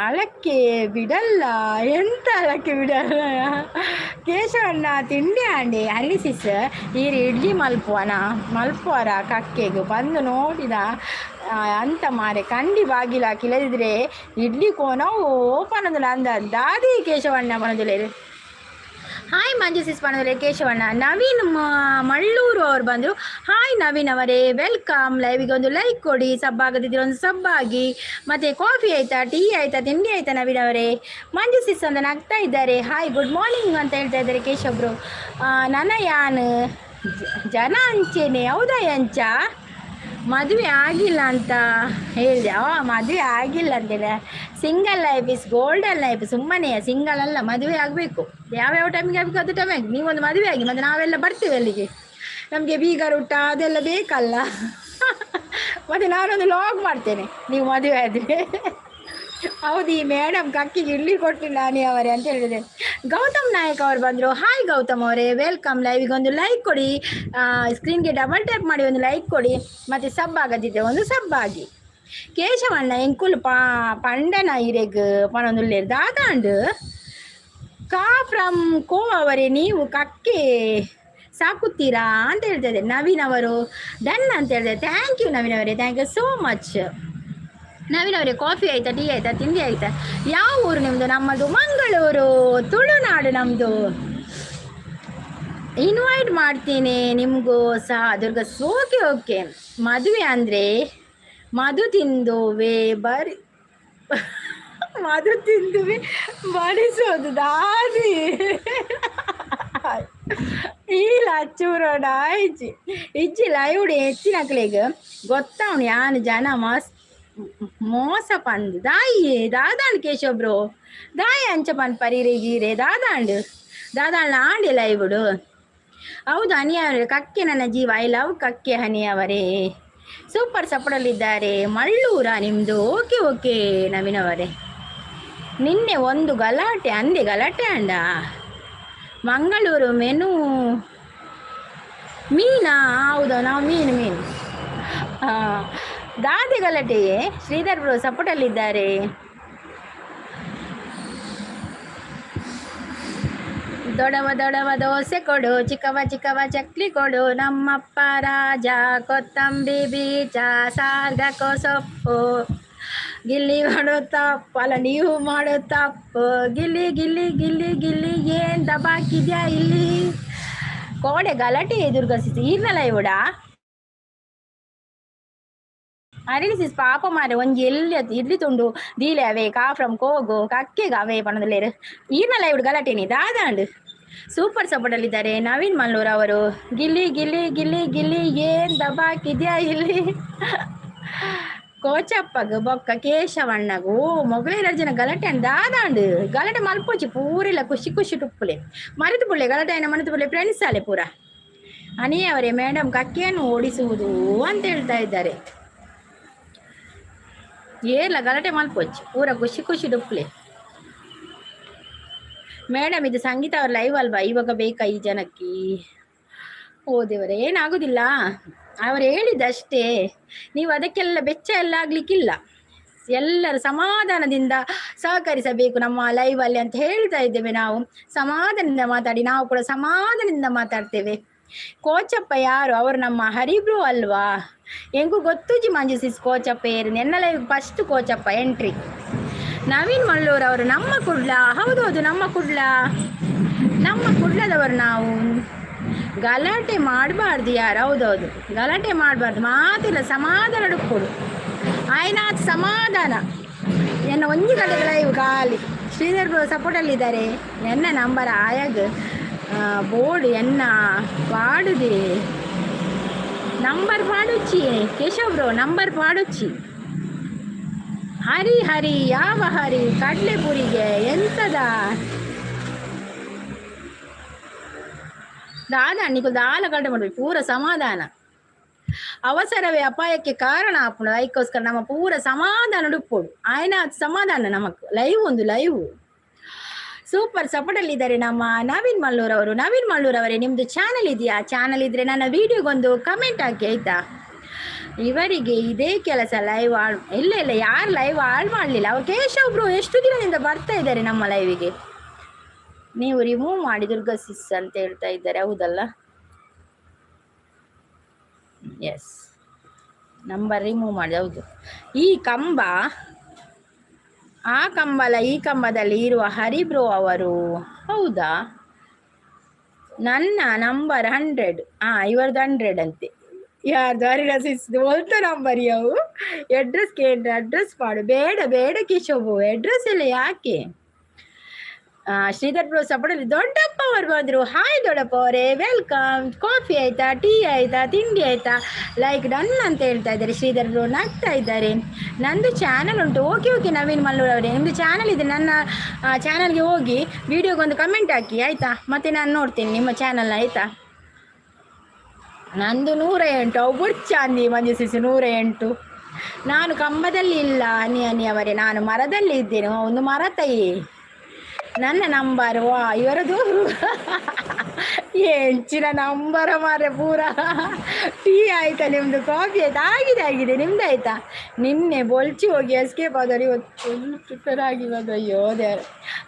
ಅಳಕ್ಕೆ ಬಿಡಲ್ಲ, ಎಂತ ಅಳಕ್ಕೆ ಬಿಡಲ್ಲ. ಕೇಶವಣ್ಣ ತಿಂಡಿ ಆಂಡಿ ಹರಿಸಿಸ್ ಈರು ಇಡ್ಲಿ ಮಲ್ಪುವರ ಕಕ್ಕೆಗೆ ಬಂದು ನೋಡಿದ ಅಂತ ಮಾರೆ ಕಂಡಿ ಬಾಗಿಲ ಕಿಳದಿದ್ರೆ ಇಡ್ಲಿ ಕೋನವು ಪನದಲ್ಲ ಅಂದ ದಾದಿ ಕೇಶವಣ್ಣ ಪನದಲೇರು. ಹಾಯ್ ಮಂಜುಸಿಸ್ ಪನದಲೆ ಕೇಶವಣ್ಣ. ನವೀನ್ ಮಳ್ಳೂರು ಅವ್ರು ಬಂದರು. ಹಾಯ್ ನವೀನ್ ಅವರೇ ವೆಲ್ಕಮ್. ಲೈವಿಗೆ ಒಂದು ಲೈಕ್ ಕೊಡಿ, ಸಬ್ ಆಗದಿದ್ರೆ ಒಂದು ಸಬ್ ಆಗಿ. ಮತ್ತು ಕಾಫಿ ಆಯಿತಾ, ಟೀ ಆಯಿತಾ, ತಿಂಡಿ ಆಯಿತಾ ನವೀನ್ ಅವರೇ? ಮಂಜುಸಿಸ್ ಅಂತ ನಗ್ತಾ ಇದ್ದಾರೆ. ಹಾಯ್ ಗುಡ್ ಮಾರ್ನಿಂಗ್ ಅಂತ ಹೇಳ್ತಾ ಇದ್ದಾರೆ ಕೇಶವ್ರು. ನನ್ನ ಯಾನ್ ಜನ ಅಂಚೆನೆ ಹೌದಾ ಎಂಚ ಮದುವೆ ಆಗಿಲ್ಲ ಅಂತ ಹೇಳಿದೆ. ಮದುವೆ ಆಗಿಲ್ಲ ಅಂತೇಳಿ single life is golden life. ಸುಮ್ಮನೆ ಸಿಂಗಲ್ ಅಲ್ಲ, ಮದುವೆ ಆಗಬೇಕು. ಯಾವ್ಯಾವ ಟೈಮಿಗೆ ಆಗಬೇಕು ಅದು ಟೈಮಿಗೆ ನೀವೊಂದು ಮದುವೆ ಆಗಿ ಮತ್ತು ನಾವೆಲ್ಲ ಬರ್ತೀವಿ ಅಲ್ಲಿಗೆ. ನಮಗೆ ಬೀಗರ ಊಟ ಅದೆಲ್ಲ ಬೇಕಲ್ಲ. ಮತ್ತು ನಾನೊಂದು ಲಾಗ್ ಮಾಡ್ತೇನೆ ನೀವು ಮದುವೆ ಆದರೆ. ಹೌದು ಈ ಮೇಡಮ್ ಕಕ್ಕಿಗೆ ಇಡ್ಲಿ ಕೊಟ್ಟಿಲ್ಲ ನೀ ಅವರೇ ಅಂತ ಹೇಳಿದೆ. ಗೌತಮ್ ನಾಯಕ್ ಅವ್ರು ಬಂದರು. ಹಾಯ್ ಗೌತಮ್ ಅವರೇ ವೆಲ್ಕಮ್. ಲೈವಿಗೆ ಒಂದು ಲೈಕ್ ಕೊಡಿ, ಸ್ಕ್ರೀನ್ಗೆ ಡಬಲ್ ಟ್ಯಾಪ್ ಮಾಡಿ ಒಂದು ಲೈಕ್ ಕೊಡಿ, ಮತ್ತು ಸಬ್ ಆಗದಿದ್ದರೆ ಒಂದು ಸಬ್ ಆಗಿ. ಕೇಶವಣ್ಣ ಎಂಕುಲ್ ಪಂಡನ ಇರೆಗ್ ಪನೊಂದುಲ್ಲೇರು ದಾದಾಂಡು ಕಾ ಫ್ರಮ್ ಕೋ ಅವರೇ ನೀವು ಕಕ್ಕೆ ಸಾಕುತ್ತೀರಾ ಅಂತ ಹೇಳ್ತಾ ಇದ್ದಾರೆ ನವೀನ್ ಅವರು. ಡನ್ ಅಂತ ಹೇಳಿದೆ. ಥ್ಯಾಂಕ್ ಯು ನವೀನ್ ಅವರೇ, thank you so much. Naveen ಅವರೇ ಕಾಫಿ ಆಯಿತಾ, ಟೀ ಆಯಿತಾ, ತಿಂಡಿ ಆಯಿತಾ? ಯಾವ ಊರು ನಿಮ್ಮದು? ನಮ್ಮದು ಮಂಗಳೂರು, ತುಳುನಾಡು ನಮ್ಮದು. ಇನ್ವೈಟ್ ಮಾಡ್ತೀನಿ ನಿಮಗೂ ಸಹ ದುರ್ಗಾ. ಓಕೆ ಮದುವೆ ಅಂದರೆ ಮಧು ತಿಂದುವೆ ಮಧು ತಿಂದುವೆ ಬಡಿಸೋದು ದಾದಿ ಇಲ್ಲ ಚೂರೋಡ ಇಜ್ಜಿ ಲೈವ್ಡೆ ಹೆಚ್ಚಿನ ಕ್ಲೆಗ್ ಗೊತ್ತವನು ಯಾನು ಜನ ಮೋಸ ಪಂದು ದಾದಾಂಡ್ ಕೇಶವ್ ಬ್ರೋ ದಾಯಿ ಅಂಚ ಪಂದ್ ಪರಿರೆಗೀರೆ ದಾದಾಂಡ್ ಆಂಡಿ ಲೈವ್ಡು. ಹೌದು ಹನಿಯವರೇ, ಕಕ್ಕೆ ನನ್ನ ಜೀವ. ಐ ಲವ್ ಕಕ್ಕೆ ಹನಿಯವರೇ. ಸೂಪರ್ ಸಪೋರ್ಟಲ್ಲಿದ್ದಾರೆ. ಮಳ್ಳೂರ ನಿಮ್ಮದು? ಓಕೆ ನವೀನ್ ಅವರೇ. ನಿನ್ನೆ ಒಂದು ಗಲಾಟೆ ಅಂದೆ, ಗಲಾಟೆ ಅಂಡ ಮಂಗಳೂರು ಮೆನು ಮೀನಾ? ಹೌದಾ, ನಾವು ಮೀನು ದಾದಿ ಗಲಾಟೆಯೇ. ಶ್ರೀಧರ್ ಬ್ರೋ ಸಪೋರ್ಟಲ್ಲಿದ್ದಾರೆ. ದೊಡವ ದೋಸೆ ಕೊಡು, ಚಿಕ್ಕವ ಚಕ್ಲಿ ಕೊಡು, ನಮ್ಮಪ್ಪ ರಾಜ ಕೊತ್ತಂಬರಿ ಬೀಜ ಸಾರ್ಗಕೋ ಸೊಪ್ಪು, ಗಿಲ್ಲಿ ಮಾಡೋ ತಪ್ಪು ಅಲ್ಲ ನೀವು ಮಾಡೋ ತಪ್ಪು, ಗಿಲ್ಲಿ ಗಿಲ್ಲಿ ಗಿಲ್ಲಿ ಗಿಲ್ಲಿ ಏನು ದಬಾಕಿದ್ಯಾ ಇಲ್ಲಿ? ಕೋಡೆ ಗಲಾಟೆ ದುರ್ಗಸಿಸಿ ಈರ್ನಲ್ಲ ಇವಡ ಅರಿಸಿಸ್ ಪಾಪ ಮಾರೆ ಒಂಜಿ ಎಲ್ಲಿ ಇಡ್ಲಿ ತುಂಡು ದೀಲೆ ಅವೇ ಕಾಫ್ರಮ್ ಕೋಗು ಕಕ್ಕೆಗ ಅವೇ ಪಣದಲ್ಲೇರು ಈರ್ನಲ್ಲ ಇವಡು ಗಲಾಟೆನಿ ದಾದಾಂಡ್. ಸೂಪರ್ ಸಪೋರ್ಟಲ್ಲಿದ್ದಾರೆ ನವೀನ್ ಮಲ್ಲೂರ್ ಅವರು. ಗಿಲ್ಲಿ ಗಿಲ್ಲಿ ಗಿಲ್ಲಿ ಗಿಲ್ಲಿ ಏನು ದಬಾಕಿದ್ಯಾ ಇಲ್ಲಿ? ಕೋಚಪ್ಪಗ ಬೊಕ್ಕ ಕೇಶವಣ್ಣಗು ಮೊಗಲೇರ ಜನ ಗಲಾಟೆ ಅಂಡ್ ದಾದಾಂಡ್ ಗಲಾಟೆ ಮಲ್ಪೋಚಿ ಪೂರಿಲ್ಲ ಖುಷಿ ಟುಪ್ಪುಲೆ ಮರೆತು ಪುಳ್ಳೆ ಗಲಾಟೆ ಅನ್ನ ಮರೆತು ಪುಳ್ಳೆ ಫ್ರೆಂಡ್ಸ್ ಅಲೆ ಪೂರ. ಅನಿಯವರೇ ಮೇಡಮ್ ಕಕ್ಕೆಯನ್ನು ಓಡಿಸುವುದು ಅಂತ ಹೇಳ್ತಾ ಇದ್ದಾರೆ. ಏರ್ಲ ಗಲಾಟೆ ಮಲ್ಪೋಚಿ ಪೂರ ಖುಷಿ ಟುಪ್ಪುಲೆ. ಮೇಡಮ್ ಇದು ಸಂಗೀತ ಅವ್ರ ಲೈವ್ ಅಲ್ವಾ, ಇವಾಗ ಬೇಕಾ ಈ ಜನಕ್ಕೆ? ಓ ದೇವರೇ, ಏನಾಗುದಿಲ್ಲ, ಅವರು ಹೇಳಿದ್ದಷ್ಟೇ. ನೀವು ಅದಕ್ಕೆಲ್ಲ ಬೆಚ್ಚ ಎಲ್ಲ ಆಗ್ಲಿಕ್ಕಿಲ್ಲ. ಎಲ್ಲರೂ ಸಮಾಧಾನದಿಂದ ಸಹಕರಿಸಬೇಕು ನಮ್ಮ ಲೈವ್ ಅಲ್ಲಿ ಅಂತ ಹೇಳ್ತಾ ಇದ್ದೇವೆ. ನಾವು ಸಮಾಧಾನದಿಂದ ಮಾತಾಡಿ, ನಾವು ಕೂಡ ಸಮಾಧಾನದಿಂದ ಮಾತಾಡ್ತೇವೆ. ಕೋಚಪ್ಪ ಯಾರು? ಅವರು ನಮ್ಮ ಹರಿಬ್ರು ಅಲ್ವಾ? ಹೆಂಗೂ ಗೊತ್ತುಜಿ ಮಂಜು ಸಿಸ್ ಕೋಚಪ್ಪ ಏರು ಎನ್ನ ಲೈವ್ ಫಸ್ಟ್ ಕೋಚಪ್ಪ ಎಂಟ್ರಿ. ನವೀನ್ ಮಳ್ಳೂರ್ ಅವರು ನಮ್ಮ ಕುಡ್ಲ. ಹೌದೌದು, ನಮ್ಮ ಕುಡ್ಲ, ನಮ್ಮ ಕುಡ್ಲದವರು ನಾವು. ಗಲಾಟೆ ಮಾಡಬಾರ್ದು ಯಾರು. ಹೌದೌದು, ಗಲಾಟೆ ಮಾಡಬಾರ್ದು, ಮಾತಿಲ್ಲ, ಸಮಾಧಾನ ಕೊಡು ಆಯ್ನಾಥ್, ಸಮಾಧಾನ. ಎನ್ನ ಒಂಜಿ ಗಂಟೆಗಳ ಇವು ಖಾಲಿ ಶ್ರೀಧರ್ ಬ್ರೋ ಸಪೋರ್ಟಲ್ಲಿದ್ದಾರೆ. ಎನ್ನ ನಂಬರ್ ಆಯಾಗ ಬೋರ್ಡ್ ಎನ್ನ ಪಾಡುದೆ ನಂಬರ್ ಪಾಡುಚ್ಚಿ ಕೇಶವ್ ಬ್ರೋ, ನಂಬರ್ ಪಾಡುಚ್ಚಿ. ಹರಿ ಹರಿ ಯಾವ ಹರಿ? ಕಡ್ಲೆಪುರಿಗೆ ಎಂತದ ದಾದ ನಿಗೂ ದಾಲ ಗಡ್ಡೆ ಮಾಡ್ಬೇಕು. ಪೂರ ಸಮಾಧಾನ, ಅವಸರವೇ ಅಪಾಯಕ್ಕೆ ಕಾರಣ ಆಪುಂಡು. ಅದಕ್ಕೋಸ್ಕರ ನಮ್ಮ ಪೂರ ಸಮಾಧಾನ ಡುಪ್ಪೋಡು ಆಯ್ನ ಸಮಾಧಾನ. ನಮಕ್ ಲೈವ್ ಒಂದು ಲೈವ್ ಸೂಪರ್ ಸಪೋರ್ಟಲ್ಲಿ ಇದ್ದಾರೆ ನಮ್ಮ ನವೀನ್ ಮಲ್ಲೂರ್ ಅವರು. ನವೀನ್ ಮಲ್ಲೂರ್ ಅವರೇ, ನಿಮ್ದು ಚಾನಲ್ ಇದೆಯಾ? ಚಾನಲ್ ಇದ್ರೆ ನನ್ನ ವಿಡಿಯೋಗೊಂದು ಕಮೆಂಟ್ ಹಾಕಿ ಆಯ್ತಾ? ಇವರಿಗೆ ಇದೇ ಕೆಲಸ, ಲೈವ್ ಇಲ್ಲ ಇಲ್ಲ, ಯಾರು ಲೈವ್ ಹಾಳು ಮಾಡಲಿಲ್ಲ. ಅವ್ರು ಕೇಶವ್ ಬ್ರೋ ಎಷ್ಟು ದಿನದಿಂದ ಬರ್ತಾ ಇದ್ದಾರೆ ನಮ್ಮ ಲೈವಿಗೆ. ನೀವು ರಿಮೂವ್ ಮಾಡಿ ದುರ್ಗಾ ಸಿಸ್ ಅಂತ ಹೇಳ್ತಾ ಇದ್ದಾರೆ, ಹೌದಲ್ಲ? ಎಸ್, ನಂಬರ್ ರಿಮೂವ್ ಮಾಡಿ. ಹೌದು, ಈ ಕಂಬ ಆ ಕಂಬಲ, ಈ ಕಂಬದಲ್ಲಿ ಇರುವ ಹರಿಬ್ರೋ ಅವರು. ಹೌದಾ? ನನ್ನ ನಂಬರ್ 100. ಇವ್ರದ್ದು 100 ಅಂತೆ. ಯಾರ್ದು? ಹರಿರಸಿಸ್ ಒಲ್ತ ನಂಬರ್ ಯಾವು? ಅಡ್ರೆಸ್ ಕೇಳಿದ್ರೆ ಅಡ್ರೆಸ್ ಮಾಡು. ಬೇಡ ಬೇಡ ಕೇಶವು, ಅಡ್ರೆಸ್ ಎಲ್ಲ ಯಾಕೆ? Sridhar bro support. ದೊಡ್ಡಪ್ಪ ಅವರು ಬಂದರು. ಹಾಯ್ ದೊಡ್ಡಪ್ಪ ಅವರೇ, ವೆಲ್ಕಮ್. ಕಾಫಿ ಆಯ್ತಾ? ಟೀ ಆಯ್ತಾ? ತಿಂಡಿ ಆಯ್ತಾ? ಲೈಕ್ ಡನ್ ಅಂತ ಹೇಳ್ತಾ ಇದ್ದಾರೆ. ಶ್ರೀಧರ್ ಬ್ರೋ ನಗ್ತಾ ಇದ್ದಾರೆ. ನಂದು ಚಾನಲ್ ಉಂಟು. ಓಕೆ ಓಕೆ ನವೀನ್ ಮಲ್ಲೂರ್ ಅವರೇ, ನಿಮ್ಮದು ಚಾನಲ್ ಇದೆ. ನನ್ನ ಚಾನಲ್ಗೆ ಹೋಗಿ ವಿಡಿಯೋಗೊಂದು ಕಮೆಂಟ್ ಹಾಕಿ ಆಯಿತಾ? ಮತ್ತೆ ನಾನು ನೋಡ್ತೀನಿ ನಿಮ್ಮ ಚಾನಲ್ನ, ಆಯಿತಾ? ನಂದು 108. ಒಬ್ಬರು ಚಾಂದಿ ಮಂಜು ಸಿಸಿ 108. ನಾನು ಕಂಬದಲ್ಲಿ ಇಲ್ಲ ಅನಿ ಅವರೇ, ನಾನು ಮರದಲ್ಲಿ ಇದ್ದೇನೆ. ಒಂದು ಮರ ತಾಯಿ ನನ್ನ ನಂಬರ್. ಇವರದು ಹೆಂಚಿನ ನಂಬರ ಮಾರೆ ಪೂರ. ಟೀ ಆಯ್ತಾ ನಿಮ್ಮದು? ಕಾಫಿ ಆಯ್ತಾ? ಆಗಿದೆ ಆಗಿದೆ. ನಿಮ್ದು ಆಯ್ತಾ? ನಿನ್ನೆ ಬೊಲ್ಚಿ ಹೋಗಿ ಎಸ್ಕೇಪ್ ಆದವರು ಇವತ್ತು ಪ್ರಿಪೇರ್ ಆಗಿ ಬಂದು. ಅಯ್ಯೋ ದೇವ್ರ,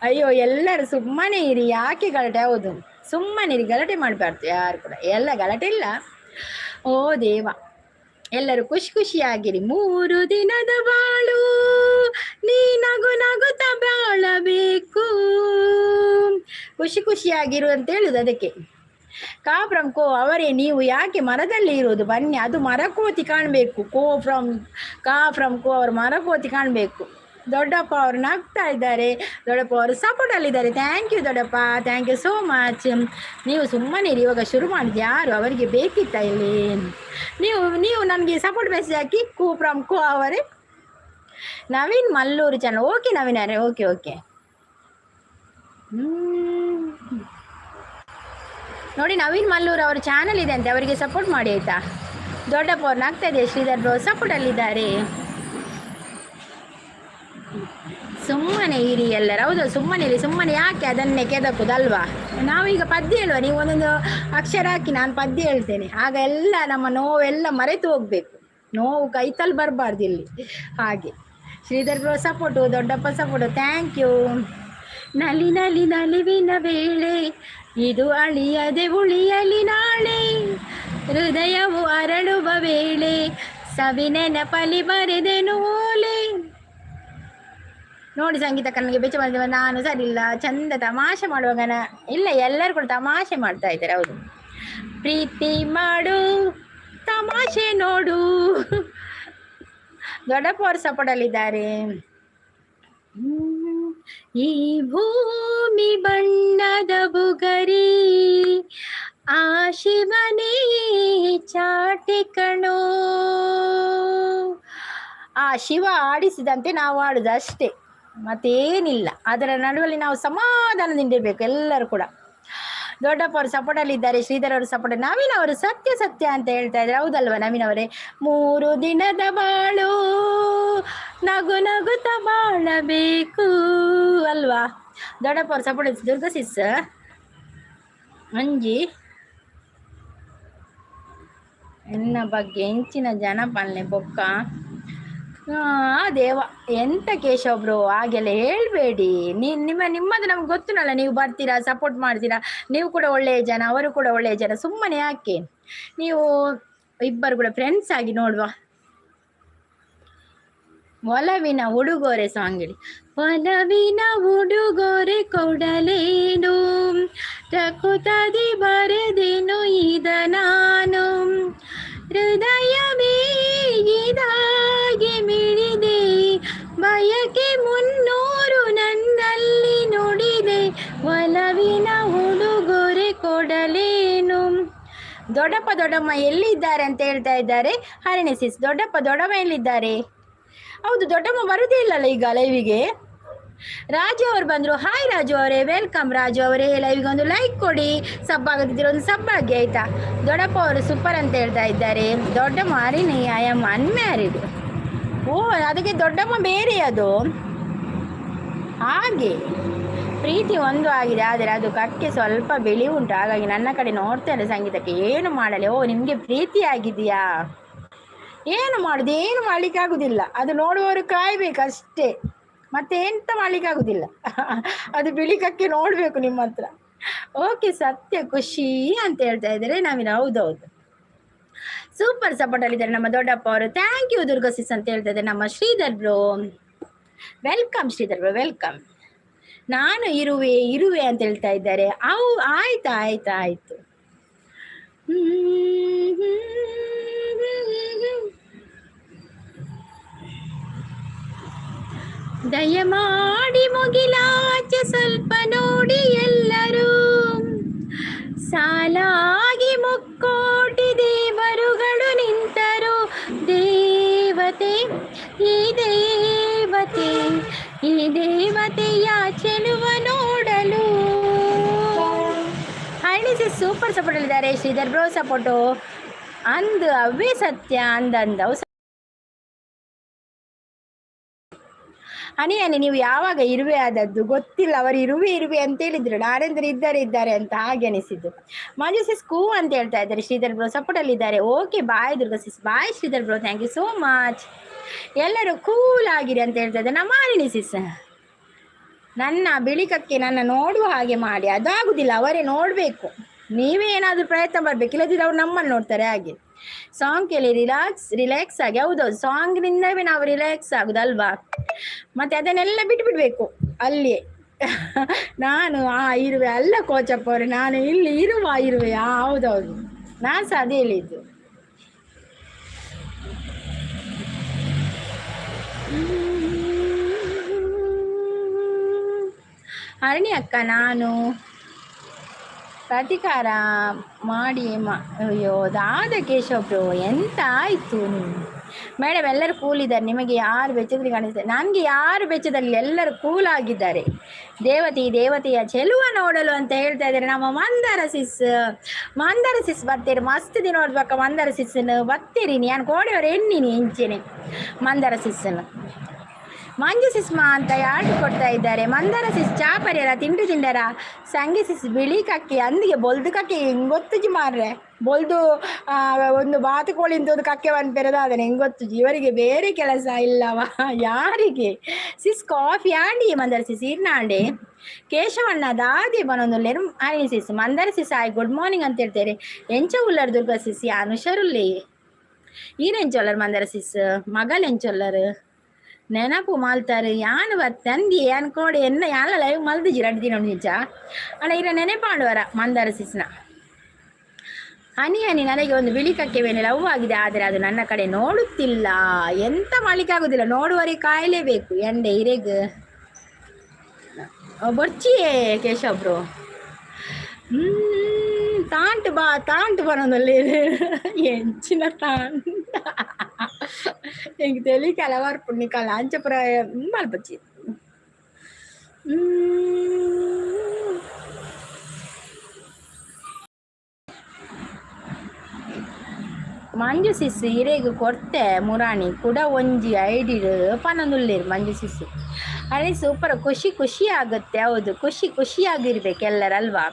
ಅಯ್ಯೋ, ಎಲ್ಲರೂ ಸುಮ್ಮನೆ ಇರಿ, ಯಾಕೆ ಗಲಾಟೆ? ಹೌದು, ಸುಮ್ಮನೆ ಇರಿ, ಗಲಾಟೆ ಮಾಡಬಾರ್ದು ಯಾರು ಕೂಡ. ಎಲ್ಲ ಗಲಾಟೆ ಇಲ್ಲ. ಓ ದೇವ, ಎಲ್ಲರೂ ಖುಷಿ ಖುಷಿಯಾಗಿರಿ. 3 ದಿನದ ಬಾಳು ನೀ ನಗು ನಗುತ್ತ ಬಾಳಬೇಕು. ಖುಷಿ ಖುಷಿಯಾಗಿರು ಅಂತ ಹೇಳುದು ಅದಕ್ಕೆ. ಫ್ರಮ್ ಕೋ ಅವರೇ, ನೀವು ಯಾಕೆ ಮರದಲ್ಲಿ ಇರೋದು? ಬನ್ನಿ, ಅದು ಮರಕೋತಿ ಕಾಣಬೇಕು. ಫ್ರಮ್ ಕೋ ಅವರು ಮರಕೋತಿ ಕಾಣಬೇಕು. ದೊಡ್ಡಪ್ಪ ಅವರು ನಗ್ತಾ ಇದ್ದಾರೆ. ದೊಡ್ಡಪ್ಪ ಅವರು ಸಪೋರ್ಟಲ್ಲಿದ್ದಾರೆ. ಥ್ಯಾಂಕ್ ಯು ದೊಡ್ಡಪ್ಪ, ಥ್ಯಾಂಕ್ ಯು ಸೋ ಮಚ್. ನೀವು ಸುಮ್ಮನೆ ಇವಾಗ ಶುರು ಮಾಡಿದ್ದು ಯಾರು? ಅವರಿಗೆ ಬೇಕಿತ್ತ ಇಲ್ಲಿ? ನೀವು ನನಗೆ ಸಪೋರ್ಟ್ ಮೆಸೇಜ್ ಹಾಕಿ. ಫ್ರಮ್ ಕೋ ಅವರೇ. ನವೀನ್ ಮಲ್ಲೂರು ಚಾನಲ್. ಓಕೆ ನವೀನ್ ಅವರೇ, ಓಕೆ ಓಕೆ. ನೋಡಿ, ನವೀನ್ ಮಲ್ಲೂರು ಅವ್ರ ಚಾನಲ್ ಇದೆ ಅಂತೆ, ಅವರಿಗೆ ಸಪೋರ್ಟ್ ಮಾಡಿ ಆಯಿತಾ? ದೊಡ್ಡಪ್ಪ ಅವ್ರು ನಗ್ತಾ ಇದೆ. ಶ್ರೀಧರ್ ಬ್ರೋ ಸಪೋರ್ಟಲ್ಲಿದ್ದಾರೆ. ಸುಮ್ಮನೆ ಇರಿ ಎಲ್ಲರೂ. ಹೌದು, ಸುಮ್ಮನೆ ಇರಿ. ಸುಮ್ಮನೆ ಯಾಕೆ ಅದನ್ನೇ ಕೆದಕುದಲ್ವಾ? ನಾವೀಗ ಪದ್ಯ ಹೇಳುವ, ನೀವು ಒಂದೊಂದು ಅಕ್ಷರ ಹಾಕಿ ನಾನು ಪದ್ಯ ಹೇಳ್ತೇನೆ. ಆಗ ಎಲ್ಲ ನಮ್ಮ ನೋವೆಲ್ಲ ಮರೆತು ಹೋಗಬೇಕು. ನೋವು ಕೈತಲ್ಲಿ ಬರಬಾರ್ದು ಇಲ್ಲಿ. ಹಾಗೆ ಶ್ರೀಧರ್ ಬ್ರೋ ಸಪೋರ್ಟು, ದೊಡ್ಡಪ್ಪ ಸಪೋರ್ಟು. Thank you. ನಲಿ ನಲಿ ನಲಿವಿನ ವೇಳೆ ಇದು ಅಳಿಯದೆ ಉಳಿಯಲಿ ನಾಳೆ. ಹೃದಯವು ಅರಳುವ ವೇಳೆ ಸವಿನೆನಪಲಿ ಬರೆದೆನು ಓಲೆ. ನೋಡಿ, ಸಂಗೀತ ಕಣ್ಣಿಗೆ ಬೆಚ್ಚ ಬಂದಿವ. ನಾನು ಸರಿ ಇಲ್ಲ, ಚಂದ ತಮಾಷೆ ಮಾಡುವಾಗ ಇಲ್ಲ, ಎಲ್ಲರೂ ಕೂಡ ತಮಾಷೆ ಮಾಡ್ತಾ ಇದ್ದಾರೆ. ಹೌದು, ಪ್ರೀತಿ ಮಾಡು, ತಮಾಷೆ ನೋಡು. ದೊಡ್ಡಪ್ಪ ಅವರು ಸಪೋರ್ಟಲ್ಲಿದ್ದಾರೆ. ಈ ಭೂಮಿ ಬಣ್ಣದ ಬುಗರಿ ಆ ಶಿವನೇ ಚಾಟಿ ಕಣೋ. ಆ ಶಿವ ಆಡಿಸಿದಂತೆ ನಾವು ಆಡುದು ಅಷ್ಟೇ, ಮತ್ತೇನಿಲ್ಲ. ಅದರ ನಡುವಲ್ಲಿ ನಾವು ಸಮಾಧಾನದಿಂದಿರಬೇಕು ಎಲ್ಲರೂ ಕೂಡ. ದೊಡ್ಡಪ್ಪ ಅವರು ಸಪೋರ್ಟಲ್ಲಿದ್ದಾರೆ. ಶ್ರೀಧರ್ ಅವರು ಸಪೋರ್ಟ್. ನವೀನ್ ಅವರು ಸತ್ಯ ಸತ್ಯ ಅಂತ ಹೇಳ್ತಾ ಇದ್ದಾರೆ. ಹೌದಲ್ವಾ ನವೀನ್ ಅವರೇ? 3 ದಿನದ ಬಾಳು ನಗು ನಗುತ್ತ ಬಾಳಬೇಕು ಅಲ್ವಾ? ದೊಡ್ಡಪ್ಪ ಅವರು ಸಪೋರ್ಟ್. ದುರ್ಗಾ ಸಿಸ್ ಅಂಜಿ ನಿನ್ನ ಬಗ್ಗೆ ಹೆಂಚಿನ ಜನ ಪಲ್ಲೆ ಬೊಕ್ಕ ದೇವ ಎಂತ ಕೇಶವ್ ಬ್ರೋ ಹಾಗೆಲ್ಲ ಹೇಳ್ಬೇಡಿ. ನಿಮ್ಮದು ನಮ್ಗೆ ಗೊತ್ತುನಲ್ಲ, ನೀವು ಬರ್ತೀರಾ, ಸಪೋರ್ಟ್ ಮಾಡ್ತೀರಾ, ನೀವು ಕೂಡ ಒಳ್ಳೆಯ ಜನ, ಅವರು ಕೂಡ ಒಳ್ಳೆಯ ಜನ. ಸುಮ್ಮನೆ ಯಾಕೆ ನೀವು ಇಬ್ಬರು ಕೂಡ ಫ್ರೆಂಡ್ಸ್ ಆಗಿ ನೋಡುವ. ಒಲವಿನ ಉಡುಗೊರೆ ಸಾಂಗ್ ಹೇಳಿ. ಒಲವಿನ ಉಡುಗೊರೆ ಕೊಡಲೇನು, ಪ್ರಕೃತದಿ ಬರೆದೇನು ಇದ ನಾನು, ಹೃದಯವೇ ಇದಾಗಿ ಮಿಡಿದೆ, ಬಯಕೆ 300 ನನ್ನಲ್ಲಿ ನುಡಿದೆ, ಒಲವಿನ ಉಡುಗೊರೆ ಕೊಡಲೇನು. ದೊಡ್ಡಪ್ಪ ದೊಡ್ಡಮ್ಮ ಎಲ್ಲಿದ್ದಾರೆ ಅಂತ ಹೇಳ್ತಾ ಇದ್ದಾರೆ ಹರಿಣಿಸಿಸ್. ದೊಡ್ಡಪ್ಪ ದೊಡ್ಡಮ್ಮ ಎಲ್ಲಿದ್ದಾರೆ? ಹೌದು, ದೊಡ್ಡಮ್ಮ ಬರುದೇ ಇಲ್ಲಲ್ಲ ಈಗ ಲೈವಿಗೆ. ರಾಜು ಅವರು ಬಂದರು. ಹಾಯ್ ರಾಜು ಅವರೇ, ವೆಲ್ಕಮ್ ರಾಜು ಅವರೇ. ಲೈವಿಗೆ ಒಂದು ಲೈಕ್ ಕೊಡಿ, ಸಬ್ ಆಗದಿದ್ದೀರ ಒಂದು ಸಬ್ ಆಗಿ ಆಯ್ತಾ. ದೊಡ್ಡಪ್ಪ ಅವರು ಸೂಪರ್ ಅಂತ ಹೇಳ್ತಾ ಇದ್ದಾರೆ. ದೊಡ್ಡಮ್ಮ ಹರಿಣಿ, ಐ ಆಮ್ ಅನ್ಮ್ಯಾರಿಡ್. ಓ, ಅದಕ್ಕೆ ದೊಡ್ಡಮ್ಮ ಬೇರೆ ಅದು. ಹಾಗೆ ಪ್ರೀತಿ ಒಂದು ಆಗಿದೆ, ಆದರೆ ಅದು ಕಕ್ಕೆ ಸ್ವಲ್ಪ ಬಿಳಿ ಉಂಟು, ಹಾಗಾಗಿ ನನ್ನ ಕಡೆ ನೋಡ್ತೇನೆ. ಸಂಗೀತಕ್ಕೆ ಏನು ಮಾಡಲಿ. ಓ, ನಿಮಗೆ ಪ್ರೀತಿ ಆಗಿದೆಯಾ? ಏನು ಮಾಡುದು, ಏನು ಮಾಡ್ಲಿಕ್ಕಾಗುದಿಲ್ಲ. ಅದು ನೋಡುವವರು ಕಾಯ್ಬೇಕಷ್ಟೇ, ಮತ್ತೆ ಎಂತ ಮಾಡ್ಲಿಕ್ಕಾಗುದಿಲ್ಲ. ಅದು ಬಿಳಿ ಕಕ್ಕೆ ನೋಡ್ಬೇಕು ನಿಮ್ಮ ಹತ್ರ. ಓಕೆ, ಸತ್ಯ ಖುಷಿ ಅಂತ ಹೇಳ್ತಾ ಇದ್ದಾರೆ ನವೀನ. ಹೌದೌದು, ಸೂಪರ್ ಸಪೋರ್ಟ್ ಅಲ್ಲಿದ್ದಾರೆ ನಮ್ಮ ದೊಡ್ಡಪ್ಪ ಅವರು. ಥ್ಯಾಂಕ್ ಯು ದುರ್ಗಸಿಸ್ ಅಂತ ಹೇಳ್ತಾ ಇದ್ದಾರೆ ನಮ್ಮ Sridhar bro. Welcome Sridhar bro, welcome. ನಾನು ಇರುವೆ ಅಂತ ಹೇಳ್ತಾ ಇದ್ದಾರೆ. ಆಯ್ತು. ದಯಮಾಡಿ ಮುಗಿಲಾಚೆ ಸ್ವಲ್ಪ ನೋಡಿ ಎಲ್ಲರೂ, ಸಾಲಾಗಿ ಮುಕ್ಕೋಟಿ ದೇವರುಗಳು ನಿಂತರು, ದೇವತೆ ಈ ದೇವತೆಯ ಚೆಲುವ ನೋಡಲು. ಹಣಿಸಿ ಸೂಪರ್ ಸಪೋರ್ಟ್ ಅಲ್ಲಿದ್ದಾರೆ ಶ್ರೀಧರ್ ಬ್ರೋ. ಸಪೋರ್ಟು ಅಂದು ಅವೇ ಸತ್ಯ ಅಂದವು. ಹನಿ ನೀವು ಯಾವಾಗ ಇರುವೆ ಆದದ್ದು ಗೊತ್ತಿಲ್ಲ. ಅವರು ಇರುವೆ ಅಂತ ಹೇಳಿದ್ರು, ನಾರೇಂದ್ರ ಇದ್ದಾರೆ ಅಂತ ಹಾಗೆ ಅನಿಸಿದ್ದು. ಮಂಜು ಸಿಸ್ ಕೂ ಅಂತ ಹೇಳ್ತಾ ಇದ್ದಾರೆ. ಶ್ರೀಧರ್ ಬ್ರೋ ಸಪೋರ್ಟ್ ಅಲ್ಲಿ ಇದ್ದಾರೆ. Okay, bye Durga sis. Bye Sridhar bro, thank you so much. ಎಲ್ಲರೂ ಕೂಲ್ ಆಗಿರಿ ಅಂತ ಹೇಳ್ತಾ ಇದ್ದಾರೆ ನಮ್ಮ ಹರಿಣಿ ಸಿಸ್. ನನ್ನ ಬಿಳಿಕಕ್ಕೆ ನನ್ನ ನೋಡುವ ಹಾಗೆ ಮಾಡಿ, ಅದಾಗುದಿಲ್ಲ, ಅವರೇ ನೋಡಬೇಕು. ನೀವೇ ಏನಾದರೂ ಪ್ರಯತ್ನ ಬರಬೇಕು, ಇಲ್ಲದಿದ್ರೆ ಅವ್ರು ನಮ್ಮನ್ನು ನೋಡ್ತಾರೆ. ಹಾಗೆ ಸಾಂಗ್ ಕೇಳಿ ರಿಲ್ಯಾಕ್ಸ್ ಆಗಿ. ಹೌದೌದು, ಸಾಂಗ್ನಿಂದವೇ ನಾವು ರಿಲ್ಯಾಕ್ಸ್ ಆಗುದಲ್ವಾ, ಮತ್ತೆ ಅದನ್ನೆಲ್ಲ ಬಿಟ್ಬಿಡ್ಬೇಕು ಅಲ್ಲಿಯೇ. ನಾನು ಇರುವೆ ಅಲ್ಲ ಕೋಚಪ್ಪ ಅವರೇ, ನಾನು ಇಲ್ಲಿ ಇರುವೆ. ಹೌದೌದು, ನಾನು ಸಹ ಅದೇ ಹೇಳಿದ್ದು. ಹರಣಿ ಅಕ್ಕ, ನಾನು ಪ್ರತಿಕಾರ ಮಾಡಿ ಅಯ್ಯೋ ದಾದ ಕೇಶವ್ ಬ್ರೋ, ಎಂತ ಆಯಿತು ನೀವು ಮೇಡಮ್? ಎಲ್ಲರೂ ಕೂಲ್ ಇದ್ದಾರೆ. ನಿಮಗೆ ಯಾರು ಬೆಚ್ಚದಲ್ಲಿ ಕಾಣಿಸ್ತಾರೆ? ನನಗೆ ಯಾರು ಬೆಚ್ಚದಲ್ಲಿ, ಎಲ್ಲರೂ ಕೂಲ್ ಆಗಿದ್ದಾರೆ. ದೇವತೆಯ ಚೆಲುವ ನೋಡಲು ಅಂತ ಹೇಳ್ತಾ ಇದ್ದಾರೆ ನಮ್ಮ ಮಂದಾರ ಸಿಸ್ ಬರ್ತೀರಿ. ಮಸ್ತ್ ದಿನ ನೋಡ್ಬೇಕ ಮಂದಾರ ಸಿಸ್ಸನ್ನು ಬರ್ತೀರಿ. ನಾನು ಕೋಡೆಯವರು ಎಣ್ಣಿನಿ ಹೆಂಚೇನೆ ಮಂದಾರ ಸಿಸ್ಸನ್ನು. ಮಂಜು ಸಿಸ್ಮಾ ಅಂತ ಯಾರು ಕೊಡ್ತಾ ಇದ್ದಾರೆ. ಮಂದಾರ ಸಿಸ್ ಚಾಪರ್ಯರ ತಿಂಡರ ಸಂಗಿ ಸಿಸ್ ಬಿಳಿ ಕಕ್ಕಿ ಅಂದಿಗೆ ಬೊಲ್ದು ಕಕ್ಕಿ ಹಿಂಗೊತ್ತುಜಿ ಮಾರ್ರೆ. ಬೊಲ್ದು ಒಂದು ಬಾತುಕೋಳಿಂದ ಒಂದು ಕಕ್ಕೆ ಒಂದು ಪೆರದಾದನೆ ಹಿಂಗೊತ್ತುಜಿ. ಇವರಿಗೆ ಬೇರೆ ಕೆಲಸ ಇಲ್ಲವ ಯಾರಿಗೆ? ಸಿಸ್ ಕಾಫಿ ಆಂಡಿ ಮಂದಾರ ಸಿಸ್ ಇರ್ನಾಂಡೆ ಕೇಶವಣ್ಣ ದಾದಿ ಬನೊಂದುಲ್ಲೇನು ಹರಿಣಿ ಸಿಸ್. ಮಂದಾರ ಸಿಸ್ ಆಯ್ ಗುಡ್ ಮಾರ್ನಿಂಗ್ ಅಂತ ಹೇಳ್ತಾರೆ. ಎಂಚ ಉಲ್ಲರ್ ದುರ್ಗಾ ಸಿಸ್ ಯಾನುಷರುಲ್ಲಿ ಈರೆಂಚೊಲ್ಲರ್ ಮಂದಾರ ಸಿಸ್ ಮಗಳು ಎಂಚೊಲ್ಲರ್ ನೆನಪು ಮಾಲ್ತಾರೆ. ಯಾನು ತಂದಿ ಅನ್ಕೋಡಿ ಯಾನ ಲೈವ್ ಮಲ್ದಿಜಿ 2 ದಿನ ನಿಜ ಅಣ್ಣ ಇರ ನೆನೆಪಾಡುವರ ಮಂದಾರ ಸಿಸ್ನ. ಹನಿ ನನಗೆ ಒಂದು ಬಿಳಿ ಕಕ್ಕೆ ಮೇಲೆ ಲವ್ ಆಗಿದೆ, ಆದರೆ ಅದು ನನ್ನ ಕಡೆ ನೋಡುತ್ತಿಲ್ಲ. ಎಂತ ಮಾಡ್ಲಿಕ್ಕಾಗೋದಿಲ್ಲ, ನೋಡುವವರಿಗೆ ಕಾಯಲೇಬೇಕು. ಎಂಡೆ ಇರೆಗ್ ಬೊರ್ಚಿಯೇ ಕೇಶವ್ ಬ್ರೋ. ತಾಂಟು ಬರೋದಲ್ಲಿ ಎಂಚಿನ ತಾಂಟ எனக்கு தெளிக்கல புண்ணிக்கால அஞ்சப்புற மல்பச்சி. ಮಂಜು ಸಿಸ್ ಇರೆಗ್ ಕೊರ್ತೆ ಮುರಾಣಿ ಕೂಡ ಒಂಜಿ ಐಡಿಡ್ ಪನೊಂದುಲ್ಲೆರ್ ಮಂಜು ಸಿಸ್. ಅದೇ ಸೂಪರ್, ಖುಷಿ ಆಗುತ್ತೆ. ಹೌದು, ಖುಷಿಯಾಗಿರ್ಬೇಕು ಎಲ್ಲರಲ್ವಾ.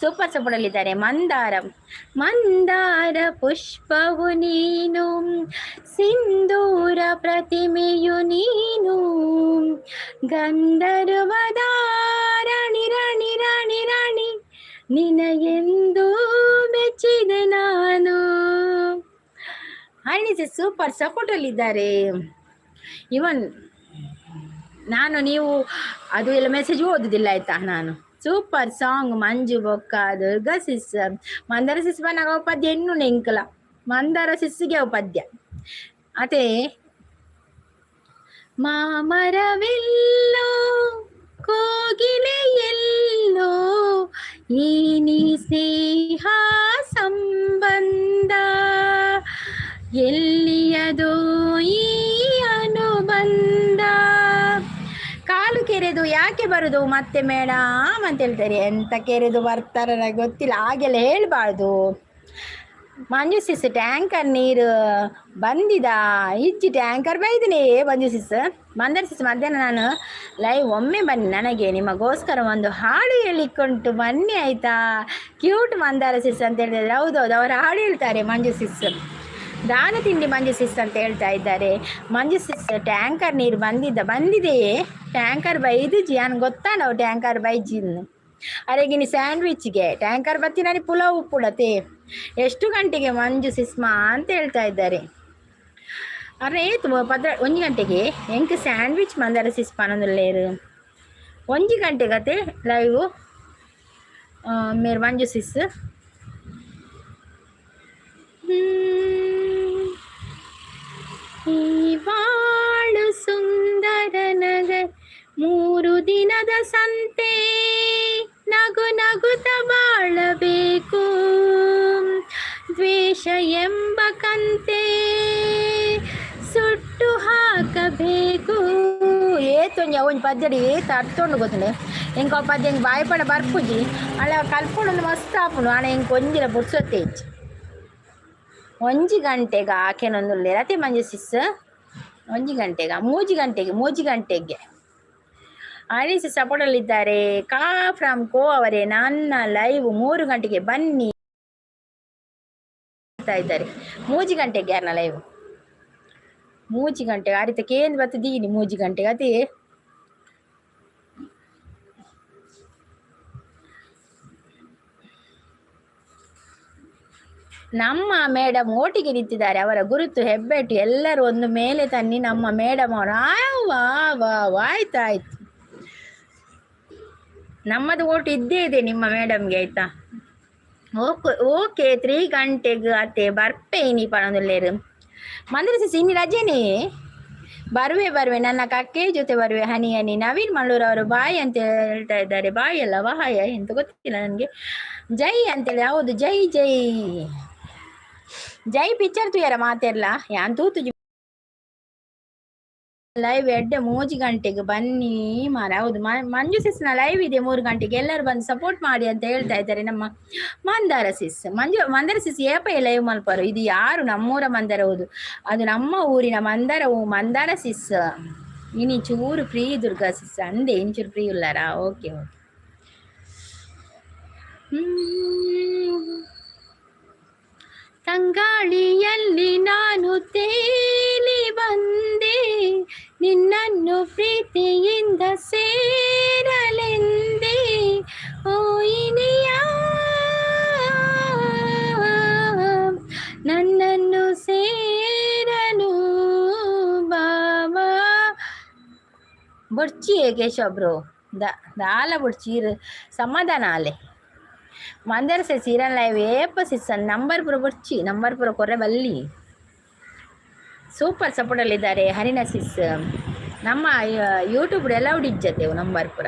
ಸೂಪರ್ ಸಪೋರ್ಟಲ್ಲಿದ್ದಾರೆ. ಮಂದಾರ ಪುಷ್ಪವು ನೀನು, ಸಿಂಧೂರ ಪ್ರತಿಮೆಯು ನೀನು, ಗಂಧರ್ವದ ರಾಣಿ ರಾಣಿ ರಾಣಿ ರಾಣಿ ನಿನಗೆಂದು ಮೆಚ್ಚಿದೆ ನಾನು. ಹರಿಣಿಸಿ ಸೂಪರ್ ಸಪೋರ್ಟಲ್ಲಿದ್ದಾರೆ. ಇವನ್ ನೀವು ಅದು ಎಲ್ಲ ಮೆಸೇಜ್ ಓದುದಿಲ್ಲ ಆಯ್ತಾ. ನಾನು ಸೂಪರ್ ಸಾಂಗ್ ಮಂಜು ಬೊಕ್ಕ ದುರ್ಗಾ ಸಿಸ್ ಮಂದಾರ ಸಿಸ್ ಬನ್ನಾಗ ಪದ್ಯ ಇನ್ನೂ ನೆಂಕಲ ಮಂದಾರ ಸಿಸ್ಸಿಗೆ ಪದ್ಯ ಅದೇ ಮಾಮರವೆಲ್ಲೋ ಕೋಗಿಲೆಯೆಲ್ಲೋ ಈ ನೀ ಸ್ನೇಹ ಸಂಬಂಧ ಎಲ್ಲಿಯದೋ ಈ ಅನುಬಂಧ. ಕಾಲು ಕೆರೆದು ಯಾಕೆ ಬರುದು ಮತ್ತೆ ಮೇಡಮ್ ಅಂತ ಹೇಳ್ತಾರೆ. ಎಂತ ಕೆರೆದು ಬರ್ತಾರ ಗೊತ್ತಿಲ್ಲ, ಹಾಗೆಲ್ಲ ಹೇಳ್ಬಾರ್ದು. ಮಂಜು ಸಿಸ್ ಟ್ಯಾಂಕರ್ ನೀರು ಬಂದಿದ ಇಜ್ಜಿ ಟ್ಯಾಂಕರ್ ಬೈದನೇ ಮಂಜು ಸಿಸ್. ಮಂದರ್ ಸಿಸ್ ಮಧ್ಯಾಹ್ನ ನಾನು ಲೈವ್ ಒಮ್ಮೆ ಬನ್ನಿ, ನನಗೆ ನಿಮಗೋಸ್ಕರ ಒಂದು ಹಾಡು ಹೇಳಿಕೊಂಡು ಬನ್ನಿ ಆಯ್ತಾ. ಕ್ಯೂಟ್ ಮಂದಾರ ಸಿಸ್ ಅಂತ ಹೇಳಿದ್ರೆ ಹೌದೌದು, ಅವರು ಹಾಡು ಹೇಳ್ತಾರೆ ಮಂಜು ಸಿಸ್. ದಾನ ತಿಂಡಿ ಮಂಜು ಸಿಸ್ ಅಂತ ಹೇಳ್ತಾ ಇದ್ದಾರೆ. ಮಂಜು ಸಿಸ್ ಟ್ಯಾಂಕರ್ ನೀರು ಬಂದಿದೆಯೇ ಟ್ಯಾಂಕರ್ ಬೈದು ಜಿಯಾನ್ ಗೊತ್ತಾ ನಾವು ಟ್ಯಾಂಕರ್ ಬೈಜಿನ್ನು ಅರೆಗಿನಿ ಸ್ಯಾಂಡ್ವಿಚ್ಗೆ ಟ್ಯಾಂಕರ್ ಬತ್ತಿ ನಾನು ಪುಲಾವ್ ಪುಡತೆ ಎಷ್ಟು ಗಂಟೆಗೆ ಮಂಜು ಸಿಸ್ಮಾ ಅಂತ ಹೇಳ್ತಾ ಇದ್ದಾರೆ. ಅರೆ 1 ಗಂಟೆಗೆ ಎಂಕ್ ಸ್ಯಾಂಡ್ವಿಚ್ ಮಂದಾರ ಸಿಸ್ ಪನೊಂದುಲ್ಲೇರು 1 ಗಂಟೆಗತೆ ಲೈವ್ ಮೇರ್ ಮಂಜು ಸಿಸ್. ಈ ಬಾಳು ಸುಂದರ ನಗರ 3 ದಿನದ ಸಂತೆ, ನಗು ನಗುತ್ತ ಬಾಳಬೇಕು, ದ್ವೇಷ ಎಂಬ ಕಂತೆ ಸುಟ್ಟು ಹಾಕಬೇಕು. ಏತೊಂಜ ಒಂಜಿ ಪದ್ಯಡಿ ತರ್ತೊಂಡು ಗೊತ್ತುಂಡೆ ಎಂಕ ಪದ್ಯ ಹೆಂಗೆ ಬಾಯ್ಪಡ ಬರ್ಪುಜಿ ಅಲ್ಲ ಕಲ್ಪೊಂಡು ಮಸ್ತ್ ಆಪುಂಡು. ಆಣ ಹೆಂಗೆ ಕೊಂಜಿಲ ಬುಡ್ಸೊತ್ತೇಜ್ 1 ಗಂಟೆಗೆ ಆಕೆನೊಂದುಲ್ಲೆ ರತಿ ಮಂಜು ಸಿಸ್ 1 ಗಂಟೆಗೆ 3 ಗಂಟೆಗೆ ಆರಿಸಿ ಸಪೋರ್ಟಲ್ಲಿದ್ದಾರೆ. ಫ್ರಮ್ ಕೋ ಅವರೇ ನನ್ನ ಲೈವ್ 3 ಗಂಟೆಗೆ ಬನ್ನಿ ಇದ್ದಾರೆ. 3 ಗಂಟೆಗೆ ಯಾರನ್ನ ಲೈವ್ 3 ಗಂಟೆಗೆ ಆ ರೀತಿ ಕೇಂದ್ರ ಬರ್ತದೀನಿ 3 ಗಂಟೆಗೆ ಅದೇ ನಮ್ಮ ಮೇಡಮ್ ಓಟಿಗೆ ನಿಂತಿದ್ದಾರೆ. ಅವರ ಗುರುತು ಹೆಬ್ಬೆಟ್ಟು ಎಲ್ಲರೂ ಒಂದು ಮೇಲೆ ತನ್ನಿ. ನಮ್ಮ ಮೇಡಮ್ ಅವರು ಆಯ್ತಾಯ್ತು, ನಮ್ಮದು ಓಟು ಇದ್ದೇ ಇದೆ ನಿಮ್ಮ ಮೇಡಮ್ಗೆ ಆಯ್ತಾ. ಓಕೆ 3 ಗಂಟೆಗೆ ಅತ್ತೆ ಬರ್ಪೇನಿ ಪಣದಲ್ಲೇರು ಮಂದಿರ ಸಿನ್ನಿ ರಜೆನೇ ಬರುವೆ ನನ್ನ ಕಕ್ಕೆ ಜೊತೆ ಬರುವೆ ಹನಿ ಹನಿ. ನವೀನ್ ಮಳ್ಳೂರ್ ಅವರು ಬಾಯ್ ಅಂತ ಹೇಳ್ತಾ ಇದ್ದಾರೆ. ಬಾಯ್ ಅಲ್ಲ ವಾಯ ಎಂತ ಗೊತ್ತಿಲ್ಲ ನನಗೆ. ಜೈ ಅಂತೇಳಿ ಹೌದು, ಜೈ ಜೈ ಜೈ ಪಿಕ್ಚರ್ ತುಯಾರ ಮಾತೆಲ್ಲ ಯಾನ್ ತೂತು ಲೈವ್ 3 ಗಂಟೆಗೆ ಬನ್ನಿ ಮಾರ. ಹೌದು, ಮಂಜು ಸಿಸ್ನ ಲೈವ್ ಇದೆ 3 ಗಂಟೆಗೆ, ಎಲ್ಲರೂ ಬಂದು ಸಪೋರ್ಟ್ ಮಾಡಿ ಅಂತ ಹೇಳ್ತಾ ಇದ್ದಾರೆ ನಮ್ಮ ಮಂದಾರ ಸಿಸ್. ಮಂದಾರ ಸಿಸ್ ಏಪ ಲೈವ್ ಮಲ್ಪರು. ಇದು ಯಾರು ನಮ್ಮೂರ ಮಂದಾರ, ಹೌದು ಅದು ನಮ್ಮ ಊರಿನ ಮಂದಾರವು ಮಂದಾರ ಸಿಸ್. ಇನಿ ಚೂರು ಫ್ರೀ ದುರ್ಗಾ ಸಿಸ್ ಅಂದೆ ಇಂಚೂರು ಫ್ರೀ ಇಲ್ಲಾರಾ. Okay okay. ತಂಗಾಳಿಯಲ್ಲಿ ನಾನು ತೇಲಿ ಬಂದೆ, ನಿನ್ನನ್ನು ಪ್ರೀತಿಯಿಂದ ಸೇರಲೆಂದೆ. ಓ ಇನಿಯ ನನ್ನನ್ನು ಸೇರಲು ಬಾಬಾ. ಬುಡ್ಚಿಯೇ ಕೇಶವ ಬ್ರೋ ದಾಲ ಬುಡ್ಚೀರ್ ಸಮಾಧಾನ ಆಲೆ ಮಂದರ್ से सीरन लाइव ಏಪ ಸಿಸ್ಸನ್ ನಂಬರ್ ಪುರ ಬುಡ್ಚಿ ನಂಬರ್ ಪುರ ಕೊರ್ರೆ ಬಲ್ಲಿ. ಸೂಪರ್ ಸಪೋರ್ಟಲ್ಲಿದ್ದಾರೆ ಹರಿಣ ಸಿಸ್. ನಮ್ಮ ಯೂಟ್ಯೂಬ್ ಎಲ್ಲ ಉಡಿಜ್ಜತೆವು ನಂಬರ್ ಪುರ.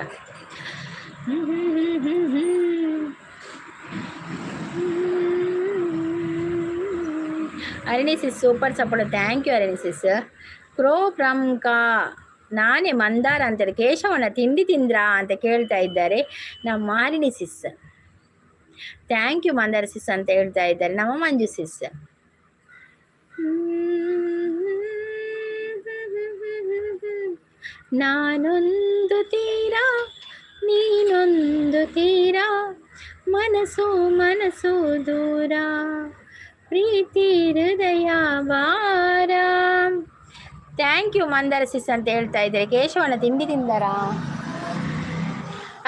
Harini sis super support, thank you Harini sis. ಕ್ರೋ ಫ್ರಮ್ ಕಾ ನಾನೇ ಮಂದಾರ ಅಂತೇಳಿ ಕೇಶವನ ತಿಂಡಿ ತಿಂದ್ರಾ ಅಂತ ಕೇಳ್ತಾ ಇದ್ದಾರೆ ನಮ್ಮ ಹರಿಣಿ ಸಿಸ್. ಥ್ಯಾಂಕ್ ಯು ಮಂದಾರ ಸಿಸ್ ಅಂತ ಹೇಳ್ತಾ ಇದ್ದಾರೆ ನಮ್ಮ ಮಂಜು ಸಿಸ್. ನಾನೊಂದು ತೀರ ನೀನೊಂದು ತೀರ ಮನಸ್ಸು ಮನಸ್ಸು ದೂರ ಪ್ರೀತಿ ಹೃದಯ ಭಾರ. ಥ್ಯಾಂಕ್ ಯು ಮಂದಾರ ಸಿಸ್ ಅಂತ ಹೇಳ್ತಾ ಇದ್ದಾರೆ. ಕೇಶವನ ತಿಂಡಿ ತಿಂದಾರಾ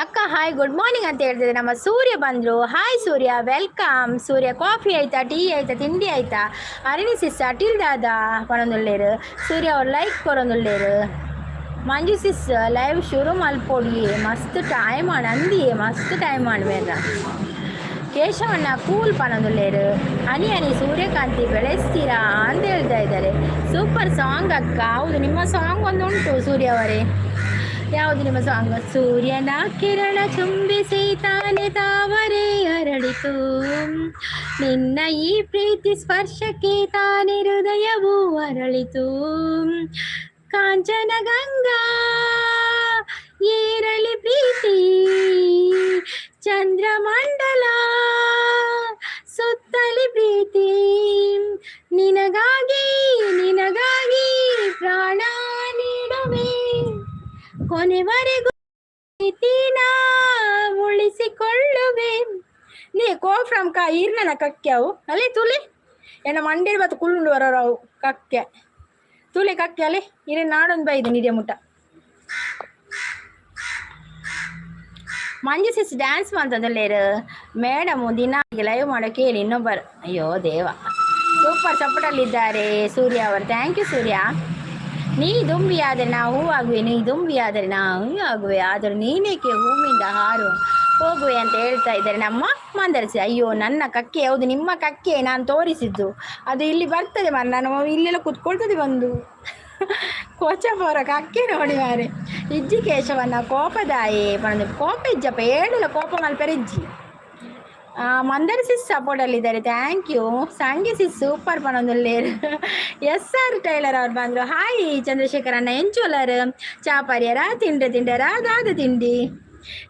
ಅಕ್ಕ? ಹಾಯ್ ಗುಡ್ ಮಾರ್ನಿಂಗ್ ಅಂತ ಹೇಳ್ತಿದ್ದೆ. ನಮ್ಮ ಸೂರ್ಯ ಬಂದರು. ಹಾಯ್ ಸೂರ್ಯ, ವೆಲ್ಕಮ್ ಸೂರ್ಯ. ಕಾಫಿ ಆಯಿತಾ, ಟೀ ಆಯಿತಾ, ತಿಂಡಿ ಆಯಿತಾ? ಅರಣಿ ಸಿಸ್ ಅಟಿಲ್ ದಾದಾ ಕೊರೊಂದುಳ್ಳೇರು. ಸೂರ್ಯ ಅವ್ರು ಲೈಕ್ ಕೊರೊಂದುಳ್ಳೇರು. ಮಂಜು ಸಿಸ್ ಲೈವ್ ಶುರು ಮಲ್ಪೊಡಿ ಮಸ್ತ್ ಟೈಮ್ ಆಣ ಅಂದಿ ಮಸ್ತ್ ಟೈಮ್ ಆಡ್ಬೇಡ. ಕೇಶವಣ್ಣ ಕೂಲ್ ಪನೊಂದುಳ್ಳೇರು. ಹನಿ ಹನಿ ಸೂರ್ಯಕಾಂತಿ ಬೆಳೆಸ್ತೀರಾ ಅಂತ ಹೇಳ್ತಾ ಇದ್ದಾರೆ. ಸೂಪರ್ ಸಾಂಗ್ ಅಕ್ಕ. ಹೌದು, ನಿಮ್ಮ ಸಾಂಗ್ ಒಂದು ಉಂಟು ಸೂರ್ಯ ಅವರೇ. ಯಾವುದು ನಿಮ್ಮ ಸಾಂಗ್? ಸೂರ್ಯನ ಕಿರಣ ಚುಂಬಿಸಿ ತಾನೆ ತಾವರೆ ಅರಳಿತು, ನಿನ್ನ ಈ ಪ್ರೀತಿ ಸ್ಪರ್ಶಕ್ಕೆ ತಾನೆ ಹೃದಯವು ಅರಳಿತು. ಕಾಂಚನ ಗಂಗಾ ಏರಳಿ ಪ್ರೀತಿ, ಚಂದ್ರಮಂಡಲ ಸುತ್ತಲಿ ಪ್ರೀತಿ, ನಿನಗಾಗಿ ನಿನಗಾಗಿ ಪ್ರಾಣ ನೀಡುವೆ, ಕೊನೆವರೆಗೂ ಪ್ರೀತಿನ ಉಳಿಸಿಕೊಳ್ಳುವೆ. ನೀ ಕೋಫ್ರಮ್ ಕಾ ಈರ್ನನ ಕಕ್ಕೆವು ಅಲ್ಲೇ ತುಲಿ ಎನ್ನ ಮಂಡೇಲಿ ಬತ್ತು ಕುಳ್ಳುಂಡು ಬರೋವು ಕಕ್ಕೆ ತುಲಿ ಕಕ್ಕೆ ಅಲ್ಲೇ ಇರೇ ನಾಡೊಂದು ಬೈದು ನಿಡಿಯ ಮುಟ್ಟ. ಮಂಜು ಸಿಸ್ ಡ್ಯಾನ್ಸ್ ಮಾಡ್ತದಲ್ಲೇರು ಮೇಡಮು ದಿನ ಲೈವ್ ಮಾಡೋ ಕೇಳಿ ಇನ್ನೊಬ್ಬರು. ಅಯ್ಯೋ ದೇವ, ಸೂಪರ್ ಸಪೋರ್ಟಲ್ಲಿದ್ದಾರೆ ಸೂರ್ಯ ಅವರು. ಥ್ಯಾಂಕ್ ಯು ಸೂರ್ಯ. ನೀ ದುಂಬಿ ಆದರೆ ನಾ ಹೂವಾಗುವೆ, ನೀ ದುಂಬಿ ಆದರೆ ನಾ ಹೂ ಆಗುವೆ, ಆದರೂ ನೀನೇಕೆ ಹೂವಿಂದ ಹಾರು ಹೋಗುವೆ ಅಂತ ಹೇಳ್ತಾ ಇದ್ದಾರೆ ನಮ್ಮ ಮಂದರಿಸಿ. ಅಯ್ಯೋ ನನ್ನ ಕಕ್ಕೆ, ಹೌದು ನಿಮ್ಮ ಕಕ್ಕೆ ನಾನು ತೋರಿಸಿದ್ದು, ಅದು ಇಲ್ಲಿ ಬರ್ತದೆ ಮಾರ, ನಾನು ಇಲ್ಲೆಲ್ಲ ಕೂತ್ಕೊಳ್ತದೆ ಬಂದು. ಕೊಚ್ಚಪ್ಪವರ ಕಕ್ಕೆ ನೋಡಿ ಮಾರೆ. ಇಜ್ಜಿ ಕೇಶವನ್ನ ಕೋಪದಾಯೆ ಬಂದು ಕೋಪ ಇಜ್ಜಪ್ಪ ಹೇಳಲ್ಲ ಕೋಪ ಮಲ್ಪೆರಿಜ್ಜಿ. ಮಂದರ್ ಸಿಸ್ ಸಪೋರ್ಟಲ್ಲಿದ್ದಾರೆ. Thank you. Sangi sis super ಪನೊಂದುಲ್ಲೇರು. ಎಸ್ ಆರ್ ಟೈಲರ್ ಅವ್ರು ಬಂದರು. ಹಾಯ್ ಚಂದ್ರಶೇಖರ್ ಅಣ್ಣ ಎಂಚೋಲರ್ ಚಾಪರ್ಯರ ತಿಂಡರ ದಾದ ತಿಂಡಿ.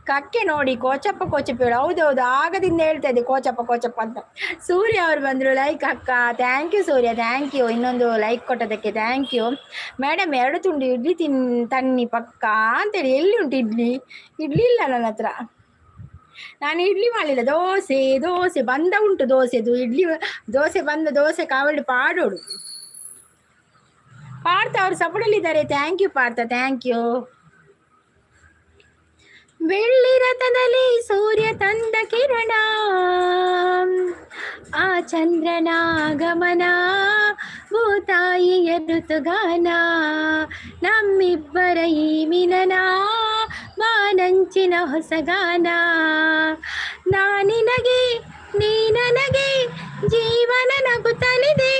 ಕಕ್ಕೆ ನೋಡಿ ಕೋಚಪ್ಪ ಹೇಳು. ಹೌದೌದು, ಆಗದಿಂದ ಹೇಳ್ತಾ ಇದ್ದೆ ಕೋಚಪ್ಪ ಅಂತ. ಸೂರ್ಯ ಅವ್ರು ಬಂದರು. ಲೈಕ್ ಅಕ್ಕ. Thank you Surya, thank you. ಇನ್ನೊಂದು ಲೈಕ್ ಕೊಟ್ಟದಕ್ಕೆ ಥ್ಯಾಂಕ್ ಯು. ಮೇಡಮ್ 2 ತುಂಡು ಇಡ್ಲಿ ತನ್ನಿ ಪಕ್ಕ ಅಂತೇಳಿ. ಎಲ್ಲಿ ಉಂಟು ಇಡ್ಲಿ? ಇಡ್ಲಿ ಇಲ್ಲ ನನ್ನ ಹತ್ರ, ನಾನು ಇಡ್ಲಿ ಮಾಡಲಿಲ್ಲ. ದೋಸೆ ಬಂದ ಉಂಟು. ದೋಸೆದು ಇಡ್ಲಿ, ದೋಸೆ ಬಂದ ದೋಸೆ ಕಾವಡಿ ಪಾಡೋಡು. ಪಾರ್ಥ ಅವ್ರು ಸಪೋರ್ಟಲ್ಲಿದ್ದಾರೆ. Thank you Partha, thank you. ಬೆಳ್ಳಿ ರಥದಲ್ಲಿ ಸೂರ್ಯ ತಂದ ಕಿರಣ, ಆ ಚಂದ್ರನ ಆಗಮನ, ಭೂತಾಯಿಯ ಋತುಗಾನ, ನಮ್ಮಿಬ್ಬರ ಈ ಮಿಲನ, ಮಾನಂಚಿನ ಹೊಸಗಾನ. ನಾನಿನಗೆ ನೀ ನನಗೆ ಜೀವನ ನಗುತ್ತಲಿದೆ,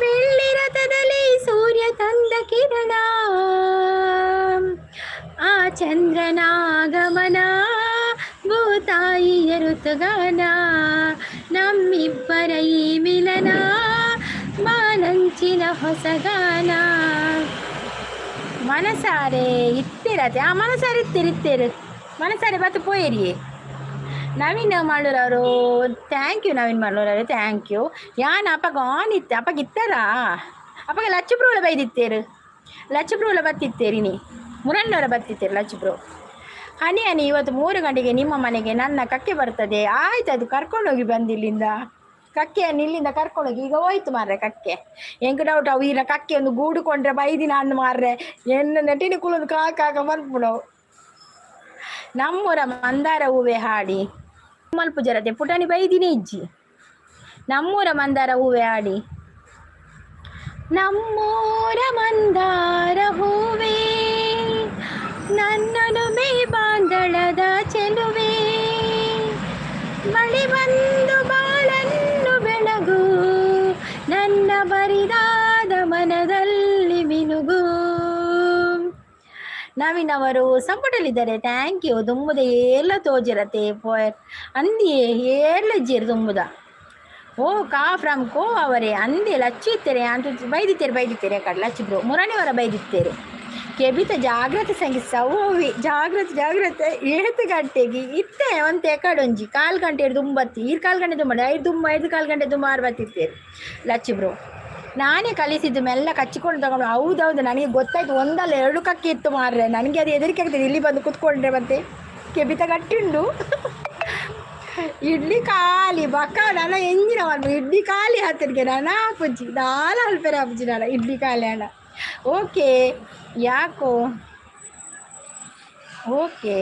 ಬೆಳ್ಳಿ ರಥದಲ್ಲಿ ಸೂರ್ಯ ತಂದ ಕಿರಣ, ಆ ಚಂದ್ರನಾಗಮನ, ಭೂತಾಯಿಯ ಋತುಗಾನ, ನಮ್ಮಿಬ್ಬರ ಈ ಮಿಲನ, ಮಾನಂಚಿನ ಹೊಸಗಾನ. ಮನಸಾರೆ ಇತ್ತಿರತ್ತೆ. ಮನಸಾರೆ ಇತ್ತಿರು ಮನಸಾರೆ ಬತ್ತು ಪೋಯಿರಿಯೇ. ನವೀನ್ ಮಳ್ಳೂರವರು ಥ್ಯಾಂಕ್ ಯು. ನವೀನ್ ಮಳ್ಳೂರವರು ಥ್ಯಾಂಕ್ ಯು. ಯಾನ್ ಅಪ್ಪಗ ಆನ್ ಇತ್ತೆ ಅಪ್ಪಗ ಇತ್ತಾರಾ? ಅಪ್ಪಗ ಲಚ್ಚಬ್ರೋಳ ಬೈದಿತ್ತೇರು, ಲಚ್ಚಬ್ರೋಳ ಬತ್ತಿತ್ತೇರಿ, ನೀ ಮುರಣ್ಣವರ ಬತ್ತಿತ್ತೇರು ಲಚ್ಚಬ್ರೋ. ಹನಿ ಹನಿ ಇವತ್ತು 3 ಗಂಟೆಗೆ ನಿಮ್ಮ ಮನೆಗೆ ನನ್ನ ಕಕ್ಕೆ ಬರ್ತದೆ. ಆಯ್ತು, ಅದು ಕರ್ಕೊಂಡೋಗಿ ಬಂದಿಲ್ಲಿಂದ ಕಕ್ಕೆಯನ್ನು ಇಲ್ಲಿಂದ ಕರ್ಕೊಂಡೋಗಿ. ಈಗ ಹೋಯ್ತು ಮಾರ್ರೆ ಕಕ್ಕೆ. ಹೆಂಗೆ ಡೌಟ್ ಅವು ಇಲ್ಲ ಕಕ್ಕೆ ಒಂದು ಗೂಡುಕೊಂಡ್ರೆ ಬೈದಿನ ಅಂದು ಮಾರ್ರೆ ಎನ್ನ ನೆಟ್ಟಿನ ಕುಲೊಂದು ಕಾಕ ಬಂದ್ಬಿಡವು. ನಮ್ಮೂರ ಮಂದಾರ ಹೂವೆ ಹಾಡಿ ಮಲ್ಪ ಜರತೆ ಪುಟಾಣಿ ಬೈದಿನಿ ಇಜ್ಜಿ. ನಮ್ಮೂರ ಮಂದಾರ ಹೂವೆ ಹಾಡಿ. ನಮ್ಮೂರ ಮಂದಾರ ಹೂವೇ ನನ್ನನು ಮೇ ಬಾಂದಳದ ಚೆಲುವೆ, ಮಳೆ ಬಂದು ಬಾಳನ್ನು ಬೆಳಗು, ನನ್ನ ಬರಿದಾದ ಮನದಲ್ಲಿ ಮಿನುಗು. ನವೀನ್ ಅವರು ಸಂಪುಟಲ್ಲಿದ್ದಾರೆ. Thank you. ದುಂಬುದ ಏರ್ಲ ತೋಜಿರತ್ತೆ ಪೋಯರ್ ಅಂದಿಯೇ ಏರ್ಲ ಜೀರು ದುಂಬುದ. ಓ ಕಾ ಫ್ರಮ್ ಕೋ ಅವರೇ ಅಂದೆ ಲಚ್ಚಿತ್ತೇರೆ ಅಂತ ಬೈದಿತ್ತೇರೆ ಕಡೆ ಲಚ್ಚಿ ಬ್ರೋ ಮುರಣಿಯವರ ಬೈದಿತ್ತೇರು. ಕೆಬಿತ ಜಾಗ್ರತೆ ಸಂಗಿ ಸವ್ವಿ ಜಾಗ್ರತೆ 7 ಗಂಟೆಗೆ ಇತ್ತೆ ಒಂತೆ ಕಡೊಂಜಿ 4 ಗಂಟೆ ಹಿಡಿದು 9 ಈ 4 ಗಂಟೆ ತುಂಬ 5 4 ಗಂಟೆ ತುಂಬ 6 ಬತ್ತಿತ್ತೇವೆ ಲಚ್ಚಿ ಬ್ರೋ ನಾನೇ ಕಲಿಸಿದ್ದು ಮೆಲ್ಲ ಕಚ್ಚಿಕೊಂಡು ತಗೊಂಡು ಹೌದೌದು ನನಗೆ ಗೊತ್ತಾಯ್ತು ಒಂದಲ್ಲ 2 ಕಕ್ಕಿ ಇತ್ತು ಮಾರ್ರೆ ನನಗೆ ಅದು ಹೆದರಿಕೆ ಆಗ್ತದೆ ಇಲ್ಲಿ ಬಂದು ಕೂತ್ಕೊಂಡ್ರೆ ಮತ್ತೆ ಕೆಬಿತ ಗಟ್ಟಿಂಡು ಇಡ್ಲಿ ಖಾಲಿ ಬಕ್ಕ ನನ್ನ ಎಂಜಿನ ಮಾಡ್ಬೇಕು ಇಡ್ಲಿ ಖಾಲಿ ಹತ್ತಿರಗೆ ನಾನು ಪುಜ್ಜಿ ನಾಲ ಅಲ್ಪೇರೆ ಅಪ್ಪುಜಿ ನಾನು ಇಡ್ಲಿ ಖಾಲಿ ಅಣ್ಣ ಓಕೆ ಯಾಕೋ ಓಕೆ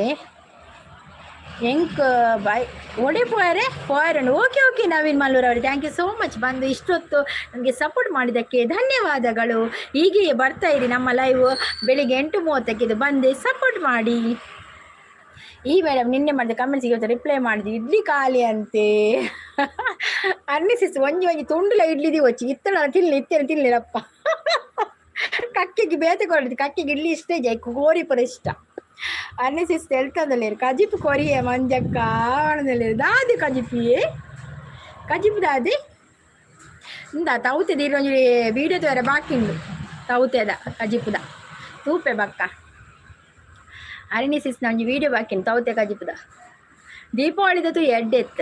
ಎಂಕ್ ಬಾಯ್ ಒಡೆ ಪೋಯರನ್ನು ಓಕೆ ನವೀನ್ ಮಲ್ಲೂರ್ ಅವರು ಥ್ಯಾಂಕ್ ಯು ಸೋ ಮಚ್ ಬಂದು ಇಷ್ಟೊತ್ತು ನನಗೆ ಸಪೋರ್ಟ್ ಮಾಡಿದ್ದಕ್ಕೆ ಧನ್ಯವಾದಗಳು. ಹೀಗೆಯೇ ಬರ್ತಾ ಇರಿ ನಮ್ಮ ಲೈವ್ ಬೆಳಿಗ್ಗೆ 8:30ಕ್ಕೆ ಇದು ಬಂದು ಸಪೋರ್ಟ್ ಮಾಡಿ. ಈ ಮೇಡಮ್ ನಿನ್ನೆ ಮಾಡಿದ ಕಮೆಂಟ್ಸಿಗೆ ಇವತ್ತು ರಿಪ್ಲೈ ಮಾಡಿದ್ವಿ ಇಡ್ಲಿ ಖಾಲಿ ಅಂತೆ ಅನ್ನಿಸಿಸ್ ಒಂಜಿ ತುಂಡುಲ ಇಡ್ಲಿದಿ వచ్చి ಇತ್ತಳ ತಿನ್ಲಿರಪ್ಪ ಕಕ್ಕಿಗೆ ಬೇತೆ ಕೊಡದು ಕಕ್ಕಿಗೆ ಇಡ್ಲಿ ಇಷ್ಟೇ ಜೈ ಕೋರಿ ಪುರ ಇಷ್ಟ ಅನ್ನಿಸಿಸ್ ಹೇಳ್ತಂದಲ್ಲೇರು ಕಜಿಪು ಕೊರಿಯೆ ಮಂಜಕ್ಕ ಆವಣದಲ್ಲೇರು ದಾದಿ ಕಜಿಪು ದಾದಿ ಇಂದ ತೌತೆದ ಇರೊಂಜಿ ವೀಡಿಯೋ ತೋರ ಬಾಕಿಂಡು ತೌತೆದ ಕಜಿಪುದ ತೂಪೆ ಬಕ್ಕ ಅರಿನಿಸಿಸ್ ಒಂಜಿ ವೀಡಿಯೋ ಬಾಕಿಂಡು ತೌತೆ ಕಜಿಪುದ ದೀಪಾವಳಿದದು ಎಡ್ಡೆತ್ತ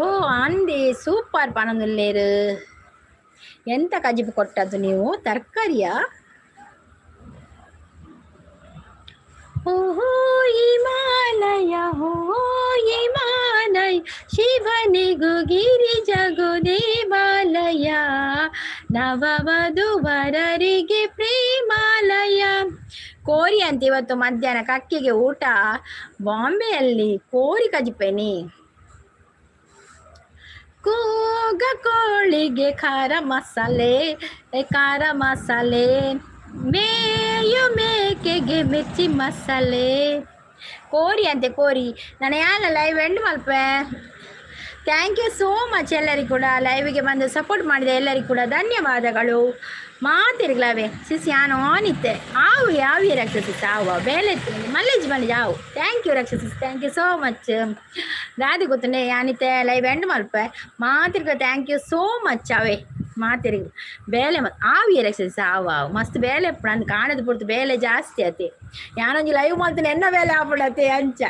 ಓ ಅಂದಿ ಸೂಪರ್ ಪನೊಂದುಲ್ಲೇರು ಎಂತ ಕಜಿಪು ಕೊಟ್ಟದ್ದು ನೀವು ತರಕಾರಿಯಾ ಓಹೋ ಹಿಮಾಲಯ ಶಿವನಿಗೂ ಗಿರಿಜಗು ದೇವಾಲಯ ನವವಧುವರರಿಗೆ ಪ್ರೇಮಾಲಯ ಕೋರಿ ಅಂತ ಇವತ್ತು ಮಧ್ಯಾಹ್ನ ಕಕ್ಕಿಗೆ ಊಟ ಬಾಂಬೆಯಲ್ಲಿ ಕೋರಿ ಕಜಿಪೇನಿ ಕೂಗ ಕೋಳಿಗೆ ಖಾರ ಮಸಾಲೆ ಮೇಯು ಮೇಕೆಗೆ ಮಿರ್ಚಿ ಮಸಾಲೆ ಕೋರಿ ಅಂತೆ ಕೋರಿ ನಾನು ಯಾರ ಲೈವ್ ಎಂಡ್ ಮಲ್ಪೆ ಥ್ಯಾಂಕ್ ಯು ಸೋ ಮಚ್ ಎಲ್ಲರಿಗೂ ಕೂಡ ಲೈವಿಗೆ ಬಂದು ಸಪೋರ್ಟ್ ಮಾಡಿದ ಎಲ್ಲರಿಗೂ ಕೂಡ ಧನ್ಯವಾದಗಳು. ಮಾತಿರ್ಗ್ಲವೇ ಸಿಸಿ ಯಾನು ಆನಿತ್ತೆ ಆವು ಯಾವ ರಕ್ಷಸಿಸ್ ಆವು ಬೇಲೆ ಮಲ್ಲೇಜ್ ಬಂದು ಯಾವು thank you Raksha sis thank you so much ದಾದಿ ಗೊತ್ತೇ ಯಾನಿತ್ತೆ ಲೈವ್ ಎಂಡ್ ಮಲ್ಪೆ ಮಾತಿರ್ಗ ಥ್ಯಾಂಕ್ ಯು ಸೋ ಮಚ್ ಅವೇ ಮಾತಿರಿಗೆ ಬೇಲೆ ಆವು ರಕ್ಷಸಿಸ್ ಆವು ಮಸ್ತ್ ಬೇಲೆ ನಂದು ಕಾಣದ ಪುರ್ತು ಬೇಲೆ ಜಾಸ್ತಿ ಆತಿ ಯಾನೊಂದು ಲೈವ್ ಮಾಡ್ತೀನಿ ಎನ್ನ ಬೇಲೆ ಆಗ್ಬಿಡತ್ತೆ ಅಂಚ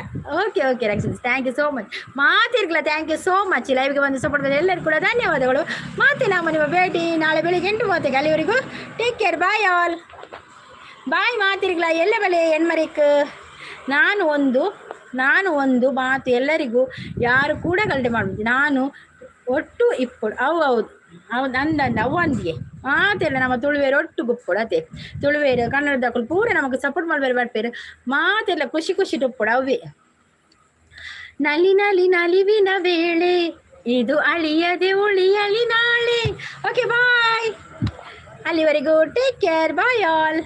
okay Raksha sis thank you so much ಮಾತಿರ್ಗಲ ಥ್ಯಾಂಕ್ ಯು ಸೋ ಮಚ್ ಲೈವ್ಗೆ ಬಂದು ಸಪೋರ್ಟ್ ಮಾಡಿದ ಎಲ್ಲರಿಗೂ ಕೂಡ ಧನ್ಯವಾದಗಳು. ಮತ್ತೆ ನಾವು ನಿಮ್ಮ ಭೇಟಿ ನಾಳೆ ಬೆಳಿಗ್ಗೆ 8:30ಕ್ಕೆ ಅಲ್ಲಿವರೆಗೂ take care bye all bye ಮಾತಿರ್ಗಲ ಎಲ್ಲ ಬೆಲೆ ಎನ್ಮರಿಕ್ ನಾನು ಒಂದು ಮಾತು ಎಲ್ಲರಿಗೂ ಯಾರು ಕೂಡ ಗಲ್ಟೆ ಮಾಡ್ಬೋದು ನಾನು ಒಟ್ಟು ಇಪ್ಪಡು ಹೌದು ಅಂದಂದು ಅವು ಅಂದಿಗೆ ಮಾತೆಲ್ಲ ನಮ್ಮ ತುಳುವೇರು ಒಟ್ಟು ಗುಪ್ಪುಡು ಅದೇ ತುಳುವೇರು ಕನ್ನಡದಕ್ಕಳು ಪೂರ ನಮಗೆ ಸಪೋರ್ಟ್ ಮಾಡ್ಬೇರು ಬರ್ಪೇರು ಮಾತೆಲ್ಲ ಖುಷಿ ಟುಪ್ಪುಡು ಅವೇ ನಲಿವಿನ ವೇಳೆ ಇದು ಅಳಿಯದೆ ಉಳಿಯಲಿ ನಾಳೆ. ಓಕೆ ಬಾಯ್ ಅಲ್ಲಿವರೆಗೂ ಟೇಕ್ ಕೇರ್ ಬಾಯ್ ಆಲ್.